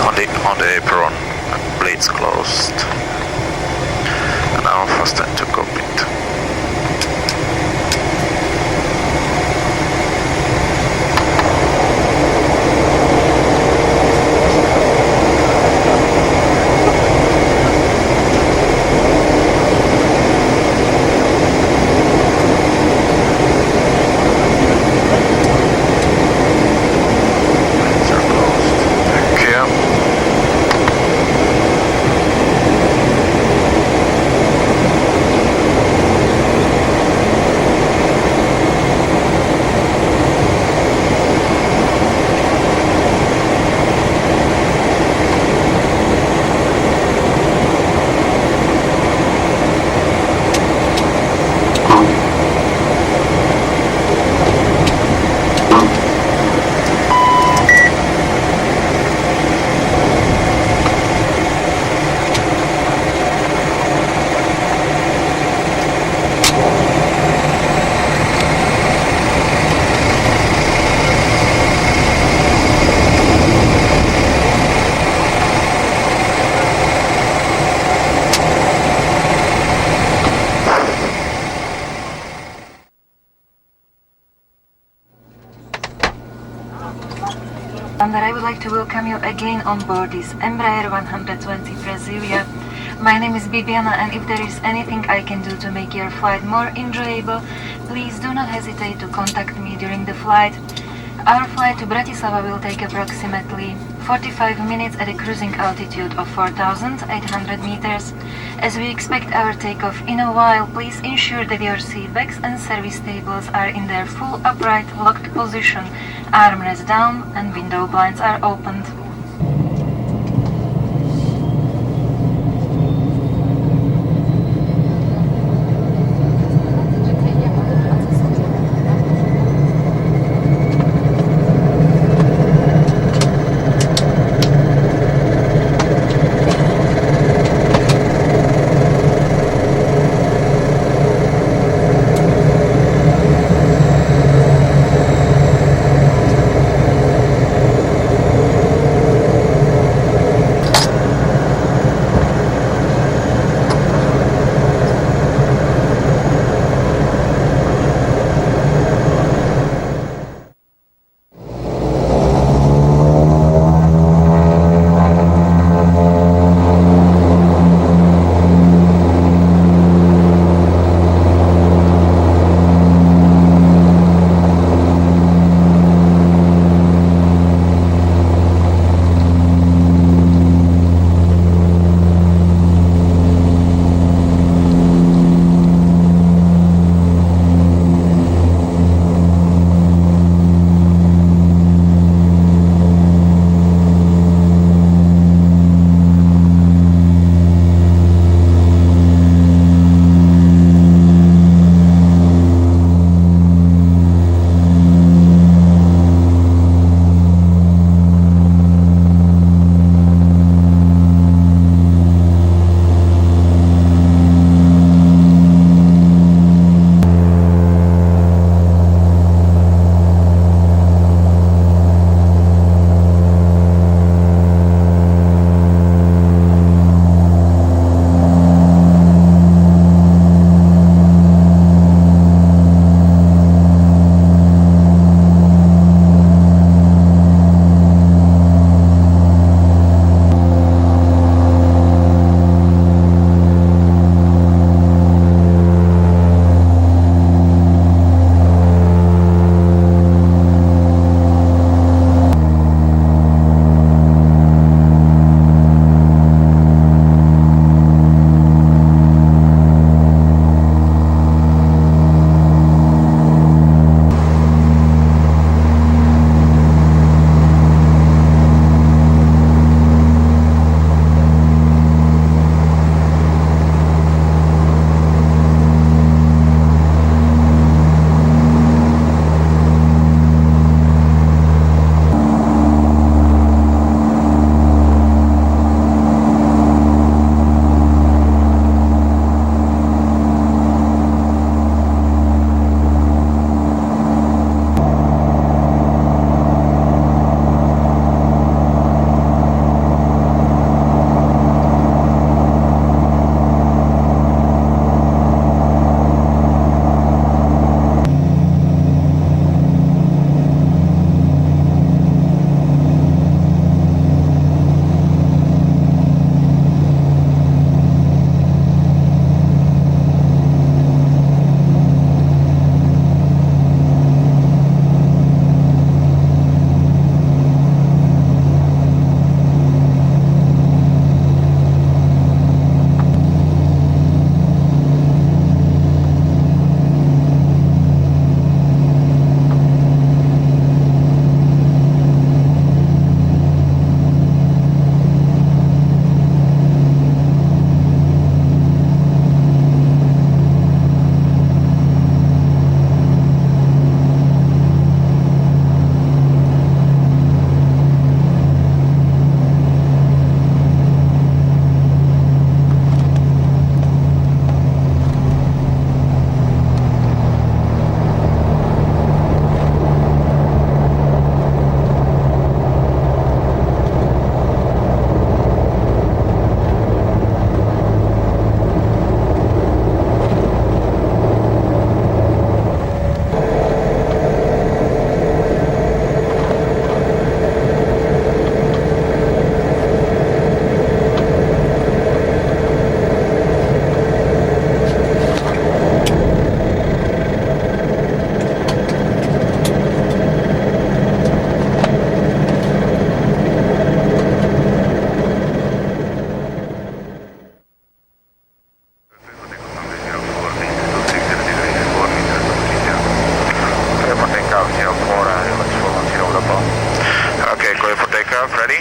On the apron, blades closed. And now fasten to cockpit. again on board this Embraer 120 Brasilia. My name is Bibiana, and if there is anything I can do to make your flight more enjoyable, please do not hesitate to contact me during the flight. Our flight to Bratislava will take approximately 45 minutes at a cruising altitude of 4,800 meters. As we expect our takeoff in a while, please ensure that your seatbacks and service tables are in their full upright locked position, armrests down and window blinds are opened.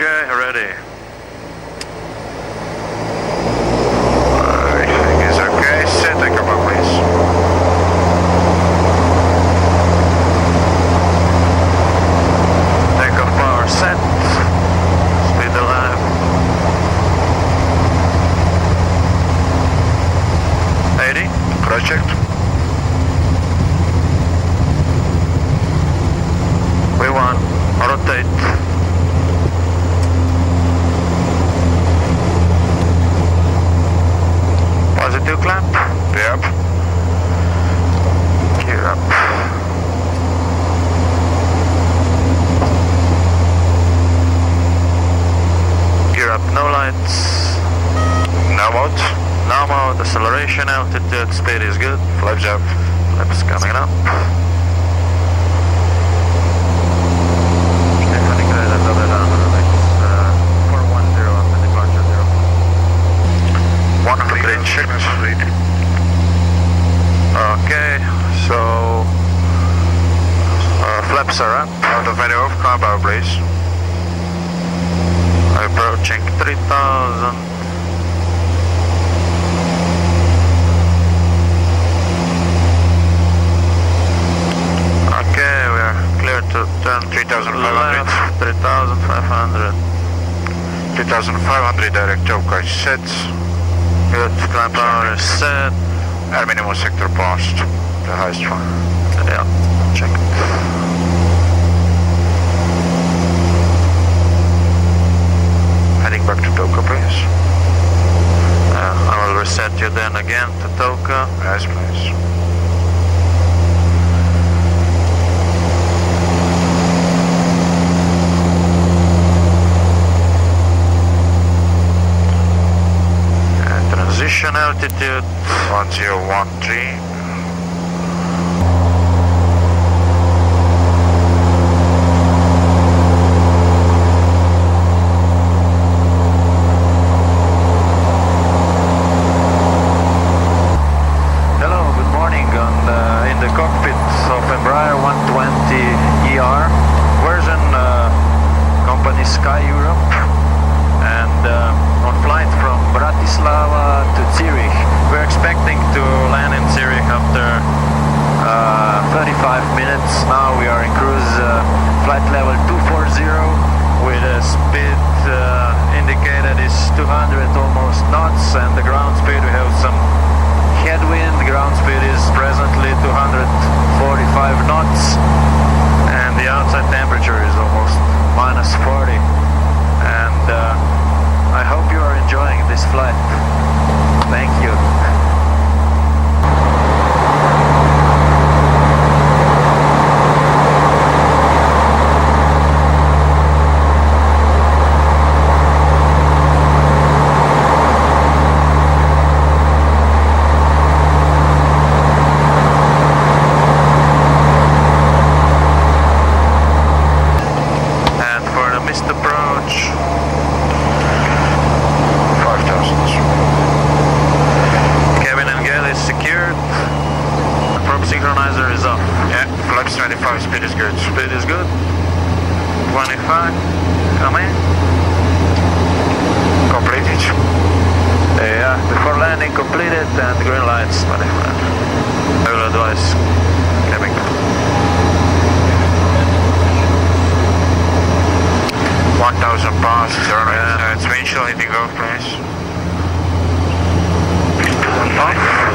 Okay, ready. Everything is okay. Set takeoff, please. Takeoff power set. Speed alive. 80. Cross checked. V1. Rotate. Positive clamp? Yep. Gear up. Gear up, no lights. No mode. No mode, acceleration, altitude, speed is good. Flaps up. Flaps coming up. Heading right at the 410 after departure 100 checked. Okay, so flaps are up. Out of any off, car power please. Approaching 3000. Okay, we are clear to turn 3500. 3500. 3500 direct choke guide set. Good, clamp power is set. Air minimum sector passed. The highest one. Yeah, check it. Heading back to Toka, please. I will reset you then again to Toka. Yes, please. Transition altitude 1013. Hello, good morning. In the cockpit of Embraer 120 ER version company Sky Europe, and on flight from Bratislava to Zurich. We're expecting to land in Zurich after 35 minutes. Now we are in cruise flight level 240 with a speed indicated is 200 almost knots, and the ground speed, we have some headwind. The ground speed is presently 245 knots, and the outside temperature is almost -40. And I hope you are enjoying this flight. Thank you. And for the missed approach, 5000. Cabin and galley is secured. Prop synchronizer is off. Yeah, flaps 25, speed is good. Speed is good. 25, come in. Completed. Yeah, before landing completed and green lights 25. I will advise cabin. 1000 passed, it's windshield hitting off, please. 500.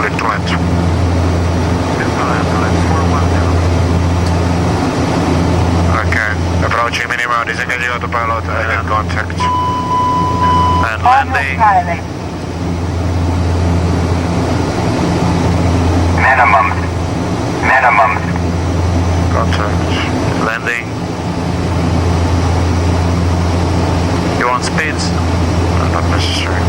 Lift land. Okay, approaching minimum, disengaging autopilot, I get contact. And landing. Minimum. Contact. Landing. You want speeds? Not necessary.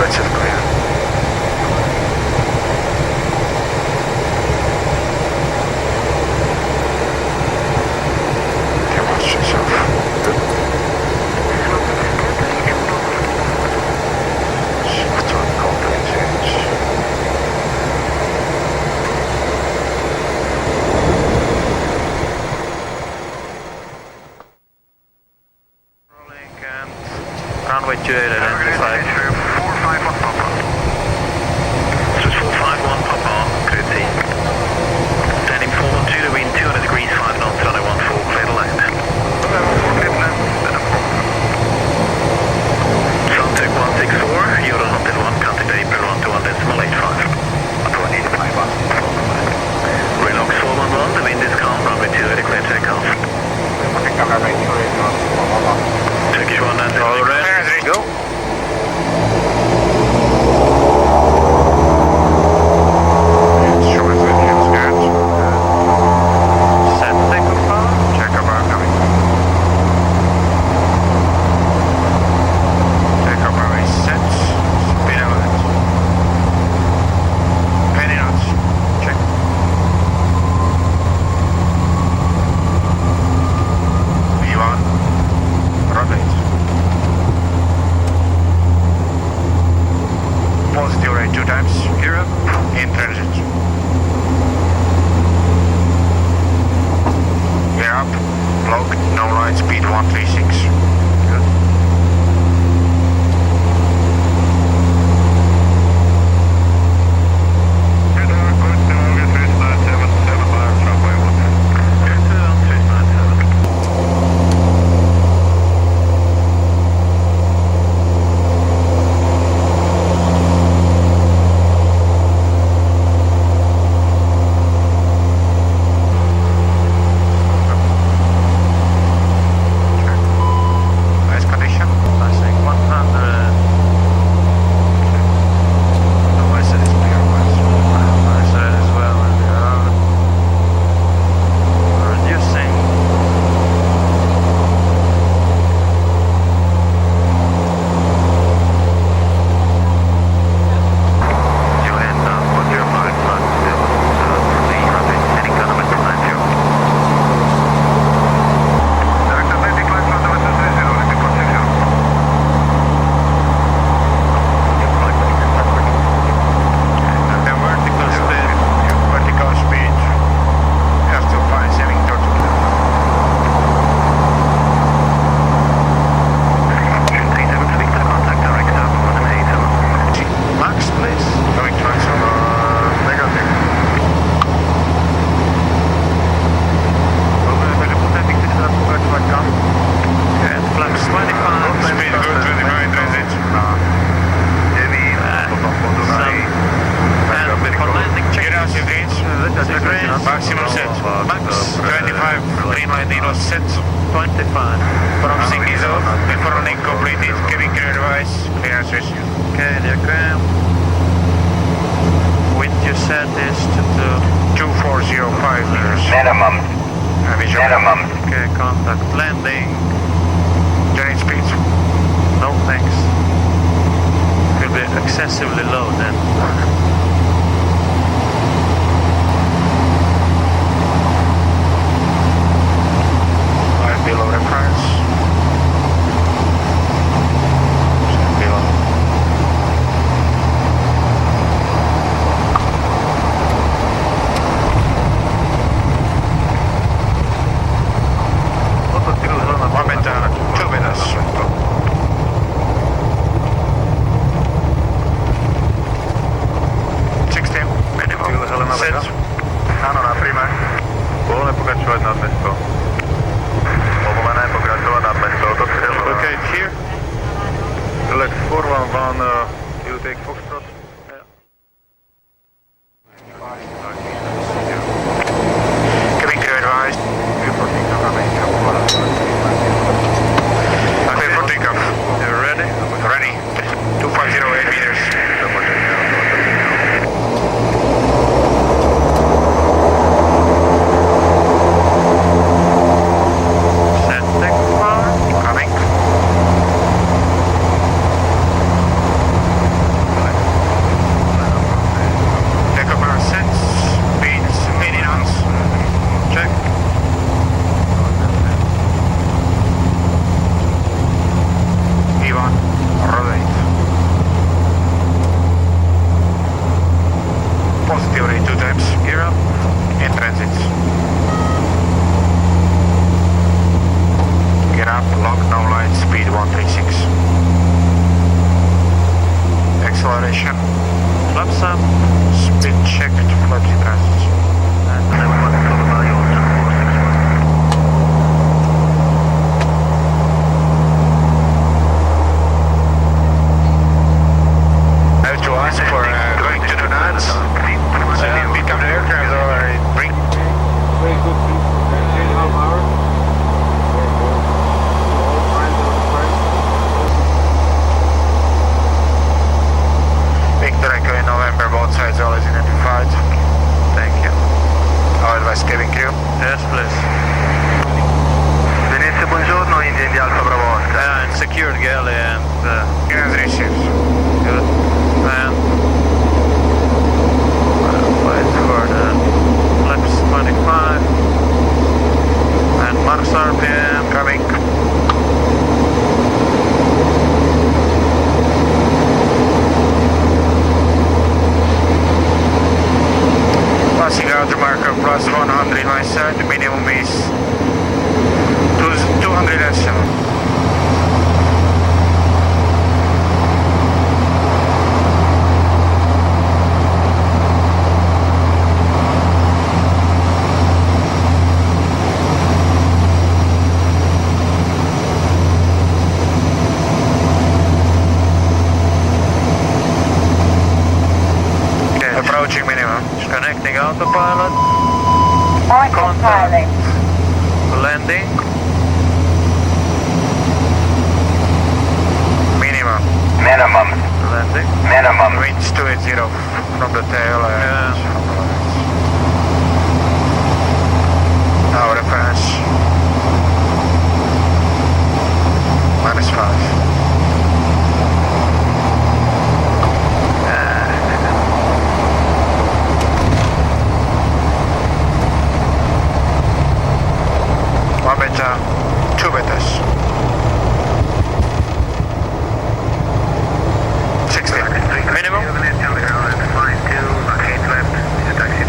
right set clear. Watch yourself. Good. Shift on contact change. Rolling and runway 28 identified. 451 Papa. This is 451 Papa, clear T. Standing forward to the wind 200 degrees, 5 knots, runway 14, clear to land. Suntek 164, Euro 101, counting to April 121.85. 185, Relax 411, the wind is calm, runway 28, clear takeoff. Turkish 1 and all ready, go. Set takeoff, check over coming. Takeoff runway set, speed element. Penny knots, check. V1, rotate. Positive rate 2 times, Europe, in transit. We're up, blocked, no right, speed 136. Good. Nice condition. Passing 100. Otherwise it is clear. Nice side as well. And we are reducing. You end up on your flight plan still. The runway heading number 290. The vertical speed, just to find 7 total. Max, please. Going transfer. Negative. And flaps 25. Speed good, 25 transit. For landing check. Gear range. Maximum set. Max 25. Green light needle set. 25. Promising is off. Before landing completed. Cabin crew advice. Clearance ratio. Okay, diagram. Wind you set is to 2405 meters. Minimum. Minimum. Okay, contact landing. Turning speed. No thanks. Will be excessively low then. Right below reference. Below. Momentum 2 meters. Set. Ano, prima. Volne pokračovat nad město. Povolené pokračovat nad město. Okay, here. Relax 411, you take Foxtrot. Cabin crew advised. Okay, for takeoff. You're ready? Ready. 2508 meters. Set takeoff. Coming. acceleration. Flaps up, speed checked, flaps depressed. And level 1 total value of 2461. I have to ask for going to the nuts. Become the aircraft or bring. Very good. 3.5 hours. Victor Echo in November, both sides always identified. Thank you. Our advice cabin crew? Yes, please. Venezia, buongiorno, India India Alpha Bravo Oscar. And secured galley and unit received. Good. And wait for the flaps 25. And Mars RPM coming. Passing out the marker plus 100 my side, the minimum is 207. Approaching minimum. Connecting autopilot. Contact. Landing. Minimum. Minimum. Landing. Minimum. Winds 280 from the tail and from the lights. Now reference. -5. One beta, 2 betas. 16. Minimum. Flight 2, locate left, taxi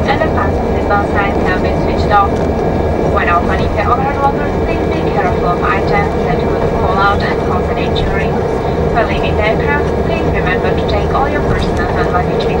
and the fasten seatbelt signs have been switched off. When opening the overhead lockers, please be careful of items that could fall out and cause an injury. While leaving the aircraft, please remember to take all your personal and luggage